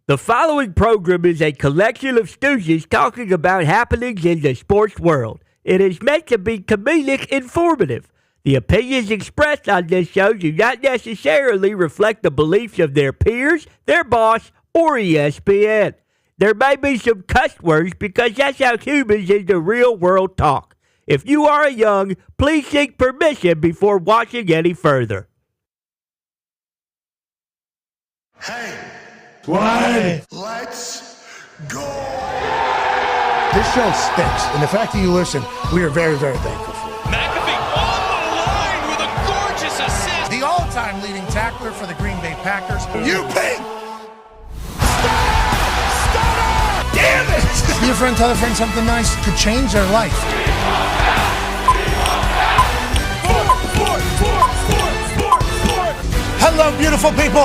The following program is a collection of stooges talking about happenings in the sports world. It is meant to be comedic informative. The opinions expressed on this show do not necessarily reflect the beliefs of their peers, their boss, or ESPN. There may be some cuss words because that's how humans in the real world talk. If you are young, please seek permission before watching any further. Hey. What? Let's go. This show stinks, and the fact that you listen, we are very, very thankful for it. McAfee on the line with a gorgeous assist. The all-time leading tackler for the Green Bay Packers. You pink. Damn it! Be a friend, tell a friend something nice could change their life. Hello, beautiful people,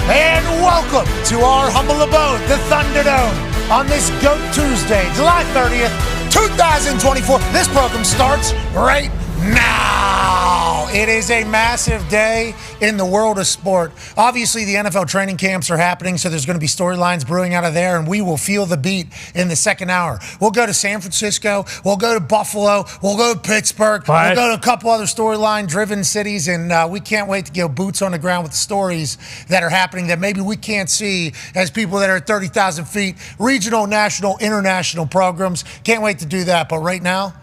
and welcome to our humble abode, the Thunderdome, on this GOAT Tuesday, July 30th, 2024. This program starts right now. It is a massive day in the world of sport. Obviously, the NFL training camps are happening, so there's going to be storylines brewing out of there, and we will feel the beat in the second hour. We'll go to San Francisco. We'll go to Buffalo. We'll go to Pittsburgh. We'll go to a couple other storyline-driven cities, and we can't wait to get boots on the ground with the stories that are happening that maybe we can't see as people that are at 30,000 feet, regional, national, international programs. Can't wait to do that, but right now,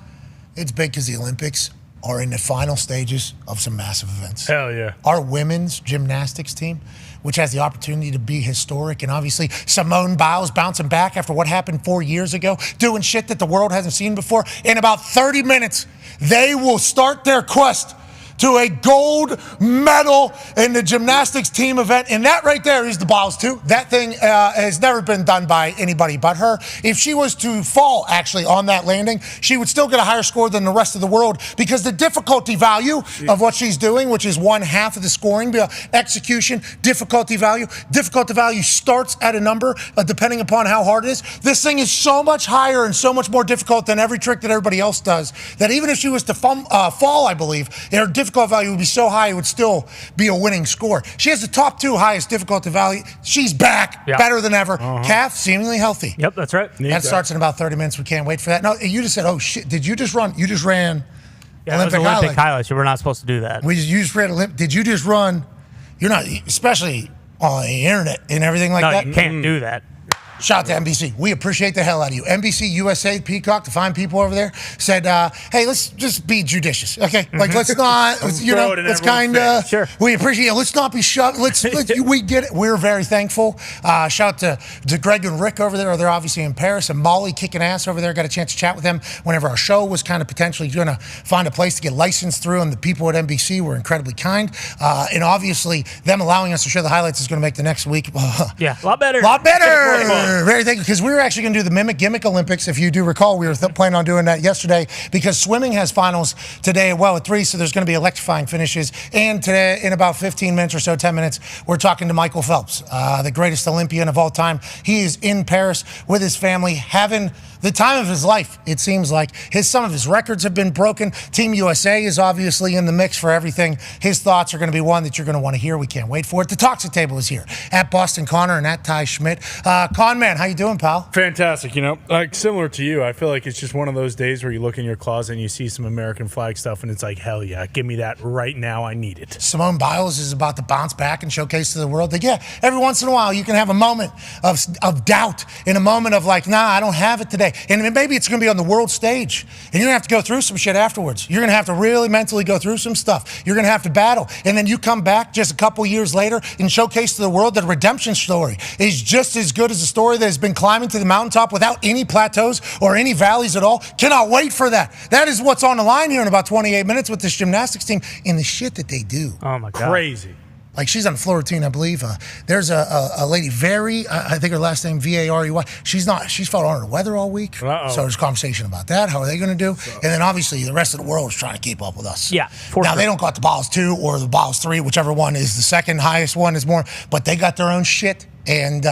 it's big because the Olympics are in the final stages of some massive events. Hell yeah. Our women's gymnastics team, which has the opportunity to be historic, and obviously Simone Biles bouncing back after what happened 4 years ago, doing shit that the world hasn't seen before. In about 30 minutes, they will start their quest to a gold medal in the gymnastics team event. And that right there is the Biles too. That thing has never been done by anybody but her. If she was to fall actually on that landing, she would still get a higher score than the rest of the world because the difficulty value of what she's doing, which is one half of the scoring, execution, difficulty value starts at a number depending upon how hard it is. This thing is so much higher and so much more difficult than every trick that everybody else does that even if she was to fall, I believe, her difficulty value would be so high it would still be a winning score. She has the top two highest difficulty value. She's back, better than ever. Calf seemingly healthy. Yep, that's right. That starts in about 30 minutes. We can't wait for that. No, you just said, oh shit, did you just run? You just ran Olympic highlights. You were not supposed to do that. You just ran did you just run? You're not, especially on the internet and everything like that. No, you can't do that. Shout out to NBC. We appreciate the hell out of you. NBC, USA, Peacock, the fine people over there said, hey, let's just be judicious, okay? Like, let's not, let's kind of, sure. We appreciate it. Let's not be shoved. We get it. We're very thankful. Shout out to Greg and Rick over there. They're obviously in Paris. And Molly kicking ass over there. Got a chance to chat with them whenever our show was kind of potentially going to find a place to get licensed through. And the people at NBC were incredibly kind. And obviously, them allowing us to share the highlights is going to make the next week. Yeah, a lot better. A lot better. Very thankful, because we were actually going to do the Mimic Gimmick Olympics. If you do recall, we were planning on doing that yesterday because swimming has finals today at 3, so there's going to be electrifying finishes. And today, in about 15 minutes or so, 10 minutes, we're talking to Michael Phelps, the greatest Olympian of all time. He is in Paris with his family, having the time of his life, it seems like. Some of his records have been broken. Team USA is obviously in the mix for everything. His thoughts are going to be one that you're going to want to hear. We can't wait for it. The Toxic Table is here at Boston Connor and at Ty Schmidt. Con Man, how you doing, pal? Fantastic. Like similar to you, I feel like it's just one of those days where you look in your closet and you see some American flag stuff and it's like, hell yeah, give me that right now. I need it. Simone Biles is about to bounce back and showcase to the world that, yeah, every once in a while you can have a moment of doubt, in a moment of like, nah, I don't have it today. And maybe it's going to be on the world stage. And you're going to have to go through some shit afterwards. You're going to have to really mentally go through some stuff. You're going to have to battle. And then you come back just a couple years later and showcase to the world that the redemption story is just as good as a story that has been climbing to the mountaintop without any plateaus or any valleys at all. Cannot wait for that. That is what's on the line here in about 28 minutes with this gymnastics team and the shit that they do. Oh, my God. Crazy. Like, she's on the floor routine, I believe. There's a lady, I think her last name, V-A-R-E-Y. She's felt under the weather all week. So there's conversation about that. How are they going to do? And then, obviously, the rest of the world is trying to keep up with us. Yeah. Now, they don't got the Biles 2 or the Biles 3, whichever one is the second highest one is more. But they got their own shit, and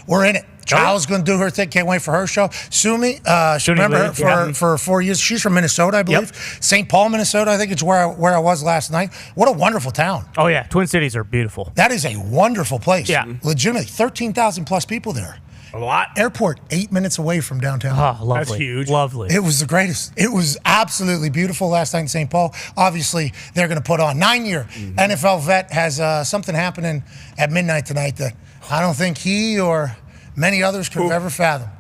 we're in it. Child's going to do her thing. Can't wait for her show. Sumi, remember her for 4 years. She's from Minnesota, I believe. St. Paul, Minnesota, I think it's where I was last night. What a wonderful town. Oh, yeah. Twin Cities are beautiful. That is a wonderful place. Yeah. Legitimately, 13,000 plus people there. A lot. Airport, 8 minutes away from downtown. Oh, lovely. That's huge. Lovely. It was the greatest. It was absolutely beautiful last night in St. Paul. Obviously, they're going to put on 9-year NFL vet has something happening at midnight tonight that I don't think he or many others could have ever fathomed.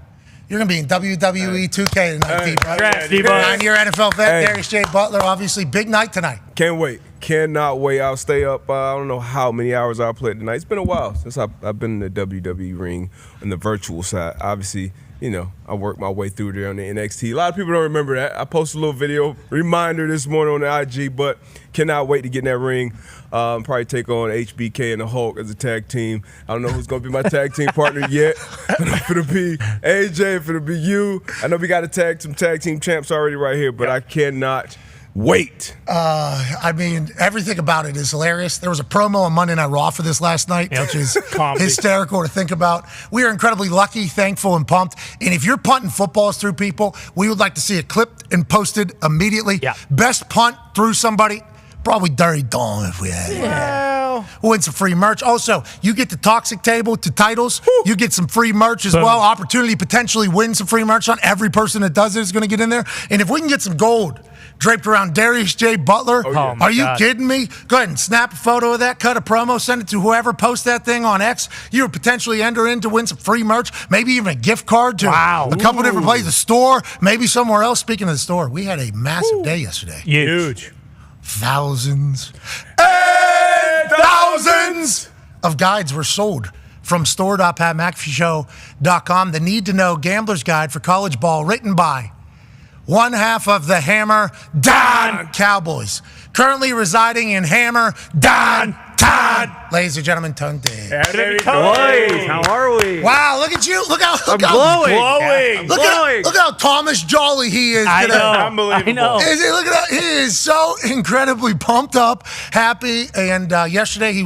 You're going to be in WWE 2K tonight, D-Bud. 9-year NFL vet, Darius J. Butler. Obviously, big night tonight. Can't wait. Cannot wait. I'll stay up. I don't know how many hours I'll play tonight. It's been a while since I've been in the WWE ring on the virtual side. Obviously, I worked my way through there on the NXT. A lot of people don't remember that. I posted a little video reminder this morning on the IG, but cannot wait to get in that ring. Probably take on HBK and the Hulk as a tag team. I don't know who's going to be my tag team partner yet. But it's going to be AJ, it's going to be you. I know we got some tag team champs already right here, but I cannot wait. I mean, everything about it is hilarious. There was a promo on Monday Night Raw for this last night, which is hysterical to think about. We are incredibly lucky, thankful, and pumped. And if you're punting footballs through people, we would like to see it clipped and posted immediately. Yeah. Best punt through somebody, probably Dirty Dahn if we had it. Well. We'll win some free merch. Also, you get the Toxic Table to titles. You get some free merch as well. Opportunity to potentially win some free merch. Not every person that does it is going to get in there. And if we can get some gold draped around Darius J. Butler. Are you kidding me? Go ahead and snap a photo of that, cut a promo, send it to whoever posts that thing on X. You would potentially enter in to win some free merch, maybe even a gift card to a couple different places, the store, maybe somewhere else. Speaking of the store, we had a massive day yesterday. Huge. Thousands and thousands of guides were sold from store.patmcafeeshow.com. The Need to Know Gambler's Guide for College Ball, written by one half of the Hammer, Dahn Cowboys. Currently residing in Hammer, Dahn, Todd. Ladies and gentlemen, Tone Day. Boys, how are we? Wow, look at you. Look how glowing. Look how Thomas Jolly he is today. Unbelievable. I know. Look at that. He is so incredibly pumped up, happy, and yesterday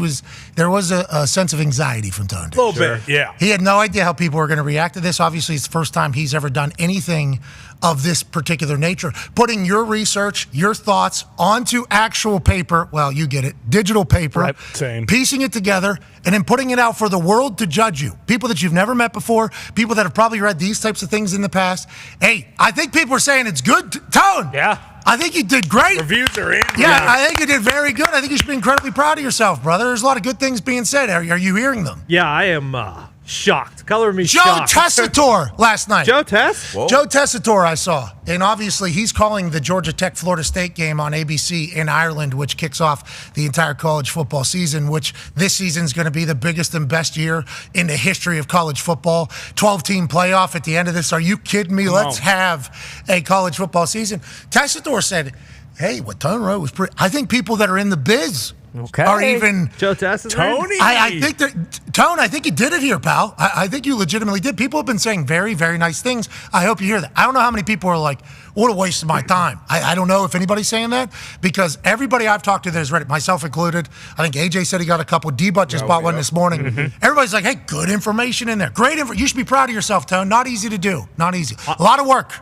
there was a sense of anxiety from Tone Day. A little bit, yeah. He had no idea how people were going to react to this. Obviously, it's the first time he's ever done anything of this particular nature. Putting your research, your thoughts onto actual paper, well, you get it, digital paper, Right. Same. piecing it together, and then putting it out for the world to judge you. People that you've never met before, people that have probably read these types of things in the past. Hey, I think people are saying it's good. Tone! Yeah. I think you did great. Reviews are in. Yeah, I think you did very good. I think you should be incredibly proud of yourself, brother. There's a lot of good things being said. Are you hearing them? Yeah, I am shocked. Color me Joe shocked. Tessitore last night. Joe Tess? Joe Tessitore I saw. And obviously he's calling the Georgia Tech-Florida State game on ABC in Ireland, which kicks off the entire college football season, which this season is going to be the biggest and best year in the history of college football. 12-team playoff at the end of this. Are you kidding me? Let's have a college football season. Tessitore said, hey, what Tone wrote was pretty. I think people that are in the biz are even. Joe Tess is Tony. I think that Tone, I think you did it here, pal. I think you legitimately did. People have been saying very, very nice things. I hope you hear that. I don't know how many people are like, what a waste of my time. I don't know if anybody's saying that, because everybody I've talked to that has read it, myself included. I think AJ said he got a couple. D-Butt just bought one this morning. Everybody's like, hey, good information in there. Great info. You should be proud of yourself, Tone. Not easy to do. Not easy. A lot of work.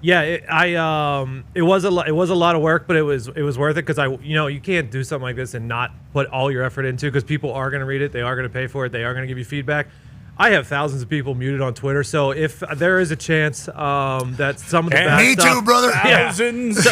Yeah, it was a lot of work, but it was worth it, because you can't do something like this and not put all your effort into, because people are going to read it, they are going to pay for it, they are going to give you feedback. I have thousands of people muted on Twitter, so if there is a chance that some of the bad Me stuff, too, brother. Thousands.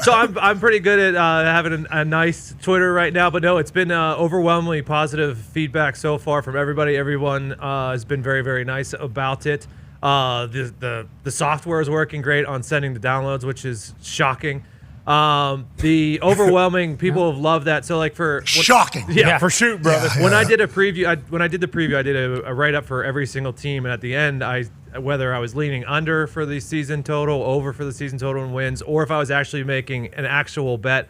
So I'm pretty good at having a nice Twitter right now, but no, it's been overwhelmingly positive feedback so far from everybody. Everyone has been very, very nice about it. The software is working great on sending the downloads, which is shocking. The overwhelming people have loved that. So Shocking. Yeah, For shoot, brother. When I did a preview, I did a write up for every single team, and at the end, whether I was leaning under for the season total, over for the season total in wins, or if I was actually making an actual bet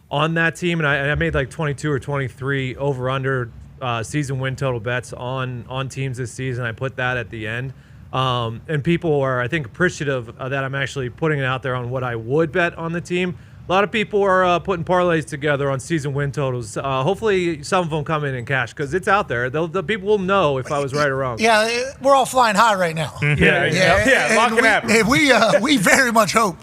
on that team, and I made like 22 or 23 over under season win total bets on teams this season. I put that at the end. And people are, I think, appreciative that I'm actually putting it out there on what I would bet on the team. A lot of people are putting parlays together on season win totals. Hopefully, some of them come in cash because it's out there. The people will know if I was right or wrong. Yeah, we're all flying high right now. Yeah, lock can happen. We very much hope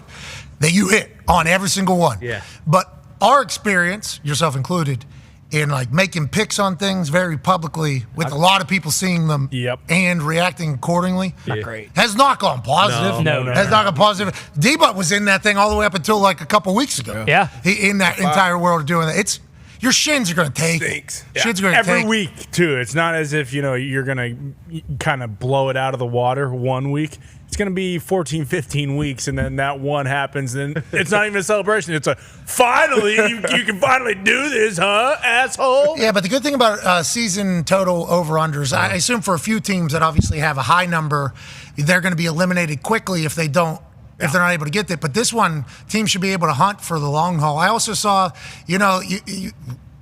that you hit on every single one. Yeah. But our experience, yourself included, in like making picks on things very publicly with a lot of people seeing them and reacting accordingly. Not great. Has not gone positive. No. Has not gone positive. D-Butt was in that thing all the way up until like a couple weeks ago. Yeah. In that entire world of doing that. Your shins are going to take it. Shins are going to take every week too. It's not as if you're going to kind of blow it out of the water one week. It's going to be 14, 15 weeks, and then that one happens, and it's not even a celebration. It's a finally you can finally do this, huh, asshole? Yeah, but the good thing about season total over-unders, I assume for a few teams that obviously have a high number, they're going to be eliminated quickly if they don't. If they're not able to get it. But this one, teams should be able to hunt for the long haul. I also saw, I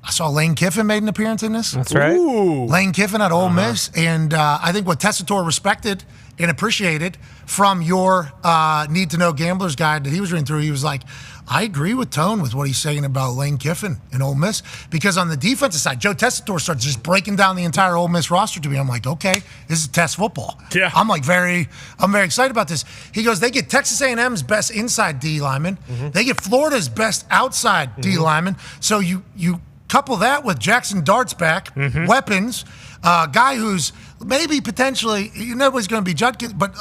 saw Lane Kiffin made an appearance in this. That's right. Ooh. Lane Kiffin at Ole Miss. And I think what Tessitore respected and appreciated from your Need to Know Gamblers guide that he was reading through, he was like, I agree with Tone with what he's saying about Lane Kiffin and Ole Miss, because on the defensive side, Joe Tessitore starts just breaking down the entire Ole Miss roster to me. I'm like, okay, this is test football. Yeah. I'm very excited about this. He goes, they get Texas A&M's best inside D lineman. Mm-hmm. They get Florida's best outside D lineman. So you couple that with Jackson Dart's back, weapons, guy who's maybe potentially, nobody's going to be Judkins, but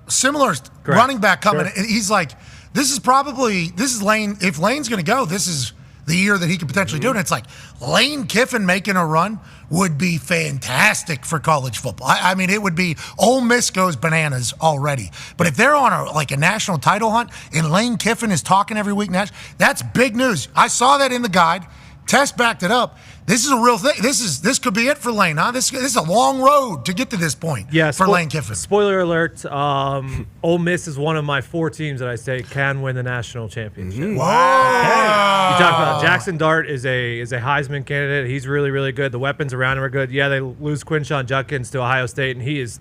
similar running back coming. Sure. And he's like, this is Lane. If Lane's going to go, this is the year that he could potentially do it. And it's like Lane Kiffin making a run would be fantastic for college football. I mean, it would be, Ole Miss goes bananas already. But if they're on a national title hunt and Lane Kiffin is talking every week, that's big news. I saw that in the guide. Tess backed it up. This is a real thing. This could be it for Lane, huh? This is a long road to get to this point for Lane Kiffin. Spoiler alert, Ole Miss is one of my 4 teams that I say can win the national championship. Wow. You talk about Jackson Dart is a Heisman candidate. He's really, really good. The weapons around him are good. Yeah, they lose Quinshon Judkins to Ohio State, and he is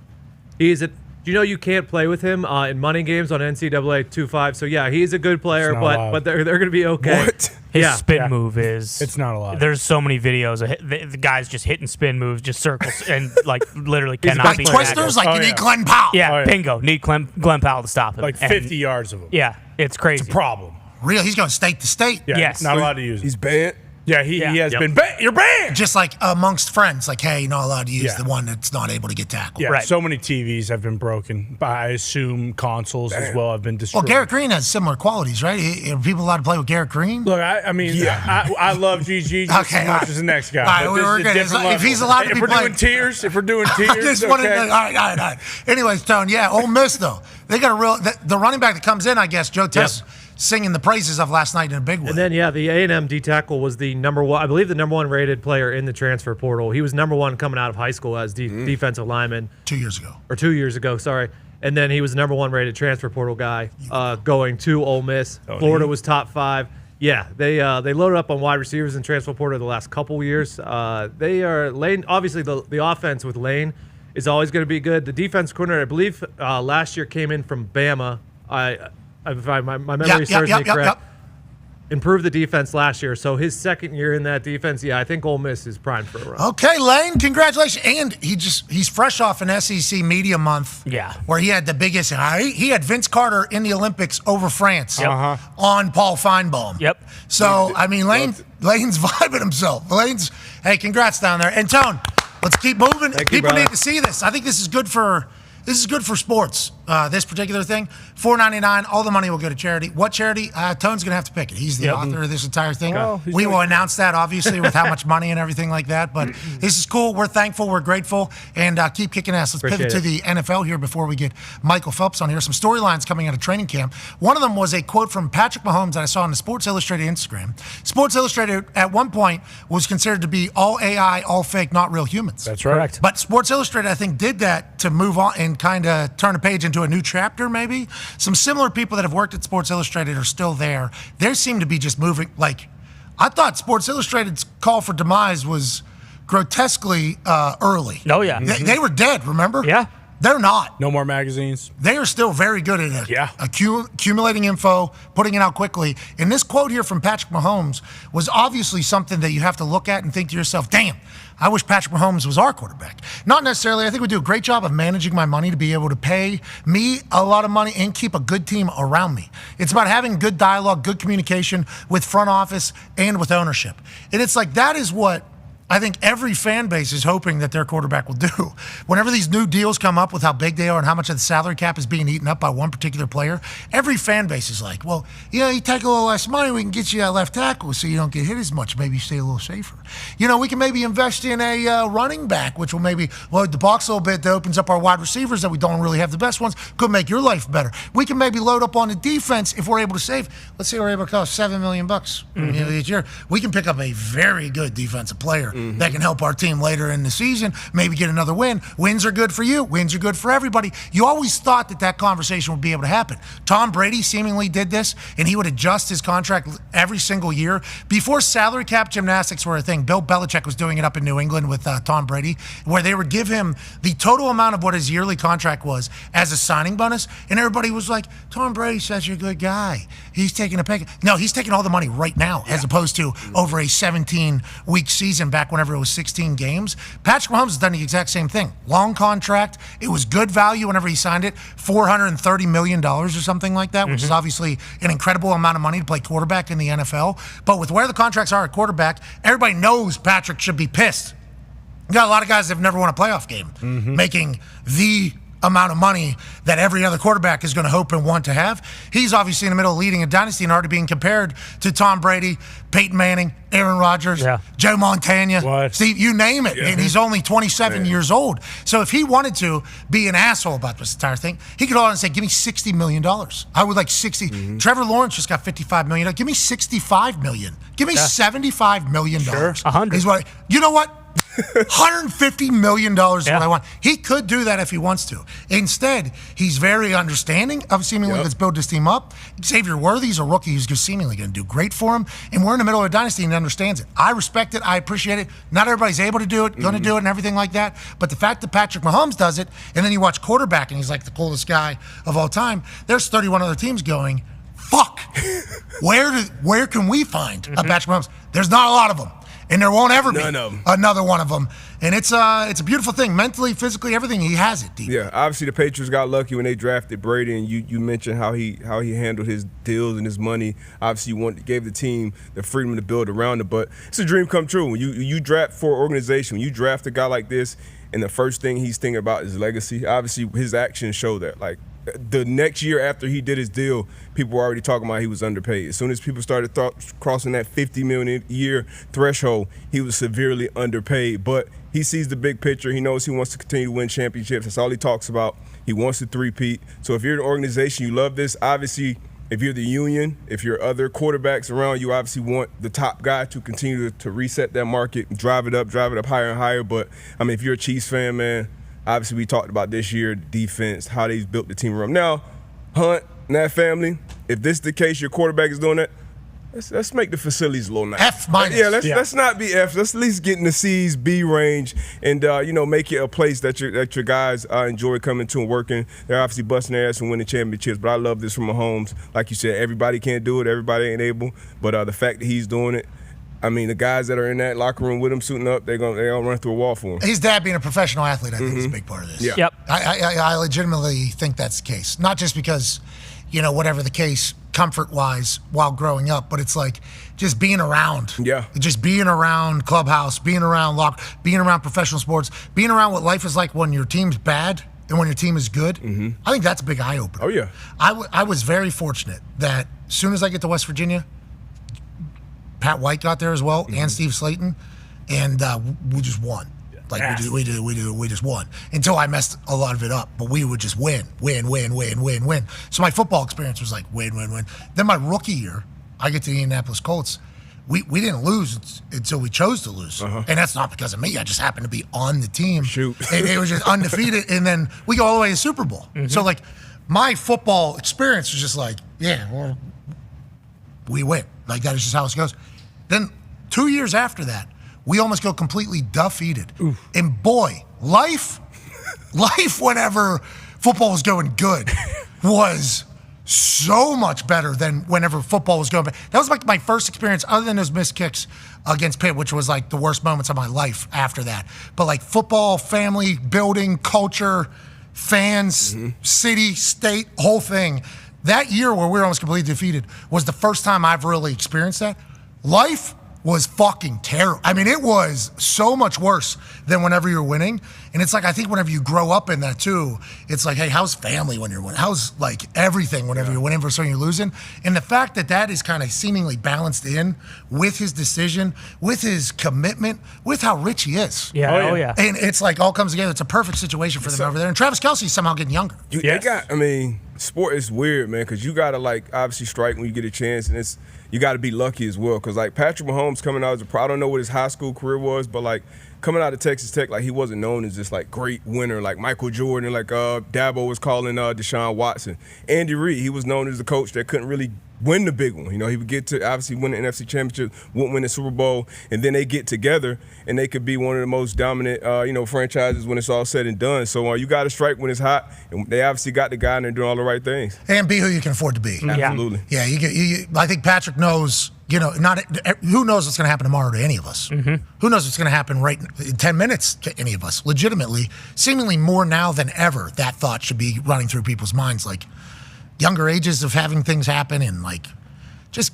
you can't play with him in money games on NCAA 2.5. So yeah, he's a good player, but they're going to be okay. What? His spin move is... It's not a lot. There's so many videos of the guys just hitting spin moves, just circles, and literally cannot like be twisters, tackled. you need Glenn Powell. Yeah, bingo. Need Glenn Powell to stop him. Like 50 yards of him. Yeah, it's crazy. It's a problem. Real, he's going state to state. Yeah, Yes. not allowed to use him. He's banned. Yeah, he has been banned. You're banned. Just like amongst friends, like, hey, you're not allowed to use the one that's not able to get tackled. Yeah, Right. so many TVs have been broken. I assume consoles as well have been destroyed. Well, Garrett Green has similar qualities, right? Are people allowed to play with Garrett Green? Look, I love GG just as much as the next guy. All right, but we're this is a good. different If level. he's allowed to be if we're playing- doing tiers, if we're doing tiers, I just wanted okay. to, all right. Anyways, Tone, Ole Miss, though. They got the running back that comes in, I guess, Joe Tess singing the praises of last night in a big way. And then, the A&M D tackle was the number 1 rated player in the transfer portal. He was number 1 coming out of high school as defensive lineman. 2 years ago. Or 2 years ago, sorry. And then he was the number 1 rated transfer portal guy going to Ole Miss. Florida was top 5. Yeah, they loaded up on wide receivers in transfer portal the last couple years. They are Lane. Obviously, the offense with Lane is always going to be good. The defense coordinator, I believe, last year came in from Bama. If my memory serves me correct. Improved the defense last year, so his second year in that defense, I think Ole Miss is primed for a run. Okay, Lane, congratulations. And he's fresh off an SEC Media Month where he had the biggest, he had Vince Carter in the Olympics over France on Paul Feinbaum. Yep. So, I mean, Lane's vibing himself. Hey, congrats down there. And Tone, let's keep moving. People need to see this. I think this is good for sports, this particular thing. $4.99, all the money will go to charity. What charity? Tone's going to have to pick it. He's the author of this entire thing. We will announce that, obviously, with how much money and everything like that. But this is cool. We're thankful. We're grateful. And keep kicking ass. Let's pivot to the NFL here before we get Michael Phelps on here. Some storylines coming out of training camp. One of them was a quote from Patrick Mahomes that I saw on the Sports Illustrated Instagram. Sports Illustrated, at one point, was considered to be all AI, all fake, not real humans. That's right. Correct. But Sports Illustrated, I think, did that to move on and kind of turn a page into a new chapter, maybe. Some similar people that have worked at Sports Illustrated are still there. They seem to be just moving. Like, I thought Sports Illustrated's call for demise was grotesquely early. Oh, yeah. They were dead, remember? Yeah. They're not. No more magazines. They are still very good at accumulating info, putting it out quickly. And this quote here from Patrick Mahomes was obviously something that you have to look at and think to yourself, damn, I wish Patrick Mahomes was our quarterback. Not necessarily. I think we do a great job of managing my money to be able to pay me a lot of money and keep a good team around me. It's about having good dialogue, good communication with front office and with ownership. And it's like that is what I think every fan base is hoping that their quarterback will do. Whenever these new deals come up with how big they are and how much of the salary cap is being eaten up by one particular player, every fan base is like, well, you take a little less money, we can get you that left tackle so you don't get hit as much. Maybe you stay a little safer. We can maybe invest in a running back, which will maybe load the box a little bit that opens up our wide receivers that we don't really have the best ones. Could make your life better. We can maybe load up on the defense if we're able to save. Let's say we're able to cost $7 million each year. We can pick up a very good defensive player that can help our team later in the season, maybe get another win. Wins are good for you. Wins are good for everybody. You always thought that conversation would be able to happen. Tom Brady seemingly did this, and he would adjust his contract every single year. Before salary cap gymnastics were a thing, Bill Belichick was doing it up in New England with Tom Brady, where they would give him the total amount of what his yearly contract was as a signing bonus, and everybody was like, Tom Brady's such a good guy. He's taking a pay. No, he's taking all the money right now, as opposed to over a 17-week season back whenever it was 16 games. Patrick Mahomes has done the exact same thing. Long contract. It was good value whenever he signed it. $430 million or something like that, which is obviously an incredible amount of money to play quarterback in the NFL. But with where the contracts are at quarterback, everybody knows Patrick should be pissed. You got a lot of guys that have never won a playoff game making the amount of money that every other quarterback is going to hope and want to have. He's obviously in the middle of leading a dynasty and already being compared to Tom Brady, Peyton Manning, Aaron Rodgers, Joe Montana, Steve, you name it. And he's only 27 years old. So if he wanted to be an asshole about this entire thing, he could go on and say, give me $60 million. I would like 60. Trevor Lawrence just got $55 million. Give me $65 million. Give me $75 million. Sure. 100. You know what? $150 million is what I want. He could do that if he wants to. Instead, he's very understanding of seemingly let's build this team up. Xavier Worthy's a rookie who's just seemingly going to do great for him. And we're in the middle of a dynasty and he understands it. I respect it. I appreciate it. Not everybody's able to do it, going to do it and everything like that. But the fact that Patrick Mahomes does it, and then you watch quarterback and he's like the coolest guy of all time, there's 31 other teams going, fuck, where can we find a Patrick Mahomes? There's not a lot of them. And there won't ever be another one of them. And it's a beautiful thing. Mentally, physically, everything, he has it deep. Yeah, obviously the Patriots got lucky when they drafted Brady, and you mentioned how he handled his deals and his money. Obviously, gave the team the freedom to build around it. But it's a dream come true. When you draft for an organization, when you draft a guy like this, and the first thing he's thinking about is legacy, obviously his actions show that. Like, the next year after he did his deal, people were already talking about he was underpaid. As soon as people started crossing that $50 million a year threshold, he was severely underpaid. But he sees the big picture. He knows he wants to continue to win championships. That's all he talks about. He wants to three-peat. So if you're an organization, you love this. Obviously, if you're the union, if you're other quarterbacks around, you obviously want the top guy to continue to reset that market, drive it up higher and higher. But, I mean, if you're a Chiefs fan, man, obviously we talked about this year, defense, how they've built the team around. Now, Hunt and that family, if this is the case, your quarterback is doing that, let's make the facilities a little nice. F minus. Yeah, let's not be F. Let's at least get in the C's, B range, and make it a place that your guys enjoy coming to and working. They're obviously busting their ass and winning championships, but I love this from Mahomes. Like you said, everybody can't do it. Everybody ain't able. But the fact that he's doing it, I mean, the guys that are in that locker room with him suiting up, they're gonna run through a wall for him. His dad being a professional athlete, I think, is a big part of this. Yeah. Yep. I legitimately think that's the case. Not just because, whatever the case, comfort-wise, while growing up, but it's like just being around. Yeah. Just being around clubhouse, being around being around professional sports, being around what life is like when your team's bad and when your team is good. I think that's a big eye-opener. Oh, yeah. I was very fortunate that as soon as I get to West Virginia, Pat White got there as well, and Steve Slayton, and we just won. Like we just won until I messed a lot of it up. But we would just win. So my football experience was like win. Then my rookie year, I get to the Indianapolis Colts. We didn't lose until we chose to lose, and that's not because of me. I just happened to be on the team. And it was just undefeated, and then we go all the way to Super Bowl. So like my football experience was just like, we win. Like that is just how it goes. Then 2 years after that, we almost go completely defeated. And boy, life life whenever football was going good was so much better than whenever football was going bad. That was like my first experience, other than those missed kicks against Pitt, which was like the worst moments of my life after that. But like football, family, building, culture, fans, city, state, whole thing. That year where we were almost completely defeated was the first time I've really experienced that. Life was fucking terrible. I mean, it was so much worse than whenever you're winning. And it's like, I think whenever you grow up in that too, it's like, hey, how's family when you're winning? How's like everything whenever you're winning versus when you're losing? And the fact that that is kind of seemingly balanced in with his decision, with his commitment, with how rich he is. Yeah. Oh, yeah. And it's like all comes together. It's a perfect situation for them over there. And Travis Kelce's somehow getting younger. Sport is weird, man, because you got to, like, obviously strike when you get a chance, and you got to be lucky as well. Because, like, Patrick Mahomes coming out I don't know what his high school career was, but, like, coming out of Texas Tech, like, he wasn't known as this, like, great winner, like Michael Jordan, like Dabo was calling Deshaun Watson. Andy Reid, he was known as the coach that couldn't really win the big one. You know, he would get to obviously win the NFC Championship, wouldn't win the Super Bowl, and then they get together and they could be one of the most dominant, franchises when it's all said and done. So you got to strike when it's hot, and they obviously got the guy and they're doing all the right things. And be who you can afford to be. Absolutely. Yeah, I think Patrick knows, who knows what's going to happen tomorrow to any of us? Mm-hmm. Who knows what's going to happen right in 10 minutes to any of us? Legitimately, seemingly more now than ever, that thought should be running through people's minds. Like, younger ages of having things happen and like just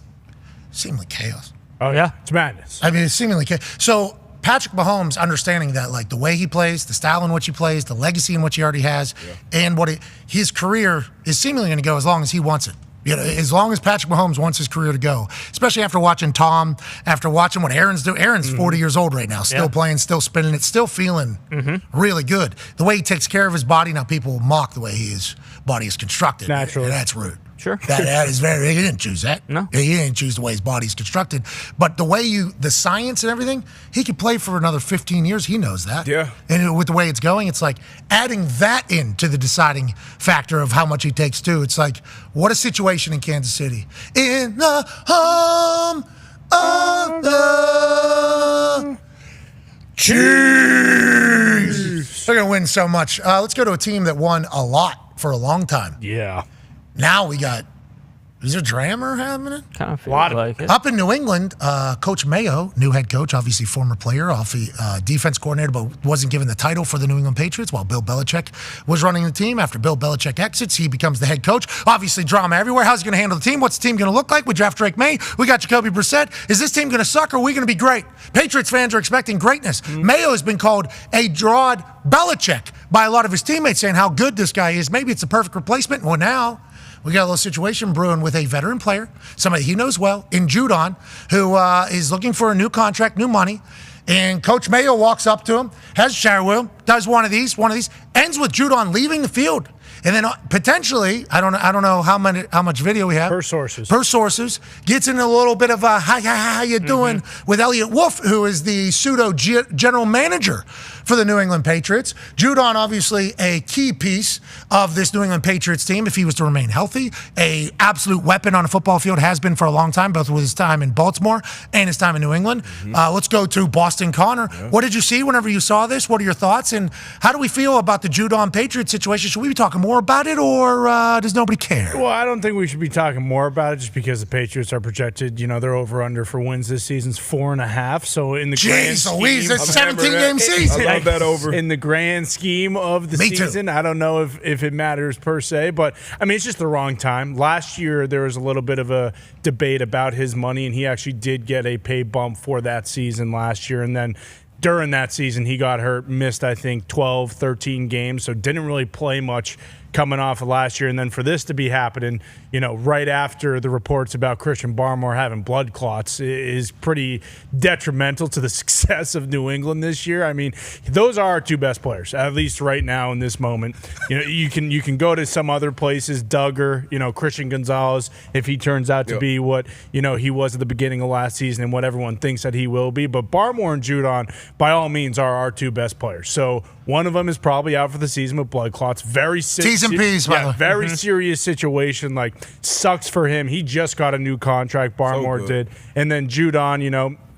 seemingly chaos. Oh yeah, it's madness. I mean, it's seemingly chaos. So Patrick Mahomes understanding that, like the way he plays, the style in which he plays, the legacy in which he already has, and his career is seemingly going to go as long as he wants it. As long as Patrick Mahomes wants his career to go, especially after watching Tom, after watching what Aaron's doing. Aaron's 40 years old right now, still playing, still spinning it, still feeling really good. The way he takes care of his body, now people mock the way his body is constructed. Naturally. And that's rude. Sure. That is very, he didn't choose that. No. He didn't choose the way his body's constructed. But the way the science and everything, he could play for another 15 years. He knows that. Yeah. And with the way it's going, it's like adding that into the deciding factor of how much he takes too. It's like, what a situation in Kansas City. In the home of the Chiefs. They're going to win so much. Let's go to a team that won a lot for a long time. Yeah. Now we got, is there drama happening? Kind of feels like it. Up in New England, Coach Mayo, new head coach, obviously former player, defense coordinator, but wasn't given the title for the New England Patriots while Bill Belichick was running the team. After Bill Belichick exits, he becomes the head coach. Obviously drama everywhere. How's he going to handle the team? What's the team going to look like? We draft Drake May. We got Jacoby Brissett. Is this team going to suck or are we going to be great? Patriots fans are expecting greatness. Mayo has been called a drawed Belichick by a lot of his teammates saying how good this guy is. Maybe it's a perfect replacement. Well, now we got a little situation brewing with a veteran player, somebody he knows well, in Dahn, who is looking for a new contract, new money. And Coach Mayo walks up to him, has a shower with him, does one of these, ends with Dahn leaving the field. And then potentially, I don't know how much video we have. Per sources, gets in a little bit of a how you doing with Elliot Wolf, who is the pseudo general manager for the New England Patriots. Dahn, obviously a key piece of this New England Patriots team if he was to remain healthy. A absolute weapon on a football field, has been for a long time, both with his time in Baltimore and his time in New England. Let's go to Boston Connor. Yeah. What did you see whenever you saw this? What are your thoughts? And how do we feel about the Dahn Patriots situation? Should we be talking more about it, or does nobody care? Well, I don't think we should be talking more about it just because the Patriots are projected, they're over-under for wins this season's 4.5. So in the grand scheme, Louise, it's a 17-game season. I love that over. In the grand scheme of the season, I don't know if it matters per se, but I mean, it's just the wrong time. Last year, there was a little bit of a debate about his money, and he actually did get a pay bump for that season last year, and then during that season, he got hurt, missed, I think, 12, 13 games, so didn't really play much coming off of last year. And then for this to be happening, right after the reports about Christian Barmore having blood clots is pretty detrimental to the success of New England this year. I mean, those are our two best players, at least right now in this moment. You can go to some other places, Duggar, Christian Gonzalez, if he turns out to be what, he was at the beginning of last season and what everyone thinks that he will be. But Barmore and Dahn, by all means, are our two best players. So one of them is probably out for the season with blood clots. Very serious. T's and P's, very serious situation. Like, sucks for him. He just got a new contract. Barmore did. And then Dahn,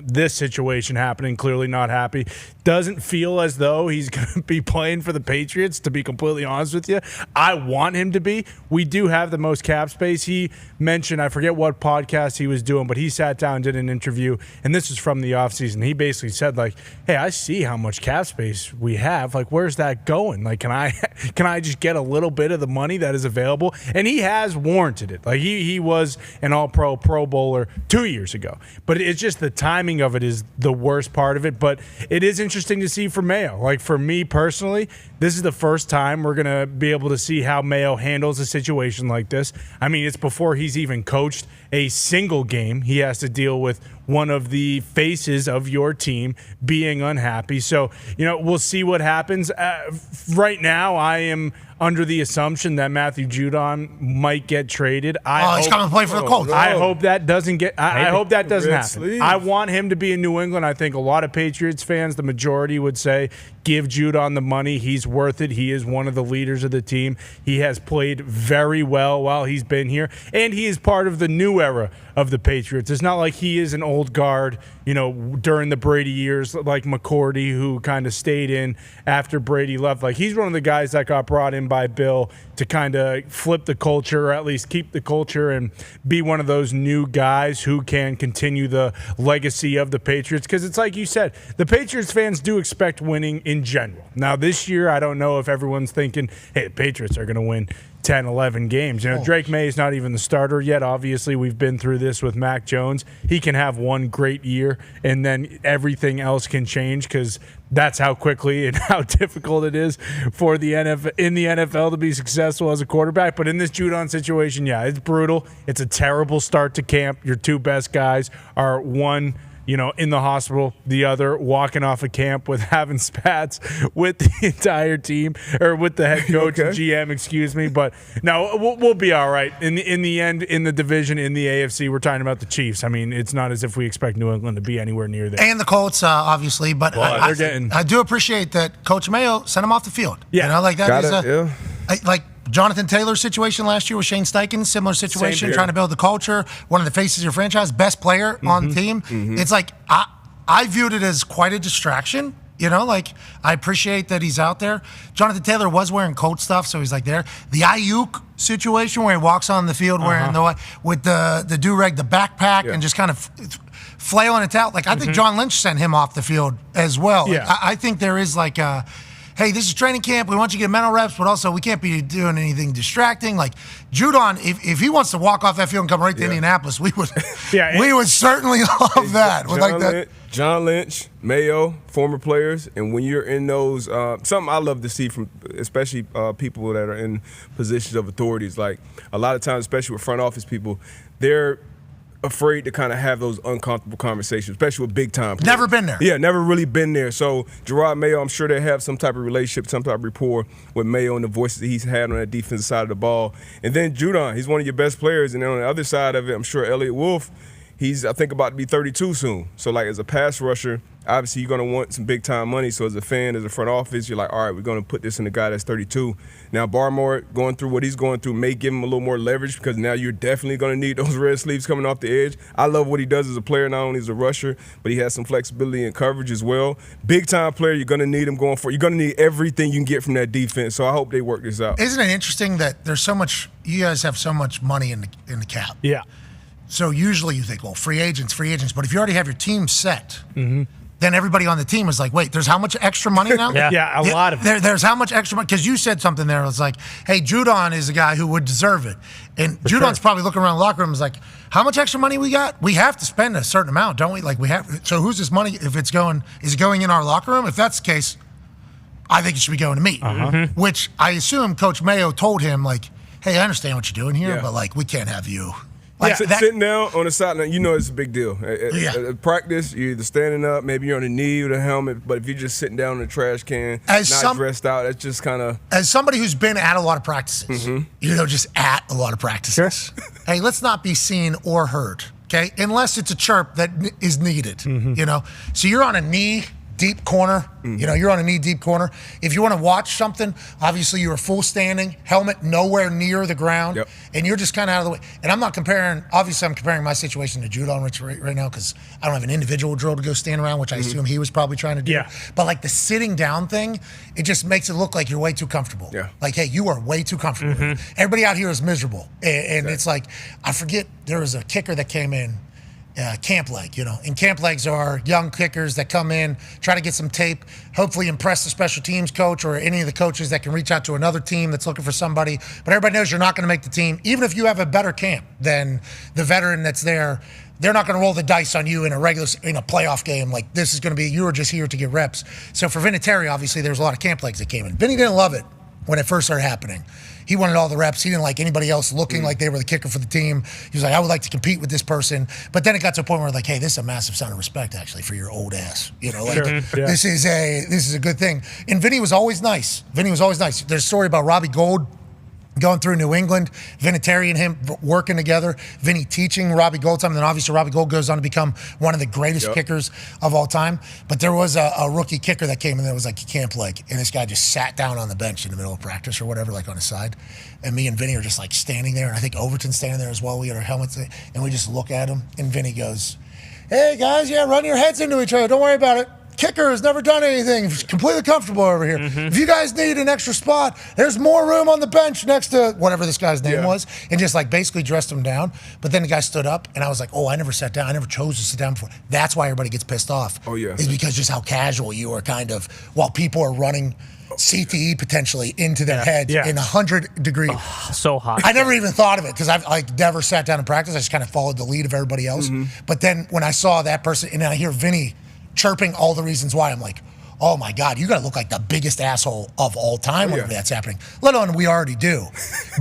this situation happening. Clearly not happy. Doesn't feel as though he's going to be playing for the Patriots, to be completely honest with you. I want him to be. We do have the most cap space. He mentioned, I forget what podcast he was doing, but he sat down and did an interview, and this is from the offseason. He basically said, like, hey, I see how much cap space we have. Like, where's that going? Like, can I just get a little bit of the money that is available? And he has warranted it. Like, he was an all-pro Pro Bowler 2 years ago. But it's just the timing of it is the worst part of it. But it is interesting to see for Mayo. Like, for me personally, this is the first time we're going to be able to see how Mayo handles a situation like this. I mean, it's before he's even coached a single game. He has to deal with one of the faces of your team being unhappy. So, we'll see what happens. Right now, I am under the assumption that Matthew Judon might get traded. He's coming to play for the Colts. I hope that doesn't get. I hope that doesn't happen. I want him to be in New England. I think a lot of Patriots fans, the majority, would say, give Judon the money. He's worth it. He is one of the leaders of the team. He has played very well while he's been here, and he is part of the new era of the Patriots. It's not like he is an old guard, during the Brady years, like McCourty, who kind of stayed in after Brady left. Like, he's one of the guys that got brought in by Bill to kind of flip the culture, or at least keep the culture, and be one of those new guys who can continue the legacy of the Patriots. Because it's like you said, the Patriots fans do expect winning in general. Now, this year, I don't know if everyone's thinking, hey, the Patriots are going to win 10, 11 games. Drake May is not even the starter yet. Obviously, we've been through this with Mac Jones. He can have one great year, and then everything else can change, because that's how quickly and how difficult it is for the NFL to be successful as a quarterback. But in this Judon situation, yeah, it's brutal. It's a terrible start to camp. Your two best guys are one in the hospital, the other walking off of camp with having spats with the entire team, or with the head coach and GM, excuse me. But no, we'll be all right. In the end, in the division, in the AFC, we're talking about the Chiefs. I mean, it's not as if we expect New England to be anywhere near there. And the Colts, obviously. But I do appreciate that Coach Mayo sent him off the field. Yeah. Like that is like Jonathan Taylor's situation last year with Shane Steichen, similar situation, trying to build the culture, one of the faces of your franchise, best player on the team. It's like, I viewed it as quite a distraction. Like, I appreciate that he's out there. Jonathan Taylor was wearing Colt stuff, so he's like there. The Ayuk situation where he walks on the field wearing with the do-rag, the backpack, and just kind of flailing it out. Like, I think John Lynch sent him off the field as well. Yeah. Like, I think there is like hey, this is training camp. We want you to get mental reps, but also we can't be doing anything distracting. Like, Judon, if he wants to walk off that field and come right to Indianapolis, we would certainly love that. John Lynch, Mayo, former players, and when you're in those, something I love to see from especially people that are in positions of authorities, like a lot of times, especially with front office people, they're afraid to kind of have those uncomfortable conversations, especially with big time players. Never been there. Yeah, never really been there. So Gerard Mayo, I'm sure they have some type of relationship, some type of rapport with Mayo and the voices that he's had on that defensive side of the ball. And then Judon, he's one of your best players. And then on the other side of it, I'm sure Elliott Wolf, he's, I think, about to be 32 soon. So, like, as a pass rusher, obviously you're going to want some big-time money. So as a fan, as a front office, you're like, all right, we're going to put this in the guy that's 32. Now, Barmore going through what he's going through may give him a little more leverage, because now you're definitely going to need those red sleeves coming off the edge. I love what he does as a player, not only as a rusher, but he has some flexibility and coverage as well. Big-time player, you're going to need him going for. You're going to need everything you can get from that defense. So I hope they work this out. Isn't it interesting that there's so much – you guys have so much money in the cap? Yeah. So usually you think, well, free agents. But if you already have your team set, then everybody on the team is like, wait, there's how much extra money now? a lot of it. There's how much extra money? Because you said something there. It's like, hey, Judon is a guy who would deserve it. And Judon's probably looking around the locker room and is like, how much extra money we got? We have to spend a certain amount, don't we? Like, we have. So who's this money? If it's going, is it going in our locker room? If that's the case, I think it should be going to me. Which I assume Coach Mayo told him, like, hey, I understand what you're doing here, but, like, we can't have you. Like sitting down on the sideline, you know it's a big deal. At practice, you're either standing up, maybe you're on a knee with a helmet, but if you're just sitting down in the trash can, not dressed out, that's just kind of... As somebody who's been at a lot of practices, just at a lot of practices, hey, let's not be seen or heard, okay? Unless it's a chirp that is needed, So you're on a knee deep corner. You know, you're on a knee-deep corner. If you want to watch something, obviously you're full standing, helmet nowhere near the ground, and you're just kind of out of the way. And I'm not comparing, obviously I'm comparing my situation to Judon right now because I don't have an individual drill to go stand around, which I assume he was probably trying to do. But like the sitting down thing, it just makes it look like you're way too comfortable. Like, hey, you are way too comfortable. Everybody out here is miserable. And it's like, I forget, there was a kicker that came in, camp leg, you know. And camp legs are young kickers that come in, try to get some tape, hopefully impress the special teams coach or any of the coaches that can reach out to another team that's looking for somebody. But everybody knows you're not going to make the team. Even if you have a better camp than the veteran that's there, they're not going to roll the dice on you in a playoff game. Like, this is going to be, you were just here to get reps. So for Vinatieri, obviously, there's a lot of camp legs that came in. Vinny didn't love it when it first started happening. He wanted all the reps. He didn't like anybody else looking like they were the kicker for the team. He was like, I would like to compete with this person. But then it got to a point where like, hey, this is a massive sign of respect actually for your old ass. You know, like this is a good thing. And Vinny was always nice. There's a story about Robbie Gould going through New England, Vinatieri and him working together, Vinny teaching Robbie Gould something, and then obviously Robbie Gould goes on to become one of the greatest kickers of all time. But there was a rookie kicker that came in that was like a camp leg, and this guy just sat down on the bench in the middle of practice or whatever, like on his side. And me and Vinny are just like standing there, and I think Overton's standing there as well. We had our helmets, and we just look at him, and Vinny goes, hey guys, run your heads into each other, don't worry about it. Kicker has never done anything. He's completely comfortable over here. If you guys need an extra spot, there's more room on the bench next to whatever this guy's name was, and just like basically dressed him down. But then the guy stood up, and I was like, oh, I never sat down. I never chose to sit down before. That's why everybody gets pissed off. Is because just how casual you are kind of, while people are running CTE potentially into their heads in 100 degrees. So hot. I never even thought of it because I've like never sat down in practice. I just kind of followed the lead of everybody else. But then when I saw that person, and I hear Vinny chirping all the reasons why, I'm like, oh my God, you got to look like the biggest asshole of all time whenever that's happening. Let alone we already do.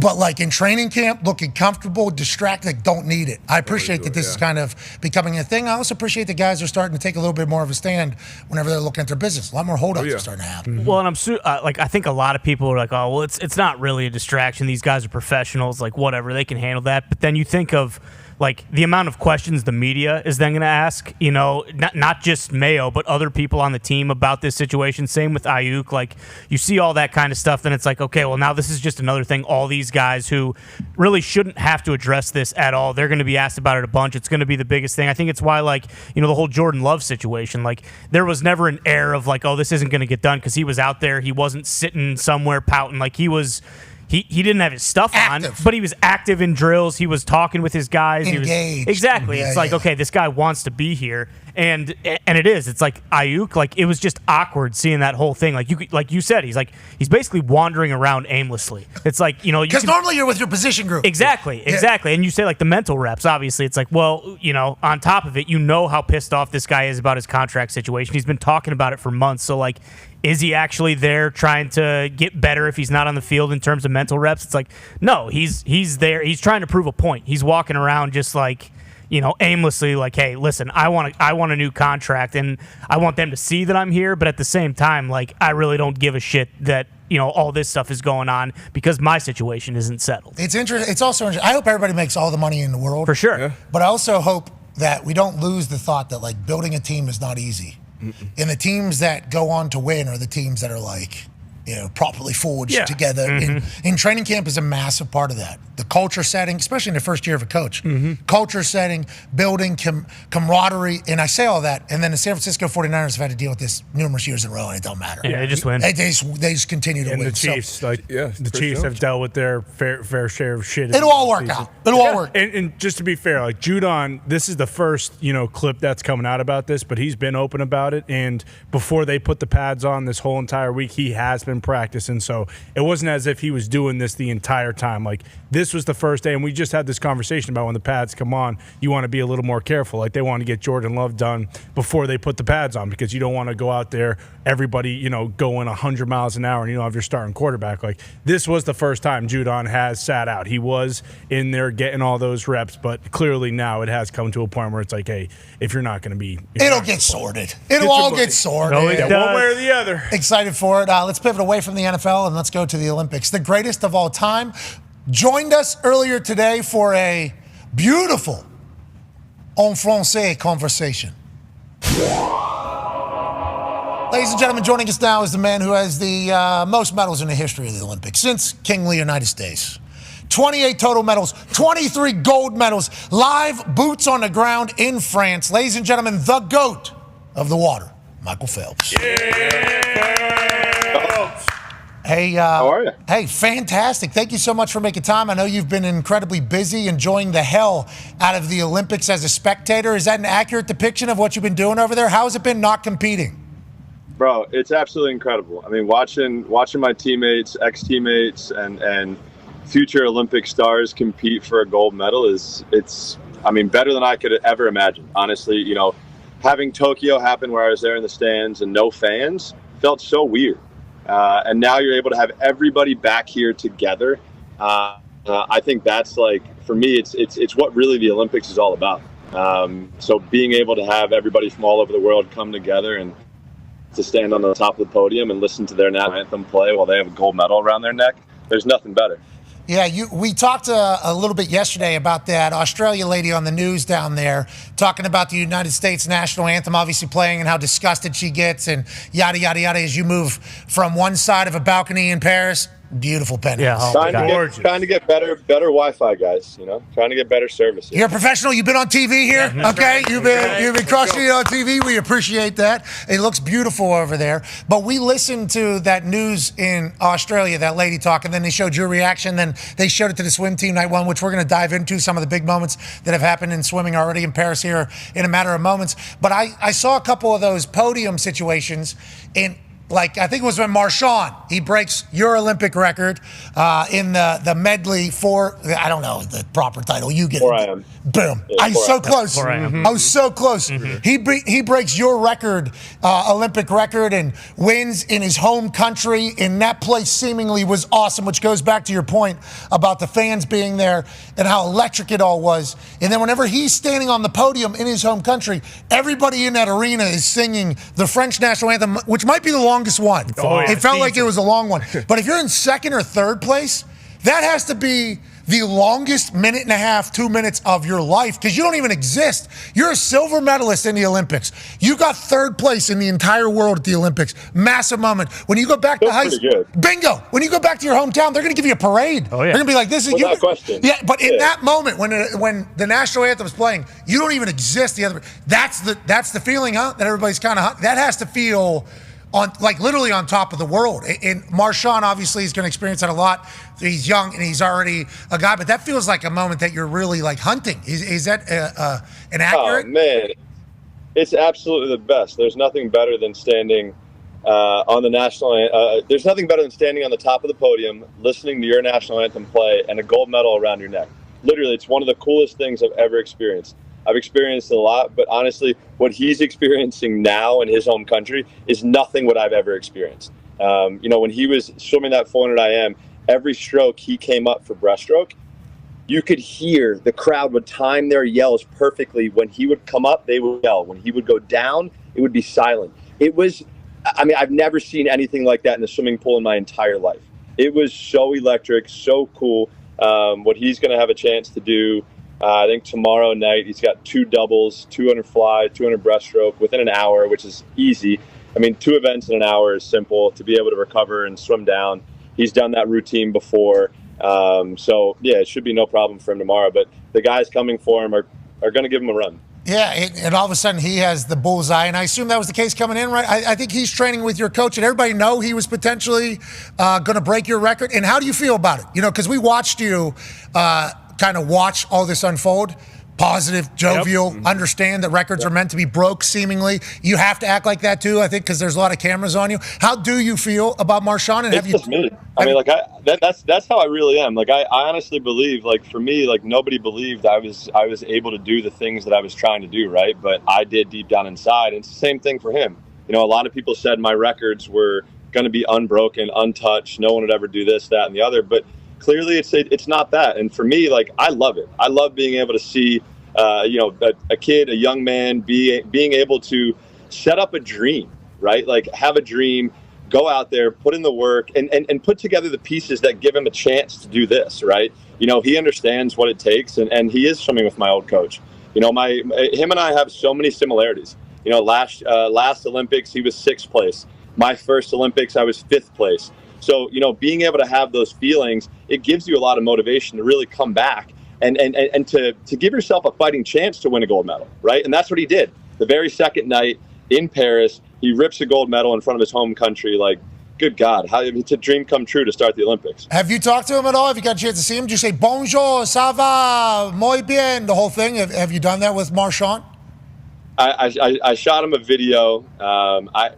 But like in training camp, looking comfortable, distracted, don't need it. I appreciate that this is kind of becoming a thing. I also appreciate that guys are starting to take a little bit more of a stand whenever they're looking at their business. A lot more holdups are starting to happen. Well, and I think a lot of people are like, oh, well, it's not really a distraction. These guys are professionals, like whatever, they can handle that. But then you think of like the amount of questions the media is then going to ask, you know, not just Mayo, but other people on the team about this situation. Same with Ayuk. Like, you see all that kind of stuff, then it's like, okay, well, now this is just another thing. All these guys who really shouldn't have to address this at all, they're going to be asked about it a bunch. It's going to be the biggest thing. I think it's why, like, you know, the whole Jordan Love situation, like, there was never an air of like, oh, this isn't going to get done because he was out there. He wasn't sitting somewhere pouting. Like, he was... He didn't have his stuff on, but he was active in drills. He was talking with his guys. Engaged. Exactly. It's like, okay, this guy wants to be here, and it is. It's like Ayuk. Like, it was just awkward seeing that whole thing. Like you said, he's basically wandering around aimlessly. It's like, you know, because normally you're with your position group. Exactly. And you say like the mental reps. Obviously, it's like, well, you know, on top of it, you know how pissed off this guy is about his contract situation. He's been talking about it for months. So like, is he actually there trying to get better if he's not on the field in terms of mental reps? It's like, no, he's there. He's trying to prove a point. He's walking around just like, you know, aimlessly like, hey, listen, I want a new contract, and I want them to see that I'm here. But at the same time, like, I really don't give a shit that, you know, all this stuff is going on because my situation isn't settled. It's interesting. It's also interesting. I hope everybody makes all the money in the world. For sure. Yeah. But I also hope that we don't lose the thought that, like, building a team is not easy. And the teams that go on to win are the teams that are like, you know, properly forged together. And training camp is a massive part of that. The culture setting, especially in the first year of a coach. Culture setting, building camaraderie. And I say all that, and then the San Francisco 49ers have had to deal with this numerous years in a row, and it don't matter. Yeah, they just win. They just continue to win. And the Chiefs, the Chiefs have dealt with their fair share of shit. It'll all work out. It'll all work. And just to be fair, like Judon, this is the first, you know, clip that's coming out about this, but he's been open about it. And before they put the pads on this whole entire week, he has been practicing. So it wasn't as if he was doing this the entire time. Like, this was the first day, and we just had this conversation about when the pads come on, you want to be a little more careful. Like, they want to get Jordan Love done before they put the pads on because you don't want to go out there, everybody, you know, going 100 miles an hour, and you don't have your starting quarterback. Like, this was the first time Judon has sat out. He was in there getting all those reps, but clearly now it has come to a point where it's like, hey, if you're not going to be... It'll get sorted. It'll all get sorted. No, it does. One way or the other. Excited for it. Let's pivot away from the NFL and let's go to the Olympics. The greatest of all time joined us earlier today for a beautiful en français conversation. Ladies and gentlemen, joining us now is the man who has the most medals in the history of the Olympics since King Leonidas days. 28 total medals, 23 gold medals, live boots on the ground in France. Ladies and gentlemen, the GOAT of the water, Michael Phelps. Hey, how are you? Hey, fantastic. Thank you so much for making time. I know you've been incredibly busy enjoying the hell out of the Olympics as a spectator. Is that an accurate depiction of what you've been doing over there? How has it been not competing? Bro, it's absolutely incredible. I mean, watching my teammates, ex-teammates, and future Olympic stars compete for a gold medal it's better than I could ever imagine. Honestly, you know, having Tokyo happen where I was there in the stands and no fans felt so weird. And now you're able to have everybody back here together. I think that's, like, for me, it's what really the Olympics is all about. So being able to have everybody from all over the world come together and to stand on the top of the podium and listen to their national anthem play while they have a gold medal around their neck, there's nothing better. Yeah, we talked a little bit yesterday about that Australia lady on the news down there talking about the United States national anthem obviously playing and how disgusted she gets and yada, yada, yada as you move from one side of a balcony in Paris. Beautiful pennies. Yeah, trying to get better Wi-Fi, guys. You know, trying to get better service. You're a professional. You've been on TV here, okay? You've been crushing it on TV. We appreciate that. It looks beautiful over there. But we listened to that news in Australia, that lady talking. Then they showed your reaction. Then they showed it to the swim team night one, which we're going to dive into some of the big moments that have happened in swimming already in Paris here in a matter of moments. But I saw a couple of those podium situations in. Like, I think it was when Marchand, he breaks your Olympic record in the medley for, I don't know the proper title. You get it. Boom. Yeah, I was so close. I was so close. He breaks your record, Olympic record, and wins in his home country. And that place seemingly was awesome, which goes back to your point about the fans being there and how electric it all was. And then whenever he's standing on the podium in his home country, everybody in that arena is singing the French national anthem, which might be the longest one. It felt like it was a long one. But if you're in second or third place, that has to be the longest minute and a half, 2 minutes of your life, because you don't even exist. You're a silver medalist in the Olympics. You got third place in the entire world at the Olympics. Massive moment. When you go back to high school, bingo. When you go back to your hometown, they're going to give you a parade. Oh, yeah. They're going to be like, "This is you." Without question. Yeah, but in that moment, when the national anthem is playing, you don't even exist. That's the feeling, huh? That everybody's kind of. That has to feel. Literally on top of the world. And Marchand obviously is going to experience that a lot. He's young and he's already a guy, but that feels like a moment that you're really like hunting. Is that an accurate? Oh, man. It's absolutely the best. There's nothing better than standing on the national there's nothing better than standing on the top of the podium, listening to your national anthem play, and a gold medal around your neck. Literally, it's one of the coolest things I've ever experienced. I've experienced a lot, but honestly, what he's experiencing now in his home country is nothing what I've ever experienced. When he was swimming that 400 IM, every stroke he came up for breaststroke, you could hear the crowd would time their yells perfectly. When he would come up, they would yell. When he would go down, it would be silent. I've never seen anything like that in the swimming pool in my entire life. It was so electric, so cool. What he's going to have a chance to do, I think tomorrow night, he's got 2 doubles, 200 fly, 200 breaststroke within an hour, which is easy. 2 events in an hour is simple to be able to recover and swim down. He's done that routine before. It should be no problem for him tomorrow. But the guys coming for him are going to give him a run. Yeah, and all of a sudden he has the bullseye, and I assume that was the case coming in, right? I think he's training with your coach, and everybody know he was potentially going to break your record. And how do you feel about it? Because we watched you kind of watch all this unfold. Positive, jovial, understand that records are meant to be broke, seemingly. You have to act like that, too, I think, because there's a lot of cameras on you. How do you feel about Marchand? And it's just me. That's how I really am. I honestly believe, for me, nobody believed I was able to do the things that I was trying to do, right? But I did deep down inside. And it's the same thing for him. A lot of people said my records were going to be unbroken, untouched. No one would ever do this, that, and the other. But clearly, it's not that. And for me, I love it. I love being able to see, a kid, a young man, being able to set up a dream, right? Have a dream, go out there, put in the work, and put together the pieces that give him a chance to do this, right? He understands what it takes, and he is swimming with my old coach. Him and I have so many similarities. Last Olympics, he was 6th place. My first Olympics, I was 5th place. So, being able to have those feelings, it gives you a lot of motivation to really come back and to give yourself a fighting chance to win a gold medal, right? And that's what he did. The very second night in Paris, he rips a gold medal in front of his home country. Like, good God, it's a dream come true to start the Olympics. Have you talked to him at all? Have you got a chance to see him? Did you say, bonjour, ça va, muy bien, the whole thing? Have you done that with Marchand? I shot him a video.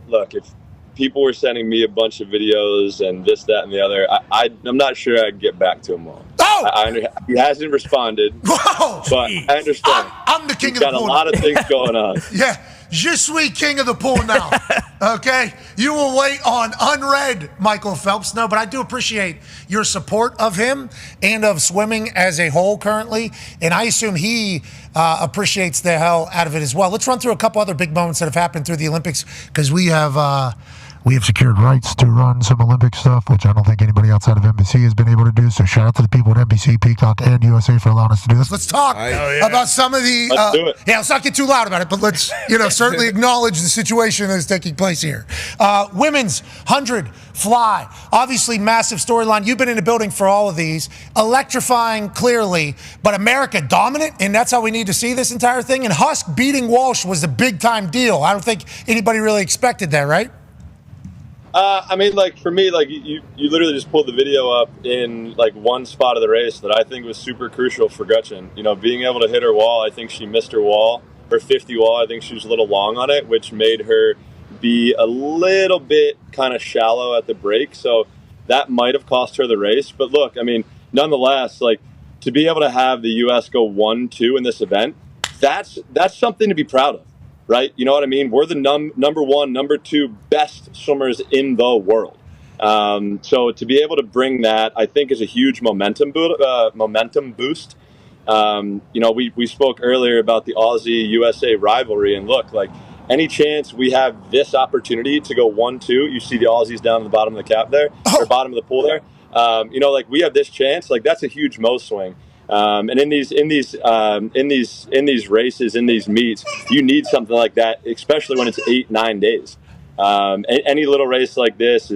Look, if people were sending me a bunch of videos and this, that, and the other, I'm not sure I'd get back to him all. Oh! He hasn't responded. Whoa! But I understand. I'm the king He's of the got pool. a lot of things going on. Yeah. Je suis king of the pool now. Okay? You will wait on unread Michael Phelps. No, but I do appreciate your support of him and of swimming as a whole currently. And I assume he appreciates the hell out of it as well. Let's run through a couple other big moments that have happened through the Olympics because we have secured rights to run some Olympic stuff, which I don't think anybody outside of NBC has been able to do. So shout out to the people at NBC, Peacock, and USA for allowing us to do this. Let's talk about some of the. Let's do it. Yeah, let's not get too loud about it, but let's certainly acknowledge the situation that is taking place here. Women's 100 fly, obviously massive storyline. You've been in the building for all of these, electrifying clearly, but America dominant, and that's how we need to see this entire thing. And Husk beating Walsh was a big time deal. I don't think anybody really expected that, right? For me, you literally just pulled the video up in one spot of the race that I think was super crucial for Gretchen. Being able to hit her wall, I think she missed her wall, her 50 wall. I think she was a little long on it, which made her be a little bit kind of shallow at the break. So that might have cost her the race. But look, nonetheless, to be able to have the U.S. go 1-2 in this event, that's something to be proud of. Right? You know what I mean? We're the number 1, number 2 best swimmers in the world. So to be able to bring that, I think, is a huge momentum boost. We spoke earlier about the Aussie-USA rivalry. And look, any chance we have this opportunity to go 1-2, you see the Aussies down at the bottom of the cap there, or bottom of the pool there. We have this chance. That's a huge Mo swing. And in these races, in these meets, you need something like that, especially when it's 8-9 days. Any little race like this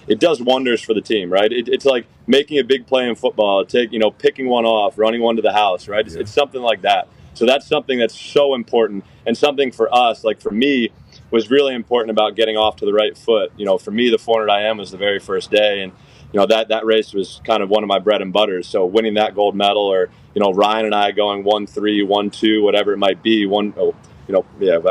it does wonders for the team, right? It's like making a big play in football, picking one off, running one to the house, right? It's something like that. So that's something that's so important, and something for us, for me, was really important about getting off to the right foot. For me, the 400 IM was the very first day, and that race was kind of one of my bread and butters. So winning that gold medal, or Ryan and I going 1-3, 1-2, whatever it might be. I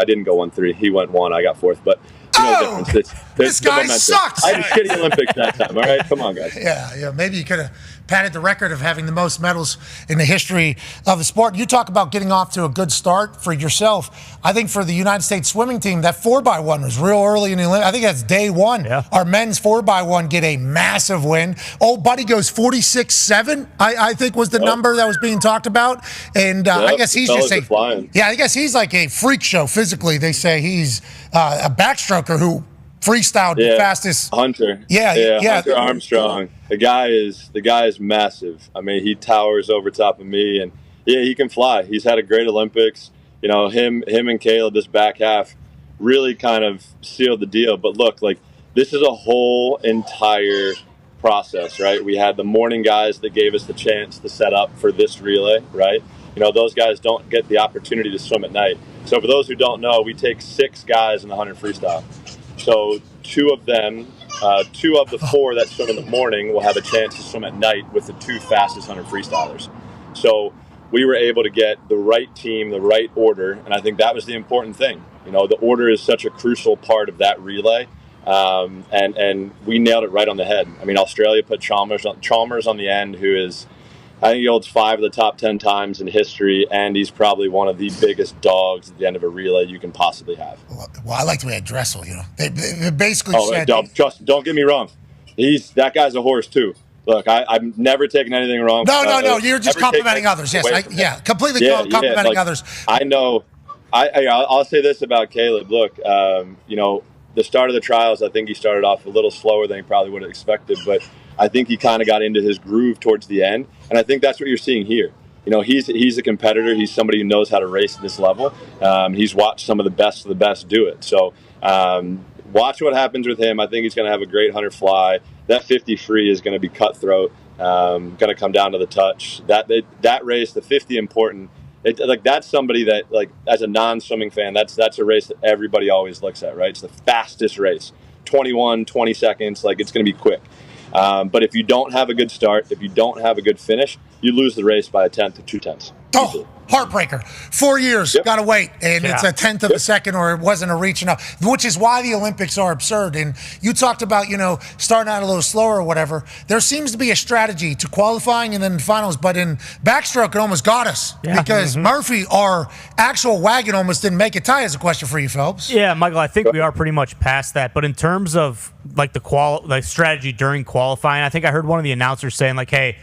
didn't go 1-3. He went 1. I got 4th. But difference. This guy sucks. I had a shitty Olympics that time. All right, come on, guys. Yeah. Maybe you could have patted the record of having the most medals in the history of the sport. You talk about getting off to a good start for yourself. I think for the United States swimming team, that 4x1 was real early in the Olympics. I think that's day one. Yeah. Our men's 4x1 get a massive win. Old buddy goes 46.7, I think was the number that was being talked about. And I guess he's just I guess he's like a freak show physically. They say he's a backstroker who freestyled the fastest. Hunter. Yeah. Hunter Armstrong. The guy is massive. He towers over top of me, and he can fly. He's had a great Olympics. Him and Caleb, this back half really kind of sealed the deal. But look, this is a whole entire process, right? We had the morning guys that gave us the chance to set up for this relay, right? Those guys don't get the opportunity to swim at night. So for those who don't know, we take 6 guys in the 100 freestyle. So 2 of them, 2 of the 4 that swim in the morning will have a chance to swim at night with the 2 fastest 100 freestylers. So we were able to get the right team, the right order, and I think that was the important thing. The order is such a crucial part of that relay, and we nailed it right on the head. Australia put Chalmers on the end, who is, I think he holds 5 of the top 10 times in history, and he's probably one of the biggest dogs at the end of a relay you can possibly have. Well, I like the way I dressel, They basically said... Don't get me wrong. That guy's a horse, too. Look, I've never taken anything wrong. No. You're just complimenting others. Yes, completely complimenting others. I know. I'll say this about Caleb. Look, the start of the trials, I think he started off a little slower than he probably would have expected, but I think he kind of got into his groove towards the end, and I think that's what you're seeing here. he's a competitor. He's somebody who knows how to race at this level. He's watched some of the best do it. So watch what happens with him. I think he's going to have a great 100 fly. That 50 free is going to be cutthroat. Going to come down to the touch. That race, the 50 important. That's somebody that, like, as a non-swimming fan, that's a race that everybody always looks at, right? It's the fastest race, 20 seconds. Like, it's going to be quick. But if you don't have a good start, if you don't have a good finish, you lose the race by 1/10 to 2/10. Oh, heartbreaker. 4 years, got to wait. And it's 1/10 of a second, or it wasn't a reach enough, which is why the Olympics are absurd. And you talked about, starting out a little slower or whatever. There seems to be a strategy to qualifying and then finals, but in backstroke, it almost got us because Murphy, our actual wagon, almost didn't make it. Ty has a question for you, Phelps. Yeah, Michael, I think we are pretty much past that. But in terms of like the strategy during qualifying, I think I heard one of the announcers saying, like, hey,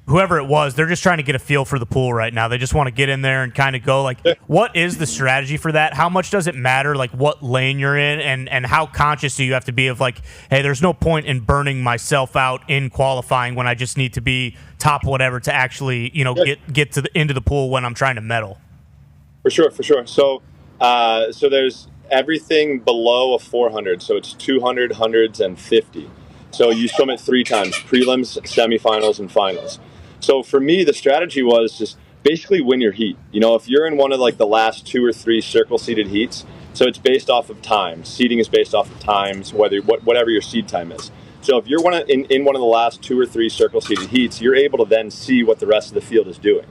whoever it was, they're just trying to get a feel for the pool right now. They just want to get in there and kind of go. Like, what is the strategy for that? How much does it matter, like, what lane you're in, and how conscious do you have to be of, like, hey, there's no point in burning myself out in qualifying when I just need to be top whatever to actually, get to into the pool when I'm trying to medal? For sure. So there's everything below a 400. So it's 200, hundreds, and 50. So you swim it 3 times: prelims, semifinals, and finals. So for me, the strategy was just basically win your heat. If you're in one of like the last 2 or 3 circle seeded heats, so it's based off of times. Seeding is based off of times, whatever your seed time is. So if you're in one of the last 2 or 3 circle seeded heats, you're able to then see what the rest of the field is doing.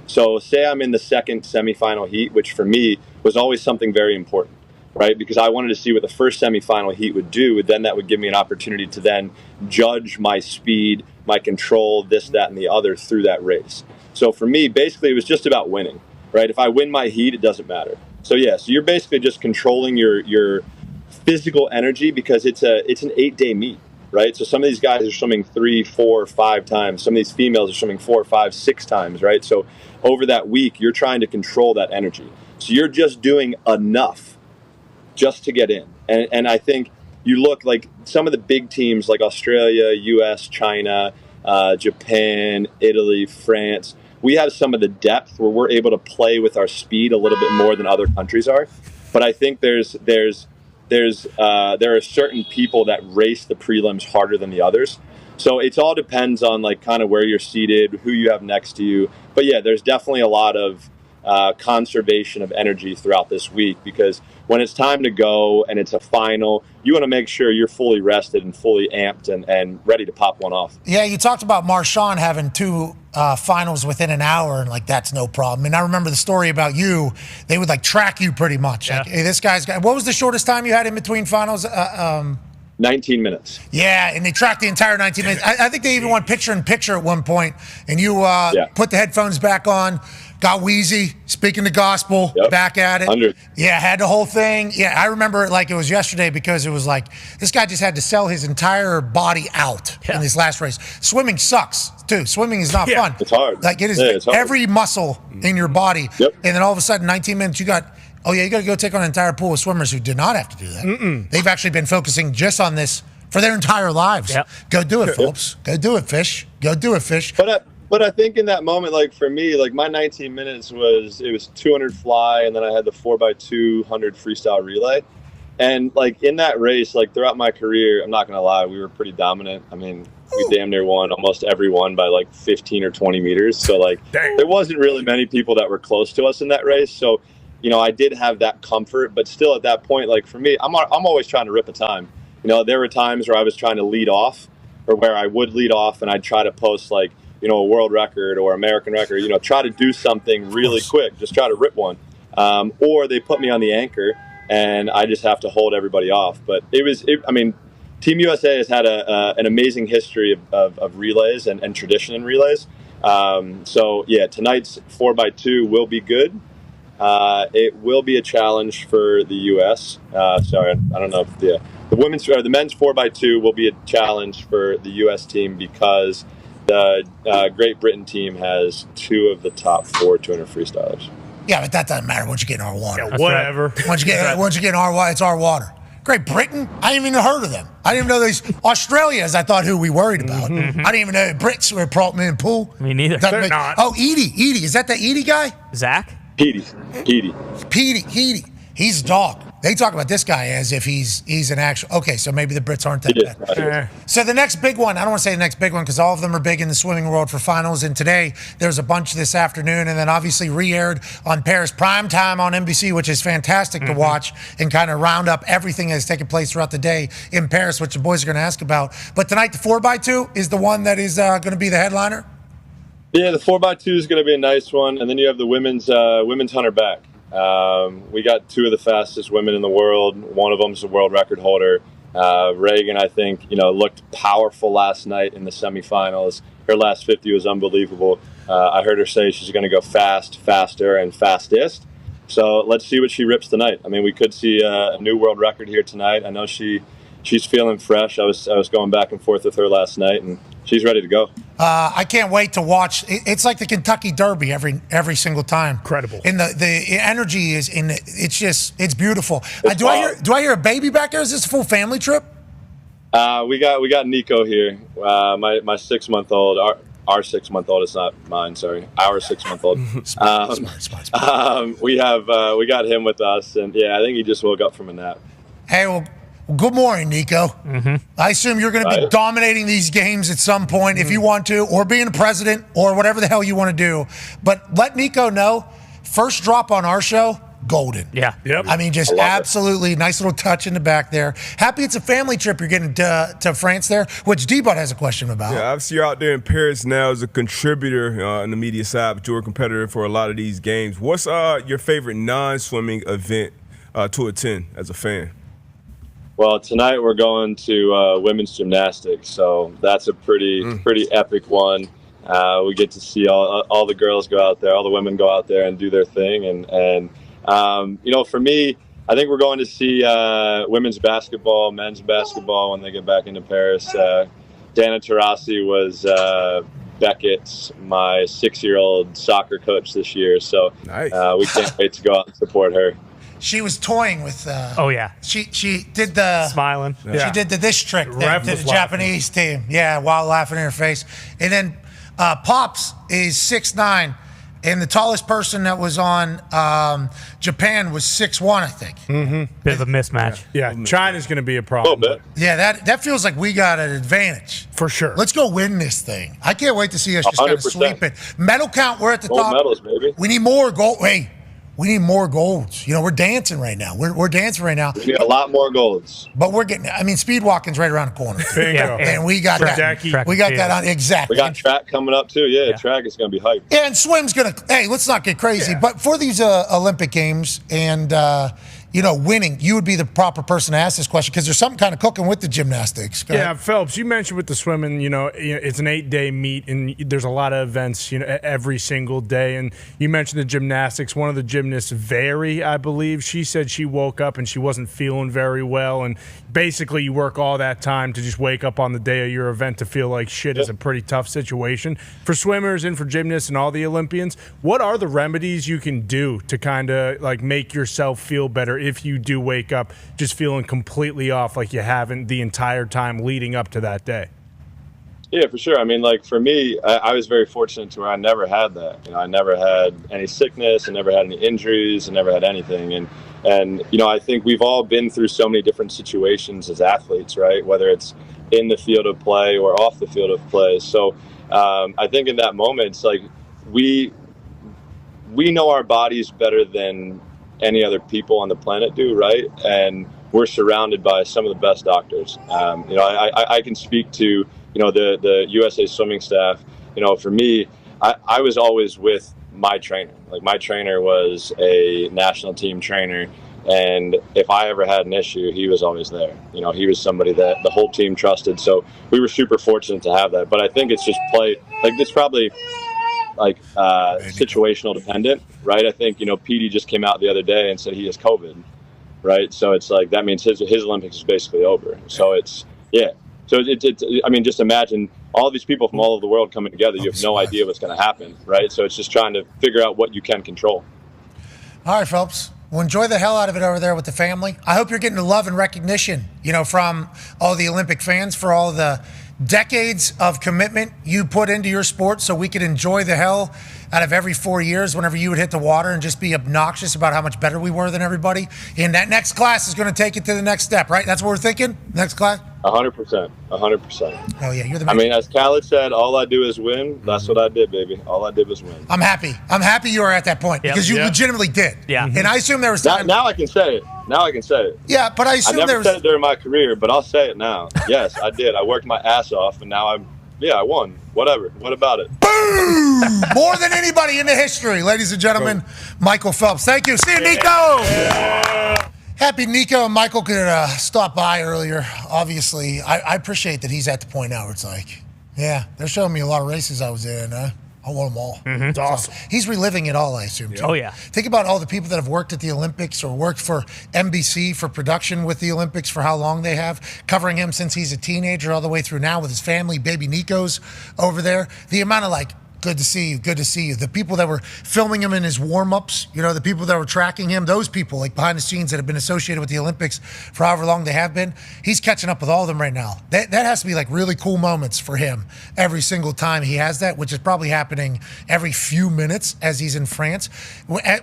So say I'm in the second semifinal heat, which for me was always something very important, right? Because I wanted to see what the first semifinal heat would do, and then that would give me an opportunity to then judge my speed, my control, this, that, and the other through that race. So for me, basically, it was just about winning, right? If I win my heat, it doesn't matter. So you're basically just controlling your physical energy, because it's an 8-day meet, right? So some of these guys are swimming 3, 4, 5 times. Some of these females are swimming 4, 5, 6 times, right? So over that week, you're trying to control that energy. So you're just doing enough just to get in. And I think you look like some of the big teams like Australia, US, China, Japan, Italy, France. We have some of the depth where we're able to play with our speed a little bit more than other countries are. But I think there are certain people that race the prelims harder than the others. So it all depends on like kind of where you're seated, who you have next to you. But yeah, there's definitely a lot of conservation of energy throughout this week, because when it's time to go and it's a final, you want to make sure you're fully rested and fully amped and ready to pop one off. Yeah, you talked about Marshawn having 2 finals within an hour, and like that's no problem. And I remember the story about you; they would like track you pretty much. Yeah. Like, hey, this guy's got. What was the shortest time you had in between finals? 19 minutes. Yeah, and they tracked the entire 19 minutes. I think they even went picture-in-picture at one point, and you put the headphones back on, got wheezy, speaking the gospel, back at it. 100. Yeah, had the whole thing. Yeah, I remember it like it was yesterday, because it was like this guy just had to sell his entire body out in this last race. Swimming sucks, too. Swimming is not fun. It's hard. Like it is it's hard. every muscle in your body. Yep. And then all of a sudden, 19 minutes, you got to go take on an entire pool of swimmers who did not have to do that. They've actually been focusing just on this for their entire lives. Yep. Go do it, Phelps. Go do it, fish. Go do it, fish. But I think in that moment, like for me, like my 19 minutes was 200 fly, and then I had the 4x2 100 freestyle relay. And like in that race, like throughout my career, I'm not gonna lie, we were pretty dominant. I mean, we damn near won almost every one by like 15 or 20 meters. So like there wasn't really many people that were close to us in that race. So I did have that comfort, but still at that point, like for me, I'm always trying to rip a time. There were times where I was trying to lead off, or where I would lead off and I'd try to post like, a world record or American record, try to do something really quick, just try to rip one. Or they put me on the anchor and I just have to hold everybody off. But Team USA has had an amazing history of relays and tradition in relays. So yeah, tonight's 4x2 will be good. It will be a challenge for the U.S. Sorry, I don't know if the women's or the men's 4x2 will be a challenge for the U.S. team, because the Great Britain team has 2 of the top 4 200 freestylers. Yeah, but that doesn't matter once you get in our water. Yeah, whatever. Once you get in our water, it's our water. Great Britain? I didn't even heard of them. I didn't even know these Australias. I thought who we worried about. Mm-hmm. I didn't even know Brits were Praltman and Poole. Me neither. They're not. Oh, Edie. Is that the Edie guy? Zach? Petey. Petey. He's a dog. They talk about this guy as if he's an actual. Okay, so maybe the Brits aren't that bad. So the next big one, I don't want to say the next big one because all of them are big in the swimming world for finals. And today there's a bunch this afternoon, and then obviously re-aired on Paris Prime Time on NBC, which is fantastic to watch and kind of round up everything that's taken place throughout the day in Paris, which the boys are going to ask about. But tonight the 4x2 is the one that is going to be the headliner. Yeah, the 4x2 is going to be a nice one, and then you have the women's 100 back. We got two of the fastest women in the world. One of them is a world record holder. Reagan, I think, looked powerful last night in the semifinals. Her last 50 was unbelievable. I heard her say she's going to go fast, faster, and fastest. So let's see what she rips tonight. I mean, we could see a new world record here tonight. I know she's feeling fresh. I was going back and forth with her last night, and she's ready to go. I can't wait to watch. It's like the Kentucky Derby every single time. Incredible. And the energy is in. It's beautiful. Do I hear a baby back there? Is this a full family trip? We got Nico here. My 6-month-old. Our 6-month-old. It's not mine. Sorry, our 6-month-old. Smart. We got him with us, and yeah, I think he just woke up from a nap. Hey, well, good morning, Nico. I assume you're going to be dominating these games at some point if you want to, or being a president, or whatever the hell you want to do. But let Nico know, first drop on our show, golden. Yeah. Yep. I mean, just absolutely nice little touch in the back there. Happy it's a family trip you're getting to France there, which D-Bud has a question about. Yeah, obviously you're out there in Paris now as a contributor on the media side, but you're a competitor for a lot of these games. What's your favorite non-swimming event to attend as a fan? Well, tonight we're going to women's gymnastics, so that's a pretty epic one. We get to see all the girls go out there, all the women go out there and do their thing, and for me, I think we're going to see women's basketball, men's basketball when they get back into Paris. Dana Taurasi was Beckett's, my 6-year-old soccer coach this year, so nice. We can't wait to go out and support her. She was toying with. Oh yeah. She did the smiling. She did this trick to the Japanese team. Yeah, while laughing in her face. And then Pops is 6'9", and the tallest person that was on Japan was 6'1", I think. Bit of a mismatch. Yeah, China's going to be a problem. A little bit. Yeah, that feels like we got an advantage. For sure. Let's go win this thing. I can't wait to see us just kind of 100%. sweep it. Medal count, we're at the Gold top. medals, baby. We need more gold. Hey, we need more golds. We're dancing right now. We're dancing right now. We need a lot more golds. But we're getting. I mean, speed walking's right around the corner. Bingo. And we got that. We got that on exactly. We got track coming up too. Yeah, track is going to be hyped. Yeah, and swim's gonna. Hey, let's not get crazy. Yeah. But for these Olympic Games and winning, you would be the proper person to ask this question because there's something kind of cooking with the gymnastics. Go ahead. Phelps, you mentioned with the swimming, it's an 8-day meet and there's a lot of events, every single day. And you mentioned the gymnastics. One of the gymnasts, Vary, I believe, she said she woke up and she wasn't feeling very well. And basically you work all that time to just wake up on the day of your event to feel like shit is a pretty tough situation. For swimmers and for gymnasts and all the Olympians, what are the remedies you can do to kind of like make yourself feel better if you do wake up just feeling completely off like you haven't the entire time leading up to that day? Yeah, for sure. I mean, like for me, I was very fortunate to where I never had that. I never had any sickness, I never had any injuries, I never had anything. And I think we've all been through so many different situations as athletes, right? Whether it's in the field of play or off the field of play. So I think in that moment, it's like we know our bodies better than any other people on the planet do, right? And we're surrounded by some of the best doctors. I can speak to the USA swimming staff. For me, I was always with my trainer. Like my trainer was a national team trainer, and if I ever had an issue, he was always there. He was somebody that the whole team trusted. So we were super fortunate to have that. But I think it's just it's probably situational dependent, right? I think Petey just came out the other day and said he has COVID, right? So it's like that means his Olympics is basically over. So it's So I mean, just imagine all these people from all over the world coming together. You have no idea what's going to happen, right? So it's just trying to figure out what you can control. All right, Phelps. Well, enjoy the hell out of it over there with the family. I hope you're getting the love and recognition, from all the Olympic fans for all the decades of commitment you put into your sport so we could enjoy the hell out of every 4 years whenever you would hit the water and just be obnoxious about how much better we were than everybody. And that next class is going to take it to the next step, right? That's what we're thinking? Next class? 100%. 100%. Oh, yeah, you're the I mean, as Khaled said, all I do is win. That's what I did, baby. All I did was win. I'm happy. I'm happy you are at that point because you legitimately did. Yeah. And I assume there was time. Now I can say it. Yeah, but I assume never said it during my career, but I'll say it now. Yes, I did. I worked my ass off, and now I won. Whatever. What about it? Boom! More than anybody in the history, ladies and gentlemen, Michael Phelps. Thank you. See you, Nico. Happy Nico and Michael could stop by earlier. Obviously, I appreciate that he's at the point now where it's like, yeah, they're showing me a lot of races I was in. I won them all. Mm-hmm. It's awesome. He's reliving it all, I assume, too. Oh, yeah. Think about all the people that have worked at the Olympics or worked for NBC for production with the Olympics for how long they have, covering him since he's a teenager all the way through now with his family. Baby Nico's over there. The amount of, good to see you, good to see you. The people that were filming him in his warm-ups, the people that were tracking him, those people, behind the scenes that have been associated with the Olympics for however long they have been, he's catching up with all of them right now. That has to be, really cool moments for him every single time he has that, which is probably happening every few minutes as he's in France.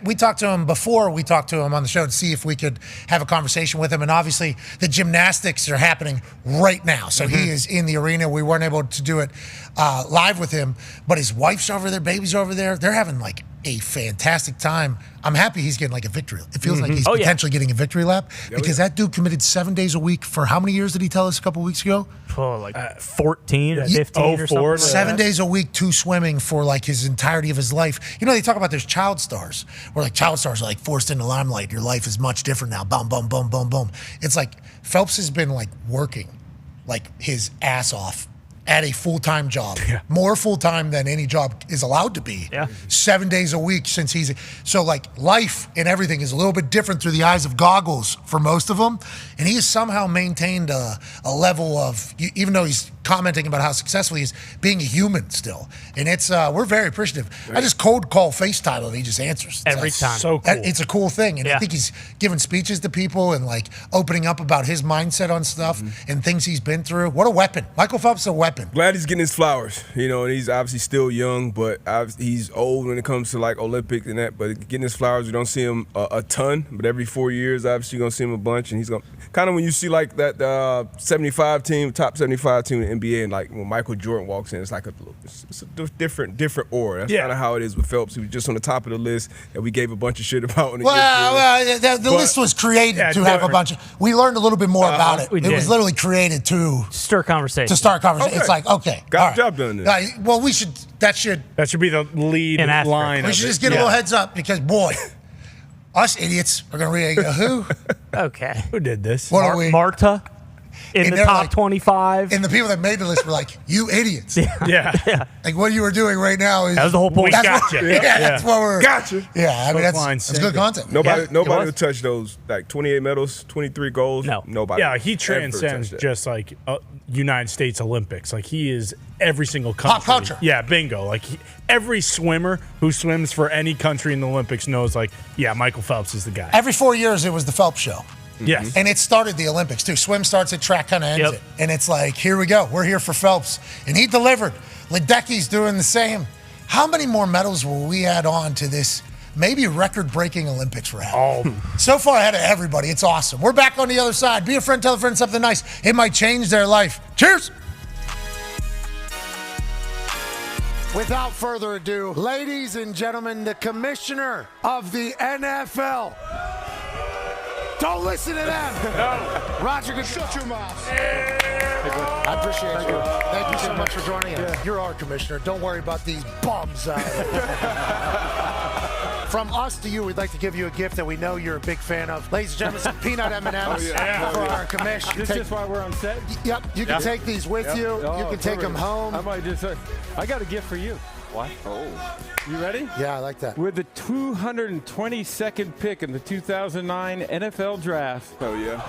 We talked to him before we talked to him on the show to see if we could have a conversation with him, and obviously the gymnastics are happening right now, so he is in the arena. We weren't able to do it live with him, but his wife's over there, baby's over there. They're having a fantastic time. I'm happy he's getting a victory. It feels like he's potentially getting a victory lap because that dude committed 7 days a week for how many years did he tell us a couple weeks ago? 14, 15 or something. 7 days a week to swimming for his entirety of his life. They talk about there's child stars where child stars are forced into limelight. Your life is much different now. Boom, boom, boom, boom, boom. It's Phelps has been working his ass off at a full-time job, more full-time than any job is allowed to be. 7 days a week since he's so life and everything is a little bit different through the eyes of goggles for most of them, and he has somehow maintained a level of, even though he's commenting about how successful he is, being a human still, and it's we're very appreciative. I just cold call FaceTime him, he just answers every time. So cool. It's a cool thing, and I think he's giving speeches to people and opening up about his mindset on stuff and things he's been through. What a weapon. Michael Phelps is a weapon. Glad he's getting his flowers, and he's obviously still young, but he's old when it comes to Olympics and that. But getting his flowers, we don't see him a ton, but every 4 years, obviously, you're gonna see him a bunch, and he's gonna kind of when you see that 75 team, top 75 team in the NBA, and when Michael Jordan walks in, it's it's a different aura. That's kind of how it is with Phelps. He was just on the top of the list that we gave a bunch of shit about. The list was created to have a bunch of. We learned a little bit more about it. It was literally created to start conversation. To start conversation. It's okay, got the job done. Well, we should. That should be the lead line. We should just get a little heads up because boy, us idiots are gonna read who. Okay, who did this? What are we? Marta. In the top 25. And the people that made the list were you idiots. Yeah. What you were doing right now is. That was the whole point. Gotcha. That's what we're. Gotcha. Yeah, I mean, that's good content. Nobody would touch those 28 medals, 23 goals. No. Nobody. Yeah, he transcends just United States Olympics. He is every single country. Pop culture. Yeah, bingo. Every swimmer who swims for any country in the Olympics knows, Michael Phelps is the guy. Every 4 years, it was the Phelps show. Yes. And it started the Olympics, too. Swim starts it, track kind of ends it. And it's here we go. We're here for Phelps. And he delivered. Ledecky's doing the same. How many more medals will we add on to this maybe record-breaking Olympics we're having? So far ahead of everybody. It's awesome. We're back on the other side. Be a friend, tell a friend something nice. It might change their life. Cheers. Without further ado, ladies and gentlemen, the commissioner of the NFL. Don't listen to them. No. Roger, shut your mouth. I appreciate you. Thank you so much for joining us. You're our commissioner. Don't worry about these bums. From us to you, we'd like to give you a gift that we know you're a big fan of. Ladies and gentlemen, some peanut M&Ms for our commission. This is why we're on set? Yep. You can take these with you. You can take them home. I might just I got a gift for you. What? Oh. You ready? Yeah, I like that. With the 222nd pick in the 2009 NFL Draft. Oh, yeah.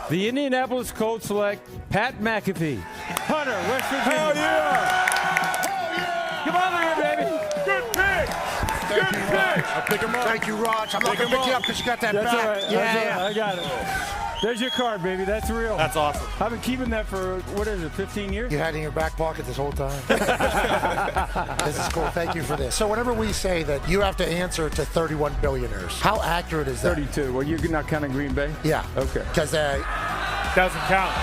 The Indianapolis Colts select Pat McAfee. Hunter, West Virginia. Hell yeah! Come on here, baby. Good pick. Good pick. I'll pick him up. Thank you, Raj. I'm not going to pick you up because you got that That's back. all right. Yeah. I got it. There's your card, baby. That's real. That's awesome. I've been keeping that for, 15 years? You had it in your back pocket this whole time. This is cool. Thank you for this. So whenever we say that you have to answer to 31 billionaires, how accurate is that? 32. Well, you're not counting Green Bay? Yeah. Okay. Because Doesn't count.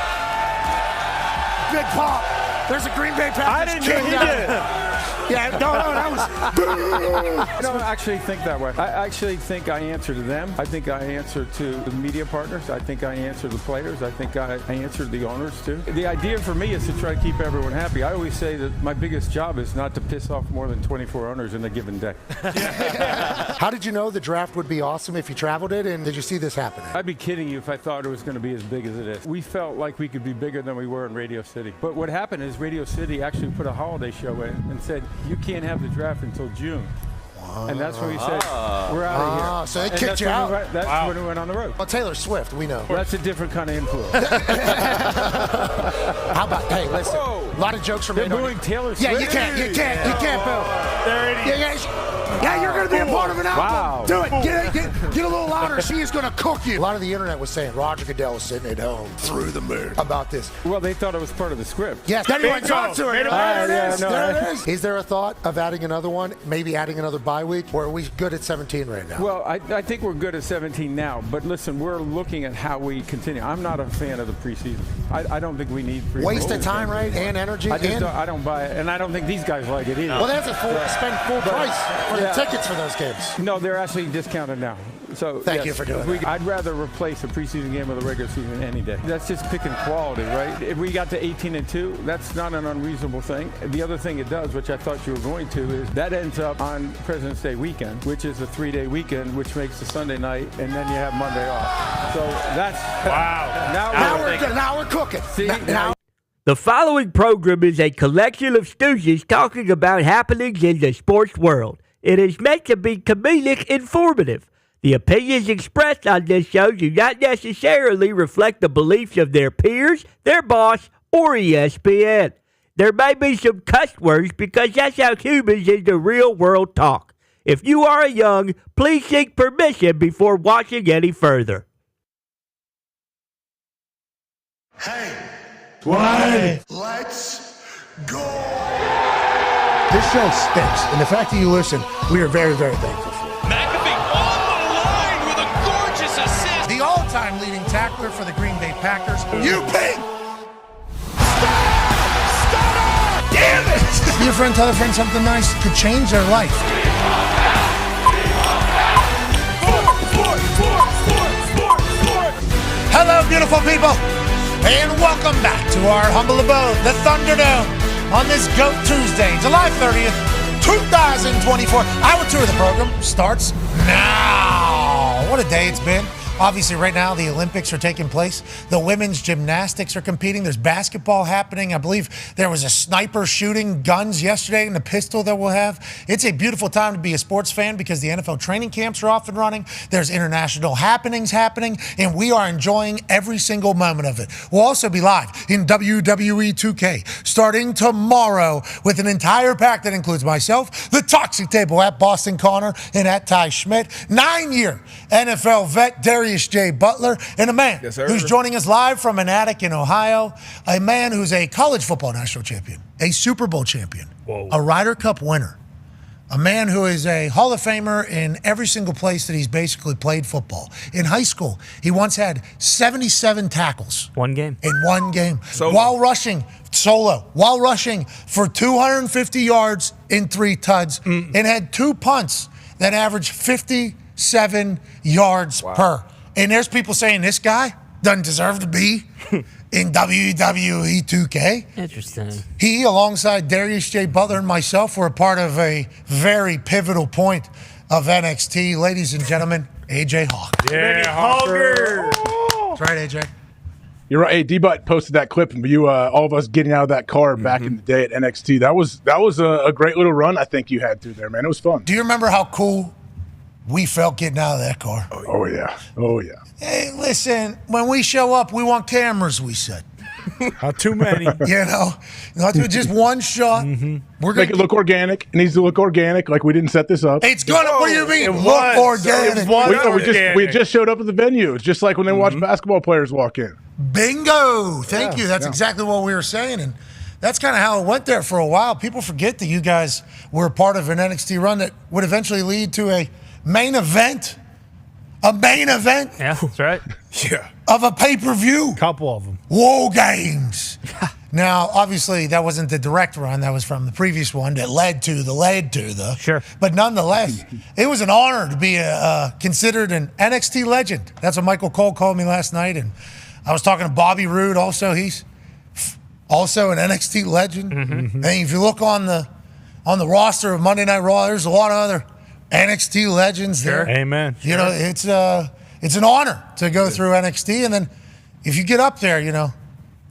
Big Pop. There's a Green Bay Packers. I didn't know he did. Yeah, no, that was. I don't actually think that way. I actually think I answer to them. I think I answer to the media partners. I think I answer the players. I think I answer the owners too. The idea for me is to try to keep everyone happy. I always say that my biggest job is not to piss off more than 24 owners in a given day. How did you know the draft would be awesome if you traveled it, and did you see this happening? I'd be kidding you if I thought it was going to be as big as it is. We felt like we could be bigger than we were in Radio City. But what happened is Radio City actually put a holiday show in and said, you can't have the draft until June. And that's when we said, we're out of here. So they And kicked you out. That's when we went on the road. Well, Taylor Swift, we know. Well, that's a different kind of influence. How about, hey, listen, a lot of jokes from They're booing Taylor Swift. Yeah, you can't, Bill. There it is. Yeah, you're going to be a part of an album. Wow. Do it. Get a little louder. She is going to cook you. A lot of the internet was saying Roger Goodell was sitting at home through the moon about this. Well, they thought it was part of the script. Yes, then he went talk to her. There it is. No, Is there a thought of adding another one, maybe adding another bye week, or are we good at 17 right now? Well, I think we're good at 17 now, but listen, we're looking at how we continue. I'm not a fan of the preseason. I don't think we need preseason. Waste of time, right, and energy. I don't buy it, and I don't think these guys like it either. Well, they have to spend full price for the tickets for those games. No, they're actually discounted now. So Thank you for doing that. I'd rather replace a preseason game with a regular season any day. That's just picking quality, right? If we got to 18-2, that's not an unreasonable thing. The other thing it does, which I thought you were going to, is that ends up on President's Day weekend, which is a 3-day weekend, which makes the Sunday night, and then you have Monday off. So that's wow. Now we're cooking. See, now. The following program is a collection of stooges talking about happenings in the sports world. It is meant to be comedic informative. The opinions expressed on this show do not necessarily reflect the beliefs of their peers, their boss, or ESPN. There may be some cuss words because that's how humans in the real world talk. If you are young, please seek permission before watching any further. Hey, Why? let's go. This show stinks, and the fact that you listen, we are very, very thankful for. McAfee on the line with a gorgeous assist. The all-time leading tackler for the Green Bay Packers. You pink. Damn it! Your friend tell a friend something nice could change their life. Hello, beautiful people, and welcome back to our humble abode, the Thunderdome, on this GOAT Tuesday, July 30th, 2024. Hour 2 of the program starts now. What a day it's been. Obviously, right now, the Olympics are taking place. The women's gymnastics are competing. There's basketball happening. I believe there was a sniper shooting guns yesterday and the pistol that we'll have. It's a beautiful time to be a sports fan because the NFL training camps are off and running. There's international happenings happening, and we are enjoying every single moment of it. We'll also be live in WWE 2K starting tomorrow with an entire pack that includes myself, the Toxic Table at Boston Connor and at Ty Schmidt, 9-year NFL vet Darius J. Butler, and a man who's joining us live from an attic in Ohio, a man who's a college football national champion, a Super Bowl champion, a Ryder Cup winner, a man who is a Hall of Famer in every single place that he's basically played football. In high school, he once had 77 tackles. One game. In one game. Solo. While rushing for 250 yards in 3 tuds and had 2 punts that averaged 57 yards per. And there's people saying this guy doesn't deserve to be in WWE 2K. Interesting. He, alongside Darius J. Butler and myself, were a part of a very pivotal point of NXT. Ladies and gentlemen, AJ Hawk. Yeah, Hawker. That's right, AJ. You're right. Hey, D-Butt posted that clip of you, all of us getting out of that car back in the day at NXT. That was a great little run I think you had through there, man. It was fun. Do you remember how cool we felt getting out of that car? Oh, yeah. Oh, yeah. Hey, listen, when we show up, we want cameras, we said. Not too many. Not just one shot. We're Make it look organic. It needs to look organic, like we didn't set this up. It's gonna. What do you mean? Look organic. We just showed up at the venue. It's just like when they watch basketball players walk in. Bingo. Thank you. That's exactly what we were saying, and that's kind of how it went there for a while. People forget that you guys were a part of an NXT run that would eventually lead to a main event. A main event. Yeah, that's right. Yeah. Of a pay-per-view. Couple of them. War Games. Now, obviously, that wasn't the direct run. That was from the previous one that led to the. Sure. But nonetheless, it was an honor to be considered an NXT legend. That's what Michael Cole called me last night. And I was talking to Bobby Roode also. He's also an NXT legend. And if you look on the roster of Monday Night Raw, there's a lot of other NXT legends there. Amen. It's an honor to go through NXT, and then if you get up there,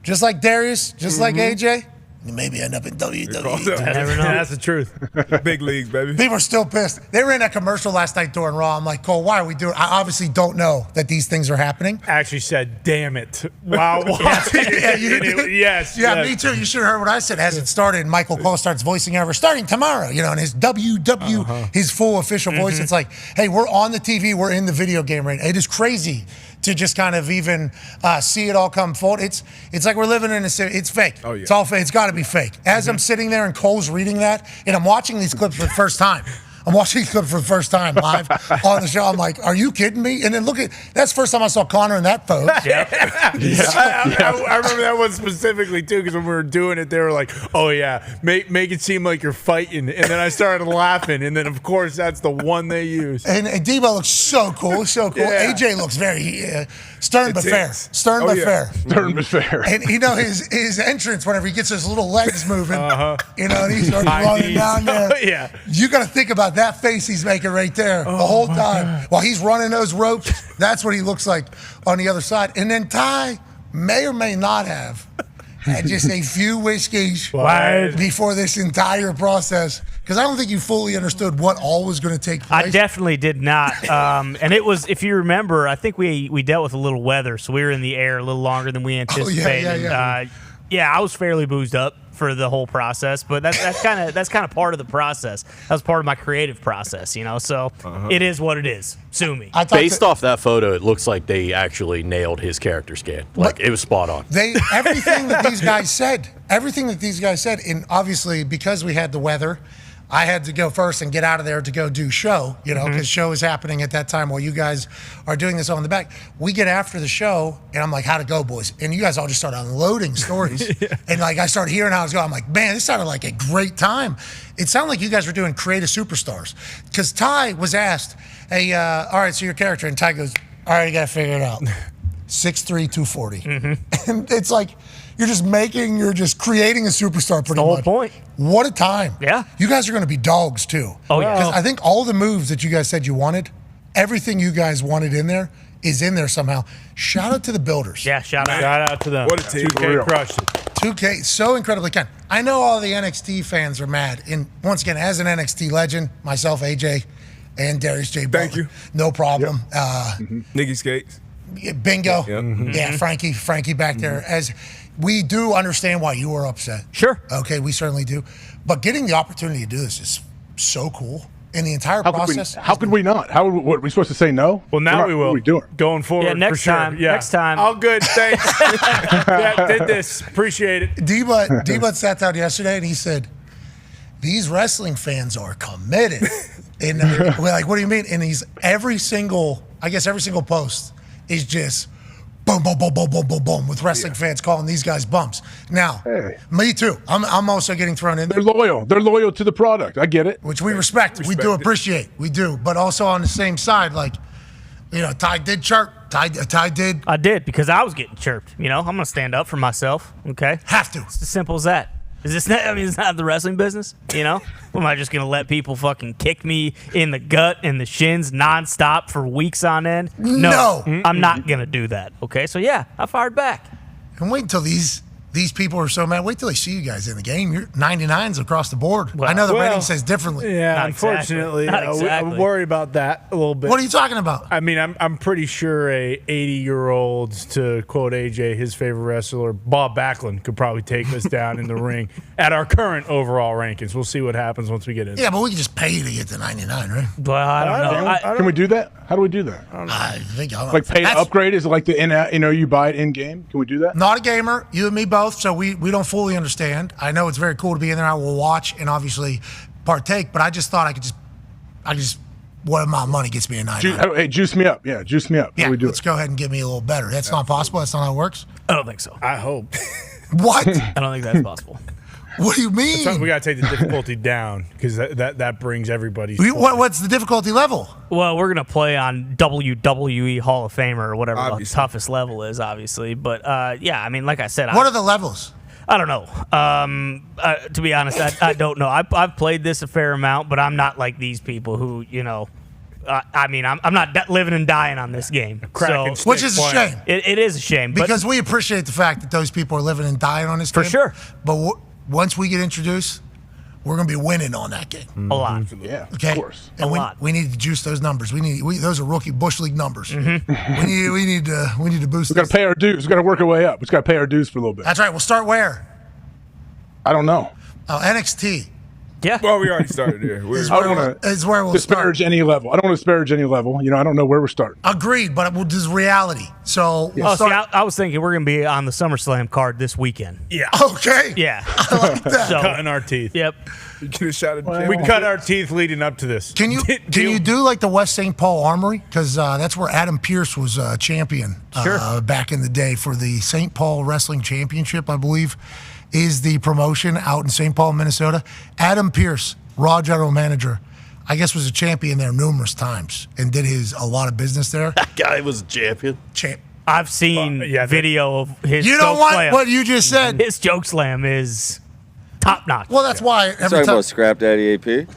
just like Darius, just like AJ, you maybe end up in WWE. You never know. That's the truth. Big leagues, baby. People are still pissed. They ran that commercial last night during Raw. I'm like, Cole, why are we doing? I obviously don't know that these things are happening. I actually said, "Damn it!" Wow. Yes. Yeah, me too. You should have heard what I said as it started. And Michael Cole starts voicing over starting tomorrow. In his his full official voice. It's like, hey, we're on the TV. We're in the video game right now. It is crazy to just kind of even see it all come forward. It's like we're living in it's fake. Oh, yeah. It's all fake. It's got to be fake. As I'm sitting there and Cole's reading that, and I'm watching these clips for the first time. I'm watching these clips for the first time live on the show. I'm like, are you kidding me? And then that's the first time I saw Connor in that pose. I remember that one specifically too, because when we were doing it, they were like, "Oh yeah, make it seem like you're fighting," and then I started laughing, and then of course that's the one they use. And Debo looks so cool, so cool. Yeah. AJ looks very stern but fair. Stern but fair. Stern but fair. And his entrance whenever he gets his little legs moving, and he starts running down there. Yeah, you got to think about that face he's making right there the whole time while he's running those ropes. That's what he looks like on the other side. And then Ty may or may not have had just a few whiskeys before this entire process, because I don't think you fully understood what all was going to take place. I definitely did not. And it was, if you remember, I think we dealt with a little weather, so we were in the air a little longer than we anticipated. Yeah, I was fairly boozed up for the whole process, but that's kind of part of the process. That was part of my creative process, So it is what it is. Sue me. Based off that photo, it looks like they actually nailed his character scan. Like, it was spot on. Everything that these guys said, and obviously because we had the weather, I had to go first and get out of there to go do show, because show is happening at that time while you guys are doing this on the back. We get after the show, and I'm like, how'd it go, boys? And you guys all just started unloading stories. And I started hearing how it was going. I'm like, man, this sounded like a great time. It sounded like you guys were doing creative superstars. Because Ty was asked, hey, all right, so your character, and Ty goes, all right, you got to figure it out. 6'3", 240. And it's like, you're just creating a superstar pretty much. The whole point. What a time. Yeah. You guys are going to be dogs, too. Oh, yeah. Because I think all the moves that you guys said you wanted, everything you guys wanted in there is in there somehow. Shout out to the builders. Yeah, shout out to them. What a team. 2K crushed it. 2K, so incredibly kind. I know all the NXT fans are mad. And once again, as an NXT legend, myself, AJ, and Darius J. Thank you. No problem. Nicky Skates. Bingo. Yep. Yeah, Frankie back there. As we do understand why you were upset. Sure. Okay, we certainly do. But getting the opportunity to do this is so cool. And the entire process. How could we not? What are we supposed to say no? Well, now we will. What are we doing? Going forward, Yeah, next for sure. time. Next time. All good. Thanks. Did this. Appreciate it. D-Butt sat down yesterday and he said, these wrestling fans are committed. And we're like, what do you mean? And every single post is just boom, boom, boom, boom, boom, boom, boom, with wrestling fans calling these guys bumps. Now, me too. I'm also getting thrown in there. They're loyal. They're loyal to the product. I get it. Which we respect. We do appreciate. We do. But also on the same side, Ty did chirp. Ty did. I did, because I was getting chirped. I'm going to stand up for myself, okay? Have to. It's as simple as that. It's not the wrestling business, Am I just going to let people fucking kick me in the gut and the shins nonstop for weeks on end? No. I'm not going to do that, okay? So, yeah, I fired back. And wait until these these people are so mad. Wait till they see you guys in the game. You're 99s across the board. I know the rating says differently. Yeah, unfortunately, I worry about that a little bit. What are you talking about? I mean, I'm pretty sure a 80-year-old, to quote AJ, his favorite wrestler, Bob Backlund, could probably take us down in the ring at our current overall rankings. We'll see what happens once we get in. Yeah, but we can just pay you to get to 99, right? Well, I don't know. Can we do that? How do we do that? I think like pay to upgrade. Is it like you buy it in game? Can we do that? Not a gamer. You and me both. So we don't fully understand. I know it's very cool to be in there. I will watch and obviously partake. But I just thought I just what amount of money gets me a 99? Hey, juice me up. Yeah, juice me up. Yeah, How do we do let's it? go ahead and get me a little better. That's not possible. That's not how it works. I don't think so. I hope. What? I don't think that's possible. What do you mean? We got to take the difficulty down because that brings everybody's. What's the difficulty level? Well, we're going to play on WWE Hall of Famer or whatever Obviously. the toughest level is, obviously. But, yeah, I mean, like I said. What are the levels? I don't know. To be honest, I don't know. I've played this a fair amount, but I'm not like these people who, I mean, I'm not living and dying on this game. Which is a shame. It is a shame. Because we appreciate the fact that those people are living and dying on this game. For sure. But once we get introduced, we're going to be winning on that game. A lot. Yeah, Okay. of course. And we need to juice those numbers. Those are rookie Bush League numbers. We need to boost. We got to pay our dues. We got to work our way up. We just got to pay our dues for a little bit. That's right. We'll start where? I don't know. NXT. Yeah. Well, we already started there. Is where we'll disparage start. any level. I don't want to disparage any level. I don't know where we're starting. Agreed, but this is reality. So we'll start. I was thinking we're going to be on the SummerSlam card this weekend. Yeah. Okay. Yeah. I like that. Cutting our teeth. Yep. Get a shot at We cut our teeth leading up to this. Can you do like the West St. Paul Armory? Because that's where Adam Pearce was champion back in the day for the St. Paul Wrestling Championship, I believe, is the promotion out in St. Paul, Minnesota. Adam Pearce, Raw general manager, I guess was a champion there numerous times and did a lot of business there. That guy was a champion. I've seen video of his You choke don't want slam. what you just said. His choke slam is top notch. Well, that's why every Talking time about Scrap Daddy AP.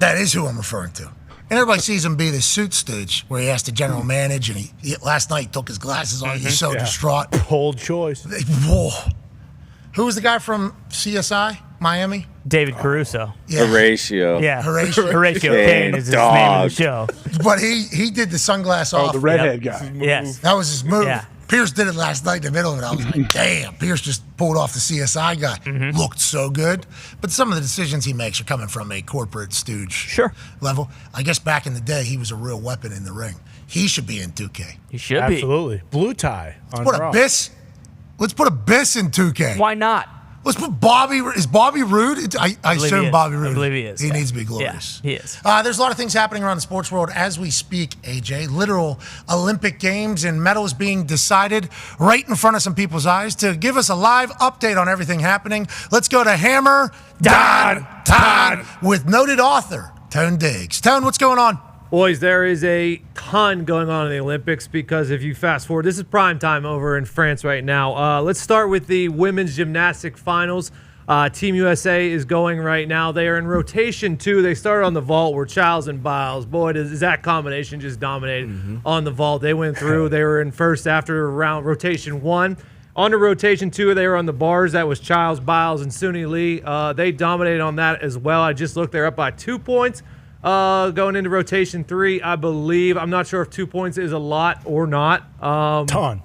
that is who I'm referring to. And everybody sees him be the suit stooge where he has to general manage, and he last night he took his glasses off. He's so distraught. Bold choice. Whoa. Who was the guy from CSI, Miami? David Caruso. Yeah. Horatio. Yeah. Horatio. Horatio Kane is his name in the show. But he did the sunglass off. The redhead guy. Yes. That was his move. Yeah. Pierce did it last night in the middle of it. I was like, damn, Pierce just pulled off the CSI guy. Looked so good. But some of the decisions he makes are coming from a corporate stooge level. I guess back in the day, he was a real weapon in the ring. He should be in 2K. He should be. Absolutely. Blue tie on Let's put Raw. Let's put Abyss in 2K. Why not? Let's put Bobby. Is Bobby Roode? I assume Bobby Roode. I believe he is. He needs to be glorious. Yeah, he is. There's a lot of things happening around the sports world as we speak, AJ. Literal Olympic Games and medals being decided right in front of some people's eyes. To give us a live update on everything happening, let's go to Hammer Dahn with noted author Tone Diggs. Tone, what's going on? Boys, there is a ton going on in the Olympics because if you fast forward, this is prime time over in France right now. Let's start with the women's gymnastic finals. Team USA is going right now. They are in rotation 2. They started on the vault where Childs and Biles. Boy, does that combination just dominated on the vault. They went through. They were in first after rotation 1. On to rotation 2, they were on the bars. That was Childs, Biles, and Suni Lee. They dominated on that as well. I just looked. They're up by 2 points. Going into rotation 3, I believe. I'm not sure if 2 points is a lot or not. Ton.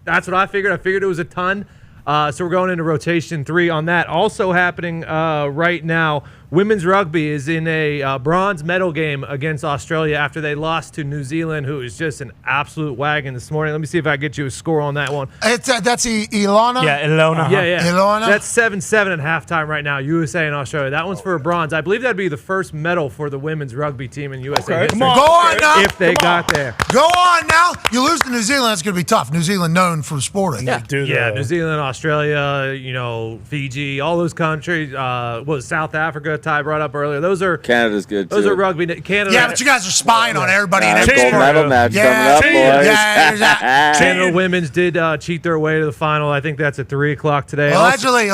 That's what I figured. I figured it was a ton. So we're going into rotation 3 on that. Also happening right now, women's rugby is in a bronze medal game against Australia after they lost to New Zealand, who is just an absolute wagon this morning. Let me see if I can get you a score on that one. That's Ilona? Yeah, Ilona. Yeah. Ilona? That's 7-7 at halftime right now, USA and Australia. That one's for a bronze. I believe that'd be the first medal for the women's rugby team in USA history. Go on now. If they got there. Go on now. You lose to New Zealand, that's going to be tough. New Zealand known for sporting. Yeah, New Zealand, Australia, Fiji, all those countries. South Africa, Ty brought up earlier. Those are Canada's good, Those too. are rugby. Canada. Yeah, but you guys are spying on everybody in every gold sport. medal match coming up, boys. Canada women's did cheat their way to the final. I think that's at 3 o'clock today. Allegedly.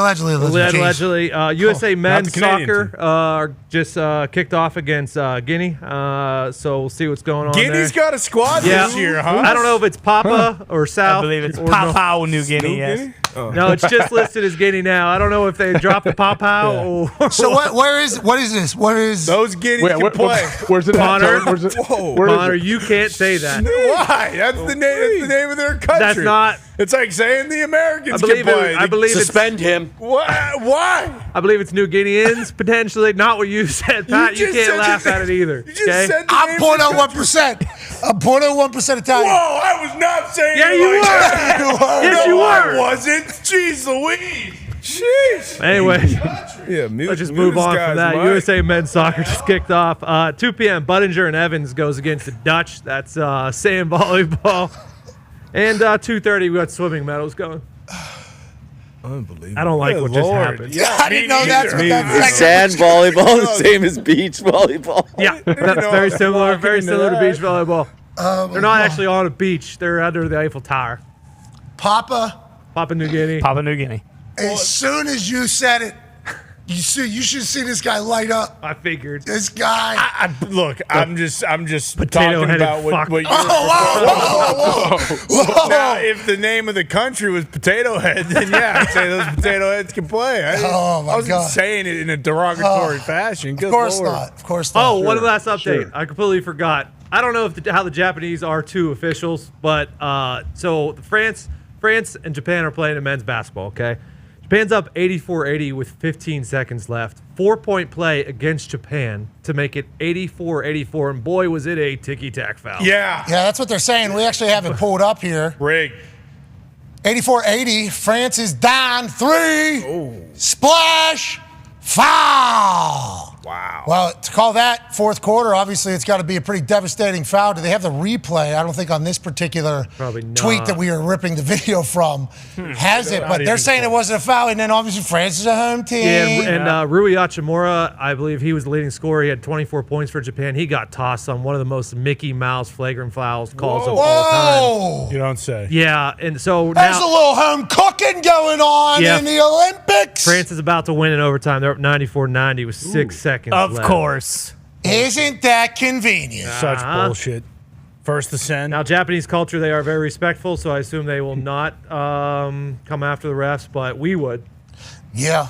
USA men's soccer just kicked off against Guinea. So we'll see what's going on Guinea's there. got a squad this year, huh? I don't know if it's Papua or South. I believe it's or Papua New Guinea, yes. No, it's just listed as Guinea now. I don't know if they dropped the pow or. So what is this? What is those Guineas can play? Where's it Connor? at? Where's it? Connor, you can't say that. Why? That's the name. That's the name of their country. That's not. It's like saying the Americans I believe can play. I believe Suspend him. Why? I believe it's New Guineans potentially. Not what you said, Pat. You can't laugh at it either. You just Okay? said the I'm name 0.01%. I'm 0.01% Italian. Whoa, I was not saying Yeah, it you like were. that. Yes, you No, I were. wasn't. Jeez Louise. Jeez. Anyway, Yeah, let's just move on from that. USA men's soccer just kicked off. 2 p.m. Buttinger and Evans goes against the Dutch. That's sand volleyball. And 2:30 we got swimming medals going. Unbelievable. I don't like what just Lord. happened. Yeah, I didn't know that's what that Sand volleyball, the same as beach volleyball. Yeah, that's very similar. Very into similar to that. beach volleyball. They're not actually on a beach. They're under the Eiffel Tower. Papua New Guinea. Papua New Guinea. As soon as you said it, you should see this guy light up. I figured. This guy. Look, I'm just talking Potato-headed about fuck. what you're. Whoa. Now, if the name of the country was Potato Head, then yeah, I'd say those Potato Heads can play. Oh, my I wasn't God. saying it in a derogatory fashion. Of course not. Of course not. Oh, one last update. Sure. I completely forgot. I don't know how the Japanese are two officials, but so France and Japan are playing in men's basketball, okay? Japan's up 84-80 with 15 seconds left. 4-point play against Japan to make it 84-84, and boy, was it a ticky-tack foul. Yeah. Yeah, that's what they're saying. We actually have it pulled up here. Rig. 84-80. France is down 3. Splash. Foul. Wow. Well, to call that fourth quarter, obviously it's got to be a pretty devastating foul. Do they have the replay? I don't think on this particular tweet that we are ripping the video from has it, but they're saying it wasn't a foul, and then obviously France is a home team. Yeah, and Rui Hachimura, I believe he was the leading scorer. He had 24 points for Japan. He got tossed on one of the most Mickey Mouse flagrant fouls calls of all time. You don't say. Yeah, and so There's now a little home cooking going on in the Olympics. France is about to win in overtime. They're up 94-90 with 6 seconds Of left. course. Isn't that convenient? Such bullshit. First to send. Now, Japanese culture, they are very respectful, so I assume they will not come after the refs, but we would. Yeah.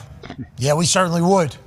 Yeah, we certainly would.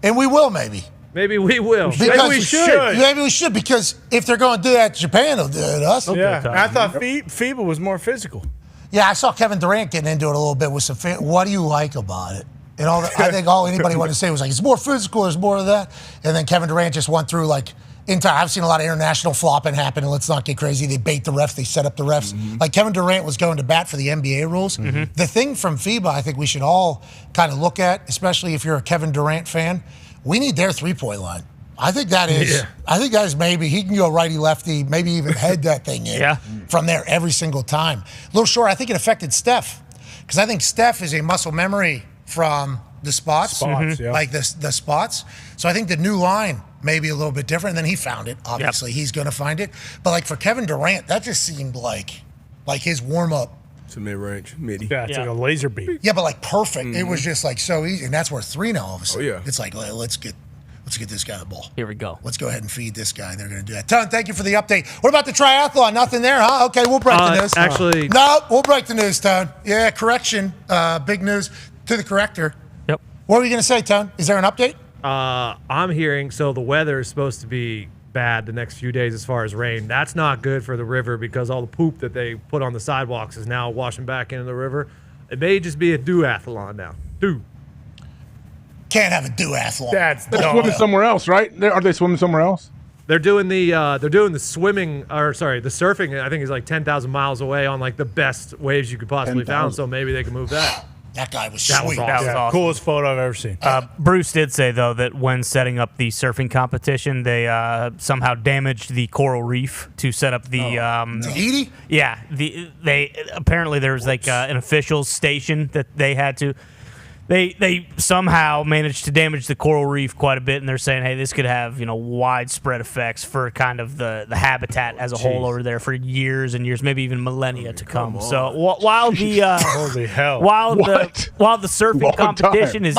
And we will, maybe. Maybe we will. Because Maybe we should. Maybe we should, because if they're going to do that to Japan, they'll do it to us. Yeah, I thought FIBA was more physical. Yeah, I saw Kevin Durant getting into it a little bit with some what do you like about it? And all that, I think all anybody wanted to say was like, it's more physical, there's more of that. And then Kevin Durant just went through like, I've seen a lot of international flopping happen, and let's not get crazy. They bait the refs, they set up the refs. Like Kevin Durant was going to bat for the NBA rules. The thing from FIBA I think we should all kind of look at, especially if you're a Kevin Durant fan, we need their three-point line. I think that is maybe, he can go righty-lefty, maybe even head that thing in from there every single time. A little short, I think it affected Steph, because I think Steph is a muscle memory from the spots, like the spots. So I think the new line may be a little bit different. And then he found it. Obviously, he's going to find it. But like for Kevin Durant, that just seemed like his warm up. It's a mid-range, midi. Yeah, it's like a laser beam. Yeah, but like perfect. It was just like so easy, and that's where 3 now all of a sudden. Oh yeah. It's like let's get this guy the ball. Here we go. Let's go ahead and feed this guy. They're going to do that. Ton, thank you for the update. What about the triathlon? Nothing there, huh? Okay, we'll break the news. Actually, no, we'll break the news, Tone. Yeah, correction. Big news to the corrector. Yep. What were you going to say, Tone? Is there an update? I'm hearing so the weather is supposed to be bad the next few days as far as rain. That's not good for the river because all the poop that they put on the sidewalks is now washing back into the river. It may just be a duathlon now. Can't have a duathlon. They're swimming somewhere else, right? Are they swimming somewhere else? They're doing the swimming, or sorry, the surfing. I think is like 10,000 miles away on like the best waves you could possibly find. So maybe they can move that. That guy was That sweet. was That was awesome. Coolest photo I've ever seen. Bruce did say, though, that when setting up the surfing competition, they somehow damaged the coral reef to set up the. Tahiti? Yeah, they apparently there was like an official station that they had to. They somehow managed to damage the coral reef quite a bit, and they're saying, hey, this could have widespread effects for kind of the habitat as a whole over there for years and years, maybe even millennia to come. So while the holy hell, while the surfing competition is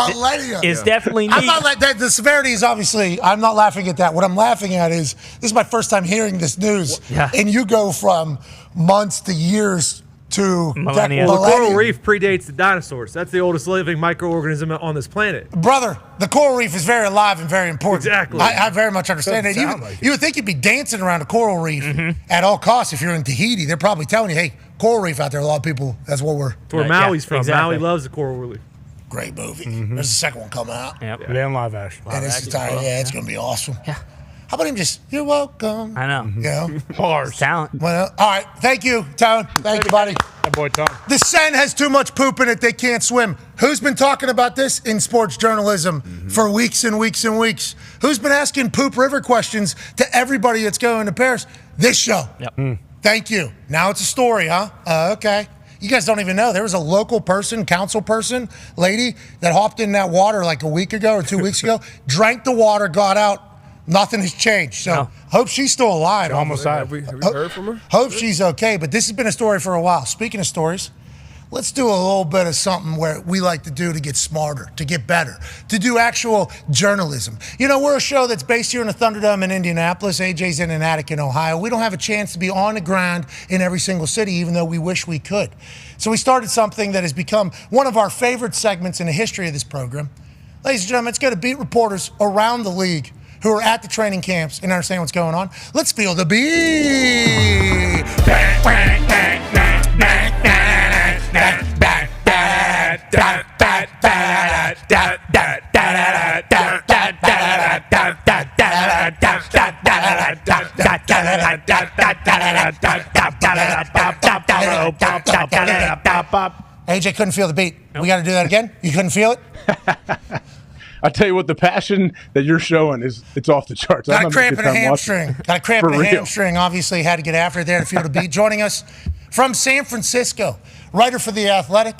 definitely neat. I'm not the severity is obviously. I'm not laughing at that. What I'm laughing at is this is my first time hearing this news, and you go from months to years to Millennia. Well, the coral reef predates the dinosaurs. That's the oldest living microorganism on this planet. Brother, the coral reef is very alive and very important. Exactly. I very much understand it. You would think you'd be dancing around a coral reef at all costs if you're in Tahiti. They're probably telling you, hey, coral reef out there. A lot of people, that's what we're... That's where Maui's from. Exactly. Maui loves the coral reef. Great movie. There's a second one coming out. Yep. Yeah. And live action. And it's it's going to be awesome. Yeah. How about him just, you're welcome. I know. You know? Bars. Talent. Well, all right. Thank you, Tone. Thank you, buddy. That boy, Tom. The Sen has too much poop in it. They can't swim. Who's been talking about this in sports journalism for weeks and weeks and weeks? Who's been asking Poop River questions to everybody that's going to Paris? This show. Yep. Thank you. Now it's a story, huh? Okay. You guys don't even know. There was a local person, council person, lady that hopped in that water like a week ago or 2 weeks ago, drank the water, got out. Nothing has changed. So hope she's still alive. Almost died. Have we heard from her? Hope she's okay. But this has been a story for a while. Speaking of stories, let's do a little bit of something where we like to do to get smarter, to get better, to do actual journalism. You know, we're a show that's based here in the Thunderdome in Indianapolis. AJ's in an attic in Ohio. We don't have a chance to be on the ground in every single city, even though we wish we could. So we started something that has become one of our favorite segments in the history of this program. Ladies and gentlemen, let's go to beat reporters around the league who are at the training camps and understand what's going on. Let's feel the beat. AJ couldn't feel the beat. We got to do that again? You couldn't feel it? I tell you what, the passion that you're showing it's off the charts. Got a cramp in a hamstring. Got a cramp in a hamstring. Obviously, had to get after it there to feel the beat. Joining us from San Francisco, writer for The Athletic,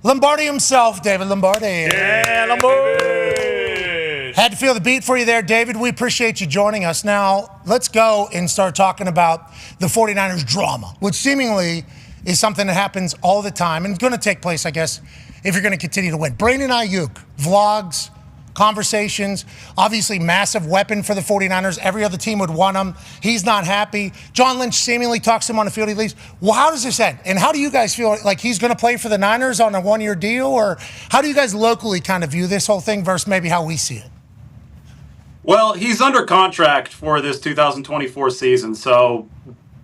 Lombardi himself, David Lombardi. Yeah, Lombardi. Had to feel the beat for you there, David. We appreciate you joining us. Now, let's go and start talking about the 49ers drama, which seemingly is something that happens all the time and it's going to take place, I guess, if you're going to continue to win. Brandon Ayuk, vlogs, conversations, obviously massive weapon for the 49ers. Every other team would want him. He's not happy. John Lynch seemingly talks to him on the field. He leaves. Well, how does this end? And how do you guys feel like he's going to play for the Niners on a one-year deal? Or how do you guys locally kind of view this whole thing versus maybe how we see it? Well, he's under contract for this 2024 season. So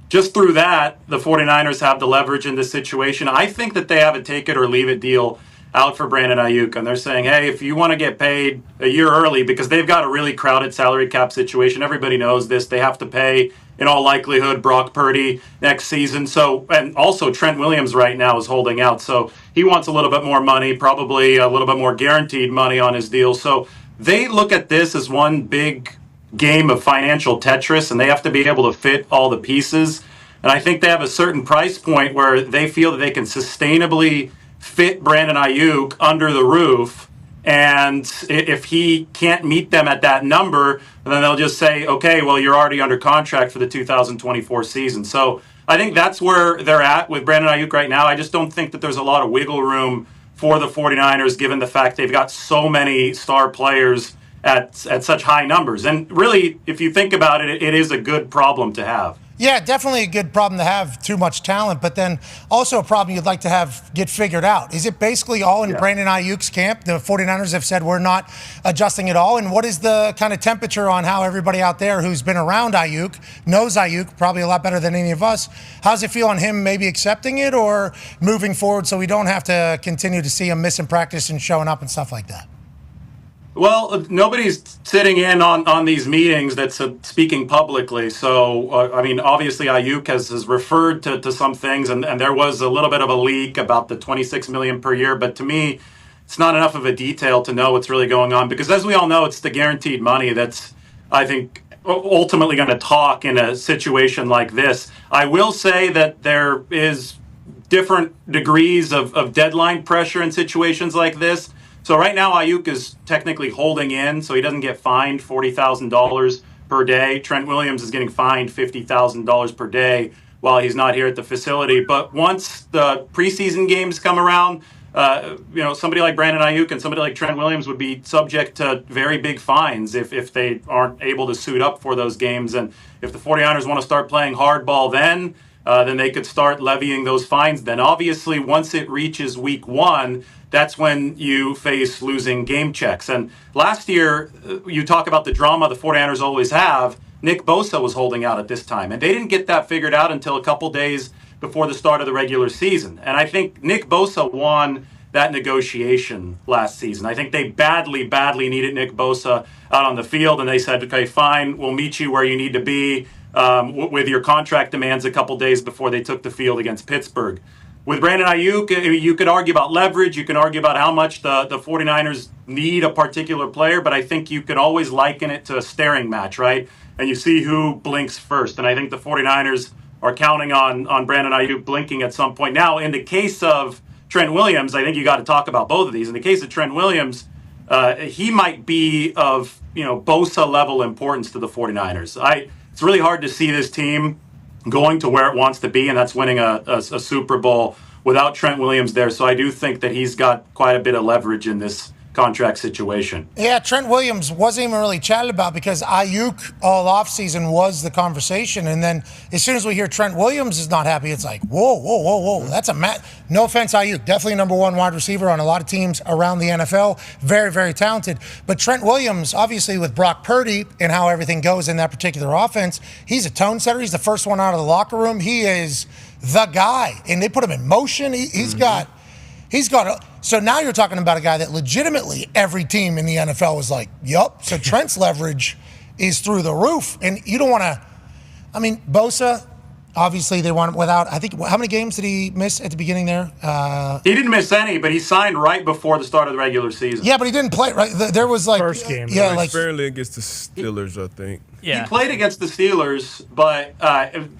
just through that, the 49ers have the leverage in this situation. I think that they have a take it or leave it deal out for Brandon Ayuk, and they're saying, hey, if you want to get paid a year early, because they've got a really crowded salary cap situation, everybody knows this, they have to pay, in all likelihood, Brock Purdy next season. So, and also Trent Williams right now is holding out, so he wants a little bit more money, probably a little bit more guaranteed money on his deal. So they look at this as one big game of financial Tetris, and they have to be able to fit all the pieces. And I think they have a certain price point where they feel that they can sustainably fit Brandon Ayuk under the roof, and if he can't meet them at that number, then they'll just say, okay, well, you're already under contract for the 2024 season. So I think that's where they're at with Brandon Ayuk right now. I just don't think that there's a lot of wiggle room for the 49ers, given the fact they've got so many star players at such high numbers. And really, if you think about it, it is a good problem to have. Yeah, definitely a good problem to have too much talent, but then also a problem you'd like to have get figured out. Is it basically all in Brandon Ayuk's camp? The 49ers have said we're not adjusting at all. And what is the kind of temperature on how everybody out there who's been around Ayuk, knows Ayuk probably a lot better than any of us, how's it feel on him maybe accepting it or moving forward so we don't have to continue to see him missing practice and showing up and stuff like that? Well, nobody's sitting in on these meetings that's speaking publicly. So, I mean, obviously Ayuk has referred to some things, and there was a little bit of a leak about the $26 million per year. But to me, it's not enough of a detail to know what's really going on. Because as we all know, it's the guaranteed money that's, I think, ultimately going to talk in a situation like this. I will say that there is different degrees of deadline pressure in situations like this. So right now, Ayuk is technically holding in, so he doesn't get fined $40,000 per day. Trent Williams is getting fined $50,000 per day while he's not here at the facility. But once the preseason games come around, somebody like Brandon Ayuk and somebody like Trent Williams would be subject to very big fines if they aren't able to suit up for those games. And if the 49ers want to start playing hardball then, then they could start levying those fines. Then obviously once it reaches week 1, that's when you face losing game checks. And last year, you talk about the drama the 49ers always have. Nick Bosa was holding out at this time, and they didn't get that figured out until a couple days before the start of the regular season. And I think Nick Bosa won that negotiation last season. I think they badly needed Nick Bosa out on the field, and they said, okay, fine, we'll meet you where you need to be with your contract demands a couple days before they took the field against Pittsburgh. With Brandon Ayuk, you could argue about leverage. You can argue about how much the 49ers need a particular player, but I think you can always liken it to a staring match, right? And you see who blinks first. And I think the 49ers are counting on Brandon Ayuk blinking at some point. Now, in the case of Trent Williams, I think you got to talk about both of these. In the case of Trent Williams, he might be of Bosa level importance to the 49ers. It's really hard to see this team going to where it wants to be, and that's winning a Super Bowl without Trent Williams there. So I do think that he's got quite a bit of leverage in this contract situation. Yeah, Trent Williams wasn't even really chatted about because Ayuk all offseason was the conversation. And then as soon as we hear Trent Williams is not happy, it's like, whoa. That's no offense, Ayuk. Definitely number 1 wide receiver on a lot of teams around the NFL. Very, very talented. But Trent Williams, obviously with Brock Purdy and how everything goes in that particular offense, he's a tone setter. He's the first one out of the locker room. He is the guy. And they put him in motion. He's got so now you're talking about a guy that legitimately every team in the NFL is like, yup. So Trent's leverage is through the roof. And you don't want to, Bosa, obviously they want him without, I think, how many games did he miss at the beginning there? He didn't miss any, but he signed right before the start of the regular season. Yeah, but he didn't play, right? There was like... First game. Yeah, like... Fairly against the Steelers, I think. Yeah. He played against the Steelers, but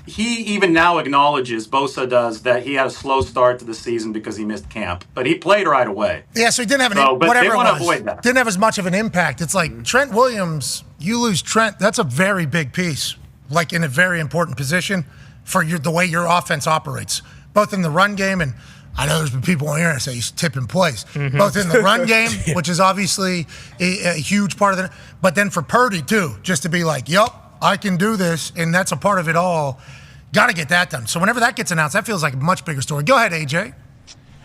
he even now acknowledges, Bosa does, that he had a slow start to the season because he missed camp. But he played right away. Yeah, so he didn't have whatever they want to avoid that. Didn't have as much of an impact. It's like Trent Williams, you lose Trent, that's a very big piece, like in a very important position for the way your offense operates, both in the run game and I know there's been people on here that say he's tipping plays, both in the run game, which is obviously a huge part of it, but then for Purdy too, just to be like, yup, I can do this, and that's a part of it all. Got to get that done. So whenever that gets announced, that feels like a much bigger story. Go ahead, AJ.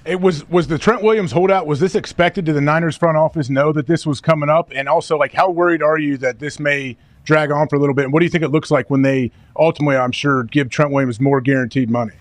It was the Trent Williams holdout, was this expected? Did the Niners front office know that this was coming up? And also, like, how worried are you that this may drag on for a little bit? And what do you think it looks like when they ultimately, I'm sure, give Trent Williams more guaranteed money?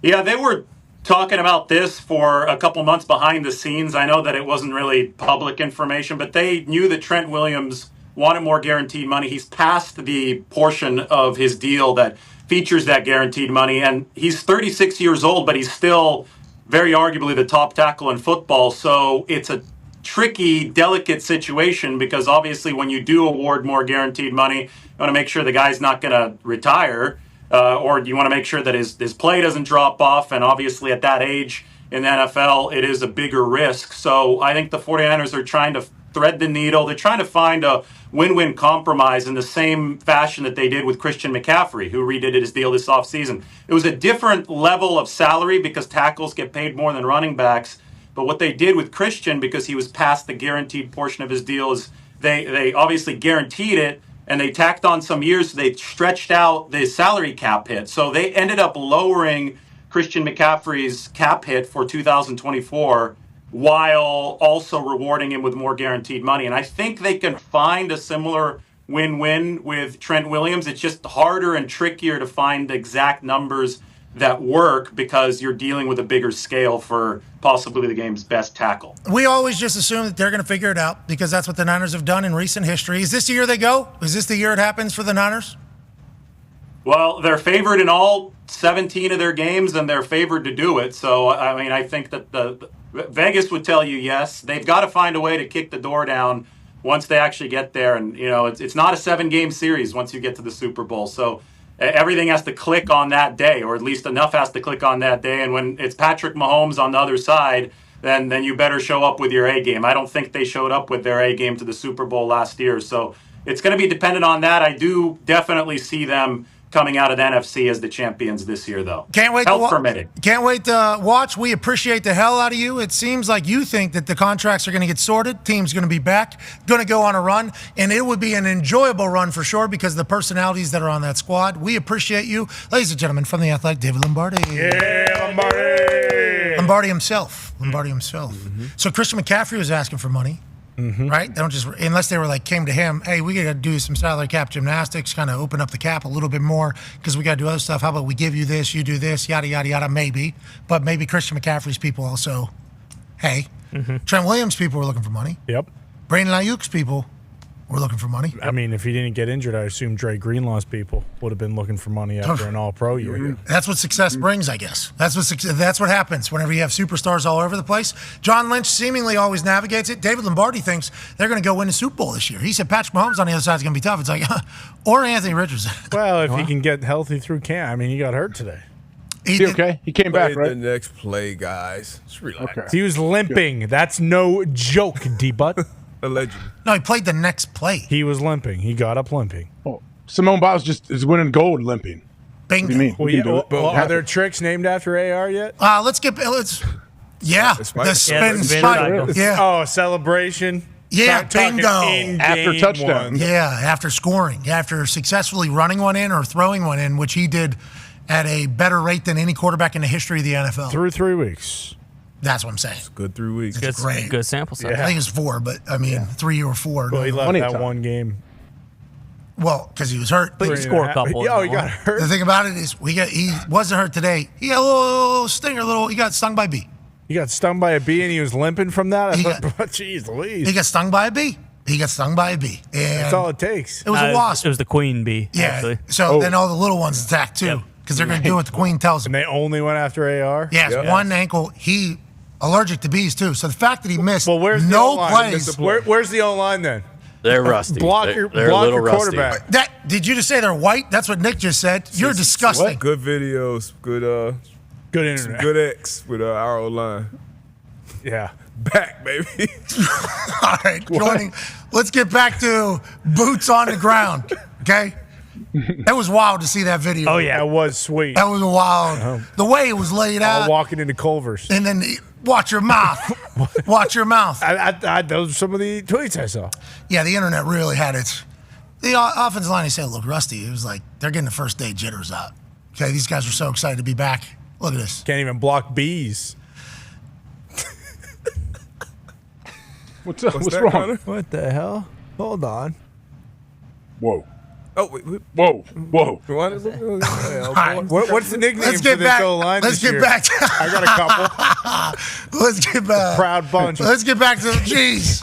Yeah, they were talking about this for a couple months behind the scenes. I know that it wasn't really public information, but they knew that Trent Williams wanted more guaranteed money. He's past the portion of his deal that features that guaranteed money, and he's 36 years old, but he's still very arguably the top tackle in football. So it's a tricky, delicate situation because obviously when you do award more guaranteed money, you want to make sure the guy's not going to retire. Or you want to make sure that his play doesn't drop off. And obviously at that age in the NFL, it is a bigger risk. So I think the 49ers are trying to thread the needle. They're trying to find a win-win compromise in the same fashion that they did with Christian McCaffrey, who redid his deal this offseason. It was a different level of salary because tackles get paid more than running backs. But what they did with Christian, because he was past the guaranteed portion of his deal, is they obviously guaranteed it, and they tacked on some years. They stretched out the salary cap hit. So they ended up lowering Christian McCaffrey's cap hit for 2024 while also rewarding him with more guaranteed money. And I think they can find a similar win-win with Trent Williams. It's just harder and trickier to find the exact numbers that work because you're dealing with a bigger scale for possibly the game's best tackle. We always just assume that they're going to figure it out because that's what the Niners have done in recent history. Is this the year they go? Is this the year it happens for the Niners? Well, they're favored in all 17 of their games, and they're favored to do it. So, I mean, I think that the Vegas would tell you yes. They've got to find a way to kick the door down once they actually get there. And, you know, it's not a 7-game series once you get to the Super Bowl. So everything has to click on that day, or at least enough has to click on that day. And when it's Patrick Mahomes on the other side, then you better show up with your A game. I don't think they showed up with their A game to the Super Bowl last year. So it's going to be dependent on that. I do definitely see them coming out of the NFC as the champions this year, though. Can't wait. Health permitting. Can't wait to watch. We appreciate the hell out of you. It seems like you think that the contracts are going to get sorted. Team's going to be back, going to go on a run, and it would be an enjoyable run for sure because of the personalities that are on that squad. We appreciate you, ladies and gentlemen, from the Athletic, David Lombardi. Yeah, Lombardi. Lombardi himself. So Christian McCaffrey was asking for money. Right? They don't just, unless they were like, came to him, hey, we got to do some salary cap gymnastics, kind of open up the cap a little bit more because we got to do other stuff. How about we give you this, you do this, yada, yada, yada, maybe. But maybe Christian McCaffrey's people also, hey. Trent Williams' people were looking for money. Yep. Brandon Ayuk's people were looking for money. I mean, if he didn't get injured, I assume Dre Greenlaw's people would have been looking for money after an All-Pro year. That's what success brings, I guess. That's what happens whenever you have superstars all over the place. John Lynch seemingly always navigates it. David Lombardi thinks they're going to go win the Super Bowl this year. He said Patrick Mahomes on the other side is going to be tough. It's like, or Anthony Richardson. Well, if he can get healthy through camp. I mean, he got hurt today. He okay? He came back, right? The next play, guys. Just relax. Okay. He was limping. That's no joke, D-Butt. Allegedly. No, he played the next play. He was limping. He got up limping. Oh, Simone Biles just is winning gold limping. Bingo. What do you mean? Well, are there tricks named after AR yet? The spin spike. Yeah. Oh, celebration. Yeah, bingo. After touchdown. Yeah, after scoring. After successfully running one in or throwing one in, which he did at a better rate than any quarterback in the history of the NFL. Through 3 weeks. That's what I'm saying. Good 3 weeks. It's great. Good sample size. I think it's 4, but I mean 3 or 4. Well, he left that one game. Well, because he was hurt. But he scored a couple. Oh, he got hurt. The thing about it is, he wasn't hurt today. He got a little stinger. He got stung by a bee. He got stung by a bee and he was limping from that? Jeez Louise. He got stung by a bee. And that's all it takes. It was a wasp. It was the queen bee. Yeah. Actually. So then all the little ones attack too because they're going to do what the queen tells them. And they only went after AR? Yes, one ankle. He allergic to bees too. So the fact that he missed where's no the plays. Where's the O-line then? They're rusty. Block your quarterback. Did you just say they're white? That's what Nick just said. You're disgusting. Good videos. Good internet. Good X with our O-line. Yeah. Back, baby. All right, let's get back to boots on the ground, okay? It was wild to see that video. Oh, yeah, it was sweet. That was wild. The way it was laid out. Walking into Culver's. And then, watch your mouth. Watch your mouth. Those are some of the tweets I saw. Yeah, the internet really had its. The offensive line, he said, looked rusty. It was like they're getting the first day jitters out. Okay, these guys are so excited to be back. Look at this. Can't even block bees. What's wrong? Connor? What the hell? Hold on. Whoa. Oh, wait. Whoa. What's the nickname Let's for get this back. O-line Let's this get year? back. I got a couple. Let's get back. Proud bunch. Let's get back to the G's.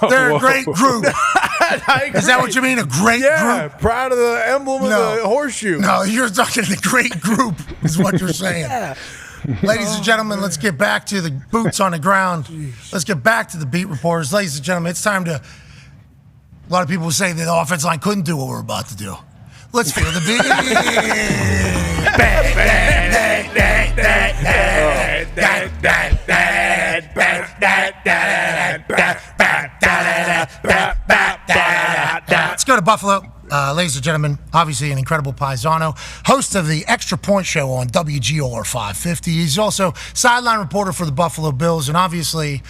They're a great group. Is that what you mean? A great group? Proud of the emblem of the horseshoe. No, you're talking the great group is what you're saying. Ladies and gentlemen, let's get back to the boots on the ground. Let's get back to the beat reporters. Ladies and gentlemen, it's time to. A lot of people say that the offensive line couldn't do what we're about to do. Let's feel the beat. Let's go to Buffalo. Ladies and gentlemen, obviously an incredible paisano, host of the Extra Point Show on WGR 550. He's also sideline reporter for the Buffalo Bills, and obviously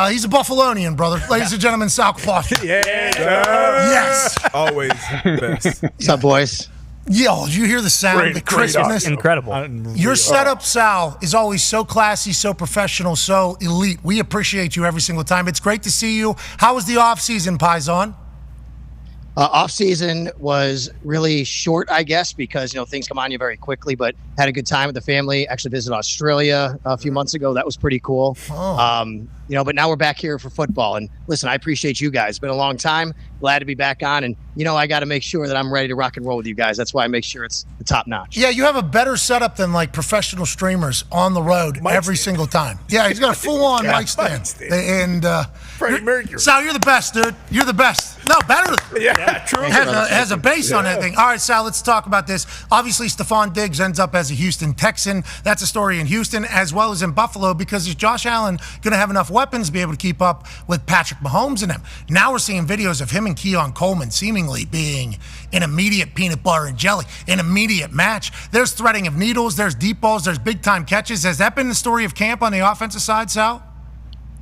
he's a Buffalonian, brother. Ladies and gentlemen, Sal Clausen. Yeah. Yes. Always best. What's up, boys? Yo, you hear the sound, the crispness? Incredible. Your setup, Sal, is always so classy, so professional, so elite. We appreciate you every single time. It's great to see you. How was the off-season, Paisan? Off season was really short, I guess, because things come on you very quickly. But had a good time with the family. Actually visited Australia a few months ago. That was pretty cool. But now we're back here for football. And listen, I appreciate you guys. It's been a long time. Glad to be back on. And I got to make sure that I'm ready to rock and roll with you guys. That's why I make sure it's the top notch. Yeah, you have a better setup than like professional streamers on the road every single time. Yeah, he's got a full-on mic stand. And Freddie Mercury. Sal, you're the best, dude. You're the best. No, better. Yeah, true. Has a base on that thing. All right, Sal, let's talk about this. Obviously, Stephon Diggs ends up as a Houston Texan. That's a story in Houston as well as in Buffalo because is Josh Allen going to have enough weapons weapons to be able to keep up with Patrick Mahomes and them. Now we're seeing videos of him and Keon Coleman seemingly being an immediate peanut butter and jelly, an immediate match. There's threading of needles, there's deep balls, there's big-time catches. Has that been the story of camp on the offensive side, Sal?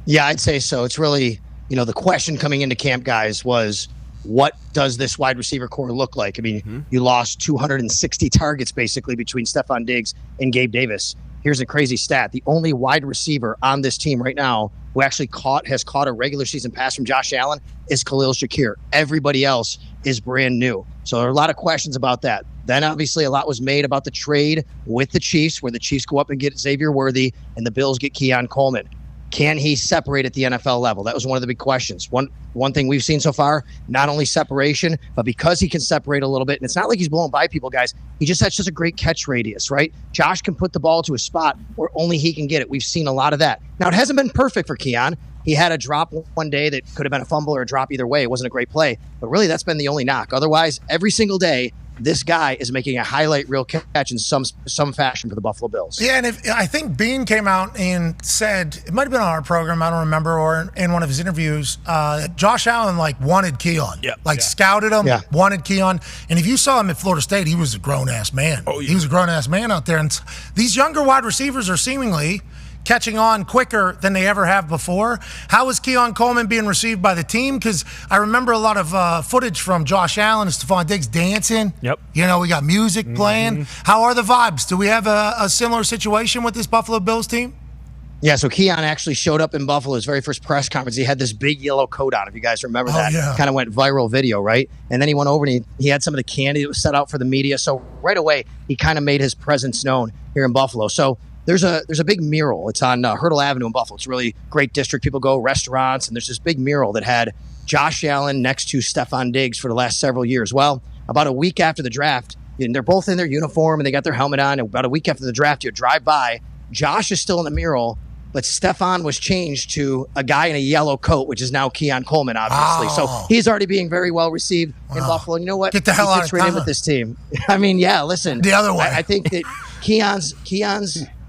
Yeah, I'd say so. It's really, the question coming into camp, guys, was what does this wide receiver core look like? I mean, you lost 260 targets basically between Stephon Diggs and Gabe Davis. Here's a crazy stat. The only wide receiver on this team right now who actually has caught a regular season pass from Josh Allen is Khalil Shakir. Everybody else is brand new. So there are a lot of questions about that. Then obviously a lot was made about the trade with the Chiefs, where the Chiefs go up and get Xavier Worthy and the Bills get Keon Coleman. Can he separate at the NFL level? That was one of the big questions. One thing we've seen so far, not only separation, but because he can separate a little bit, and it's not like he's blowing by people, guys. He just has such a great catch radius, right? Josh can put the ball to a spot where only he can get it. We've seen a lot of that. Now, it hasn't been perfect for Keon. He had a drop one day that could have been a fumble or a drop either way. It wasn't a great play. But really, that's been the only knock. Otherwise, every single day, this guy is making a highlight reel catch in some fashion for the Buffalo Bills. Yeah, and I think Bean came out and said, it might have been on our program, I don't remember, or in one of his interviews, that Josh Allen wanted Keon. Scouted him, wanted Keon. And if you saw him at Florida State, he was a grown-ass man. Oh, yeah. He was a grown-ass man out there. And these younger wide receivers are seemingly catching on quicker than they ever have before. How is Keon Coleman being received by the team? Because I remember a lot of footage from Josh Allen and Stephon Diggs dancing. Yep. We got music playing. How are the vibes? Do we have a similar situation with this Buffalo Bills team? Yeah, so Keon actually showed up in Buffalo, his very first press conference. He had this big yellow coat on, if you guys remember that. Yeah. Kind of went viral video, right? And then he went over and he had some of the candy that was set out for the media. So right away, he kind of made his presence known here in Buffalo. So there's a big mural. It's on Hurdle Avenue in Buffalo. It's a really great district. People go, restaurants, and there's this big mural that had Josh Allen next to Stephon Diggs for the last several years. Well, about a week after the draft, and they're both in their uniform and they got their helmet on. And about a week after the draft, you drive by, Josh is still in the mural, but Stephon was changed to a guy in a yellow coat, which is now Keon Coleman, obviously. So he's already being very well received in Buffalo. And you know what? Get the hell out of right in with this team. I mean, yeah, listen. The other way. I think that Keon's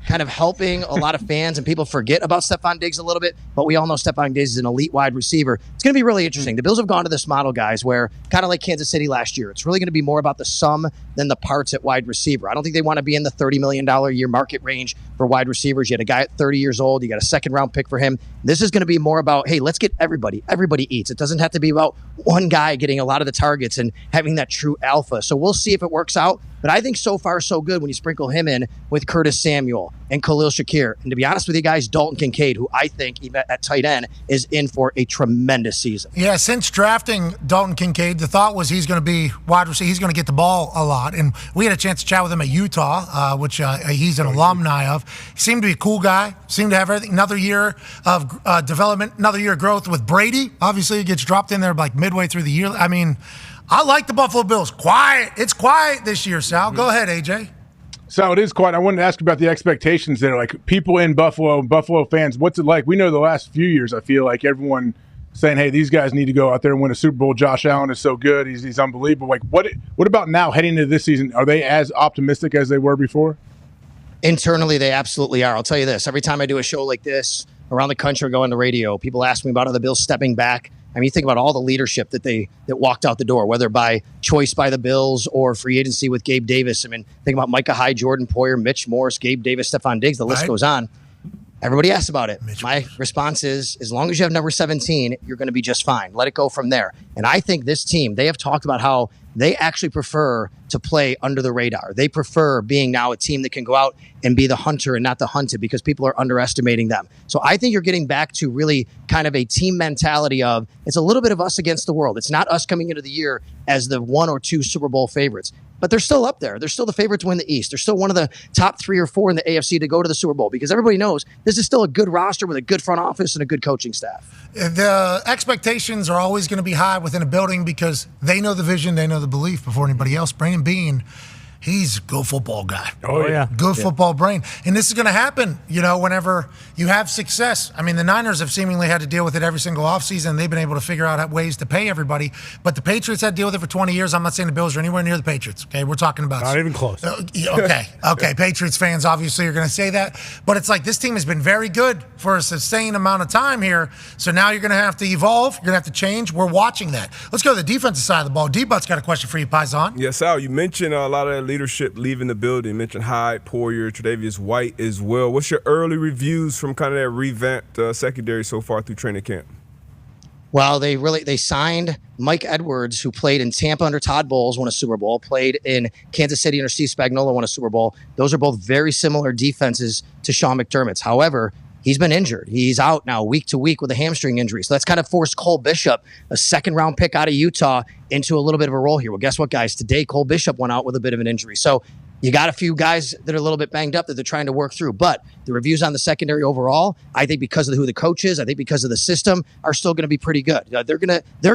kind of helping a lot of fans, and people forget about Stephon Diggs a little bit, but we all know Stephon Diggs is an elite wide receiver. It's going to be really interesting. The Bills have gone to this model, guys, where kind of like Kansas City last year, it's really going to be more about the sum than the parts at wide receiver. I don't think they want to be in the $30 million a year market range for wide receivers. You had a guy at 30 years old. You got a second-round pick for him. This is going to be more about, hey, let's get everybody. Everybody eats. It doesn't have to be about one guy getting a lot of the targets and having that true alpha. So we'll see if it works out. But I think so far so good when you sprinkle him in with Curtis Samuel and Khalil Shakir. And to be honest with you guys, Dalton Kincaid, who I think even at tight end is in for a tremendous season. Yeah, since drafting Dalton Kincaid, the thought was he's going to be wide receiver. He's going to get the ball a lot. And we had a chance to chat with him at Utah, which he's an alumni of. He seemed to be a cool guy. Seemed to have everything. Another year of development, another year of growth with Brady. Obviously, he gets dropped in there like midway through the year. I mean, I like the Buffalo Bills. Quiet. It's quiet this year, Sal. Go ahead, AJ. So it is quiet. I wanted to ask about the expectations there. Like people in Buffalo, Buffalo fans, what's it like? We know the last few years, I feel like everyone saying, hey, these guys need to go out there and win a Super Bowl. Josh Allen is so good. He's unbelievable. Like what about now heading into this season? Are they as optimistic as they were before? Internally, they absolutely are. I'll tell you this. Every time I do a show like this around the country or go on the radio, people ask me about are the Bills stepping back. I mean, you think about all the leadership that walked out the door, whether by choice by the Bills or free agency with Gabe Davis. I mean, think about Micah Hyde, Jordan Poyer, Mitch Morse, Gabe Davis, Stephon Diggs. The list goes on. Everybody asks about it. My response is, as long as you have number 17, you're going to be just fine. Let it go from there. And I think this team, they have talked about how they actually prefer to play under the radar. They prefer being now a team that can go out and be the hunter and not the hunted because people are underestimating them. So I think you're getting back to really kind of a team mentality of it's a little bit of us against the world. It's not us coming into the year as the 1 or 2 Super Bowl favorites. But they're still up there. They're still the favorite to win the East. They're still one of the top 3 or 4 in the AFC to go to the Super Bowl because everybody knows this is still a good roster with a good front office and a good coaching staff. The expectations are always going to be high within a building because they know the vision, they know the belief before anybody else. Brandon Bean, He's a good football guy. Oh, yeah. Good football brain. And this is going to happen, whenever you have success. I mean, the Niners have seemingly had to deal with it every single offseason. They've been able to figure out ways to pay everybody. But the Patriots had to deal with it for 20 years. I'm not saying the Bills are anywhere near the Patriots. Okay, we're talking about... Not even close. Okay. Patriots fans obviously are going to say that. But it's like this team has been very good for a sustained amount of time here. So now you're going to have to evolve. You're going to have to change. We're watching that. Let's go to the defensive side of the ball. D-But's got a question for you, Paisan. Yes, Sal, you mentioned a lot of that leadership leaving the building. You mentioned Hyde, Poyer, Tre'Davious White as well. What's your early reviews from kind of that revamped secondary so far through training camp? Well, they signed Mike Edwards, who played in Tampa under Todd Bowles, won a Super Bowl, played in Kansas City under Steve Spagnuolo, won a Super Bowl. Those are both very similar defenses to Sean McDermott's. However, he's been injured. He's out now week to week with a hamstring injury. So that's kind of forced Cole Bishop, a second-round pick out of Utah, into a little bit of a role here. Well, guess what, guys? Today, Cole Bishop went out with a bit of an injury. So you got a few guys that are a little bit banged up that they're trying to work through. But the reviews on the secondary overall, I think because of who the coach is, I think because of the system, are still going to be pretty good. They're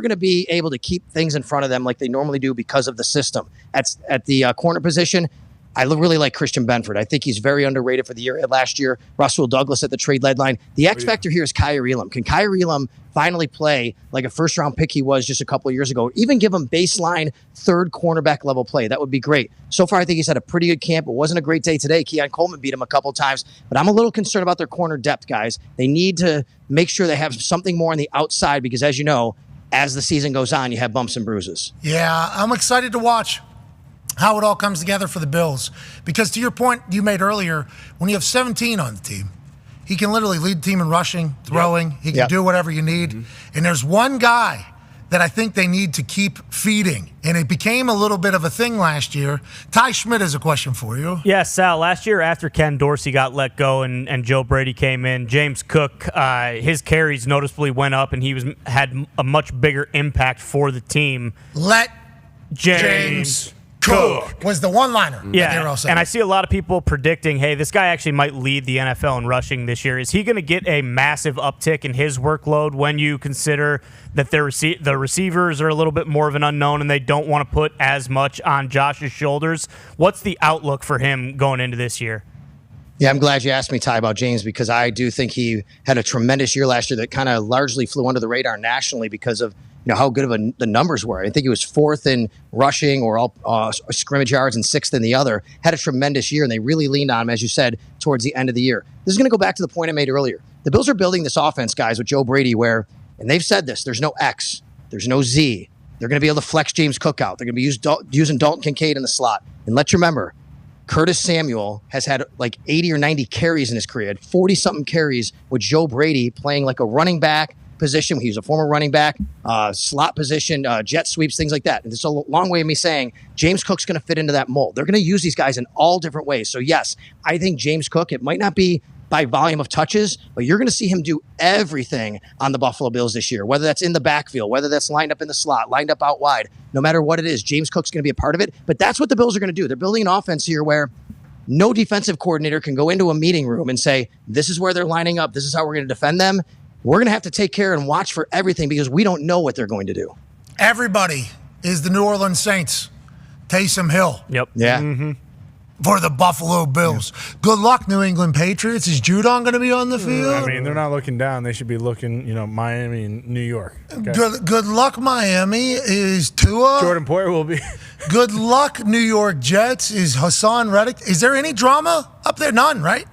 gonna be able to keep things in front of them like they normally do because of the system. At the corner position, I really like Christian Benford. I think he's very underrated for the year last year. Russell Douglas at the trade deadline. The X factor here is Kyer Elam. Can Kyer Elam finally play like a first-round pick he was just a couple of years ago? Even give him baseline third cornerback level play. That would be great. So far, I think he's had a pretty good camp. It wasn't a great day today. Keon Coleman beat him a couple times. But I'm a little concerned about their corner depth, guys. They need to make sure they have something more on the outside because, as you know, as the season goes on, you have bumps and bruises. Yeah, I'm excited to watch how it all comes together for the Bills. Because to your point you made earlier, when you have 17 on the team, he can literally lead the team in rushing, throwing. He can do whatever you need. Mm-hmm. And there's one guy that I think they need to keep feeding. And it became a little bit of a thing last year. Ty Schmidt has a question for you. Yeah, Sal, last year after Ken Dorsey got let go and Joe Brady came in, James Cook, his carries noticeably went up and he had a much bigger impact for the team. Let James Cook was the one-liner. Yeah, and I see a lot of people predicting, hey, this guy actually might lead the NFL in rushing this year. Is he going to get a massive uptick in his workload when you consider that the receivers are a little bit more of an unknown and they don't want to put as much on Josh's shoulders? What's the outlook for him going into this year? Yeah, I'm glad you asked me, Ty, about James, because I do think he had a tremendous year last year that kind of largely flew under the radar nationally because of how good of the numbers were. I think he was fourth in rushing or all scrimmage yards and sixth in the other. Had a tremendous year, and they really leaned on him, as you said, towards the end of the year. This is going to go back to the point I made earlier. The Bills are building this offense, guys, with Joe Brady where, and they've said this, there's no X, there's no Z. They're going to be able to flex James Cook out. They're going to be using Dalton Kincaid in the slot. And let's remember, Curtis Samuel has had like 80 or 90 carries in his career. Had 40-something carries with Joe Brady playing like a running back position. He was a former running back, slot position, jet sweeps, things like that. And it's a long way of me saying James Cook's going to fit into that mold. They're going to use these guys in all different ways. So, yes, I think James Cook, it might not be by volume of touches, but you're going to see him do everything on the Buffalo Bills this year, whether that's in the backfield, whether that's lined up in the slot, lined up out wide. No matter what it is, James Cook's going to be a part of it. But that's what the Bills are going to do. They're building an offense here where no defensive coordinator can go into a meeting room and say, this is where they're lining up. This is how we're going to defend them. We're going to have to take care and watch for everything because we don't know what they're going to do. Everybody is the New Orleans Saints. Taysom Hill. Yep. Yeah. Mm-hmm. For the Buffalo Bills. Yeah. Good luck, New England Patriots. Is Judon going to be on the field? I mean, they're not looking down. They should be looking, Miami and New York. Okay? Good luck, Miami. Is Tua? Jordan Poyer will be. Good luck, New York Jets. Is Hassan Reddick? Is there any drama up there? None, right?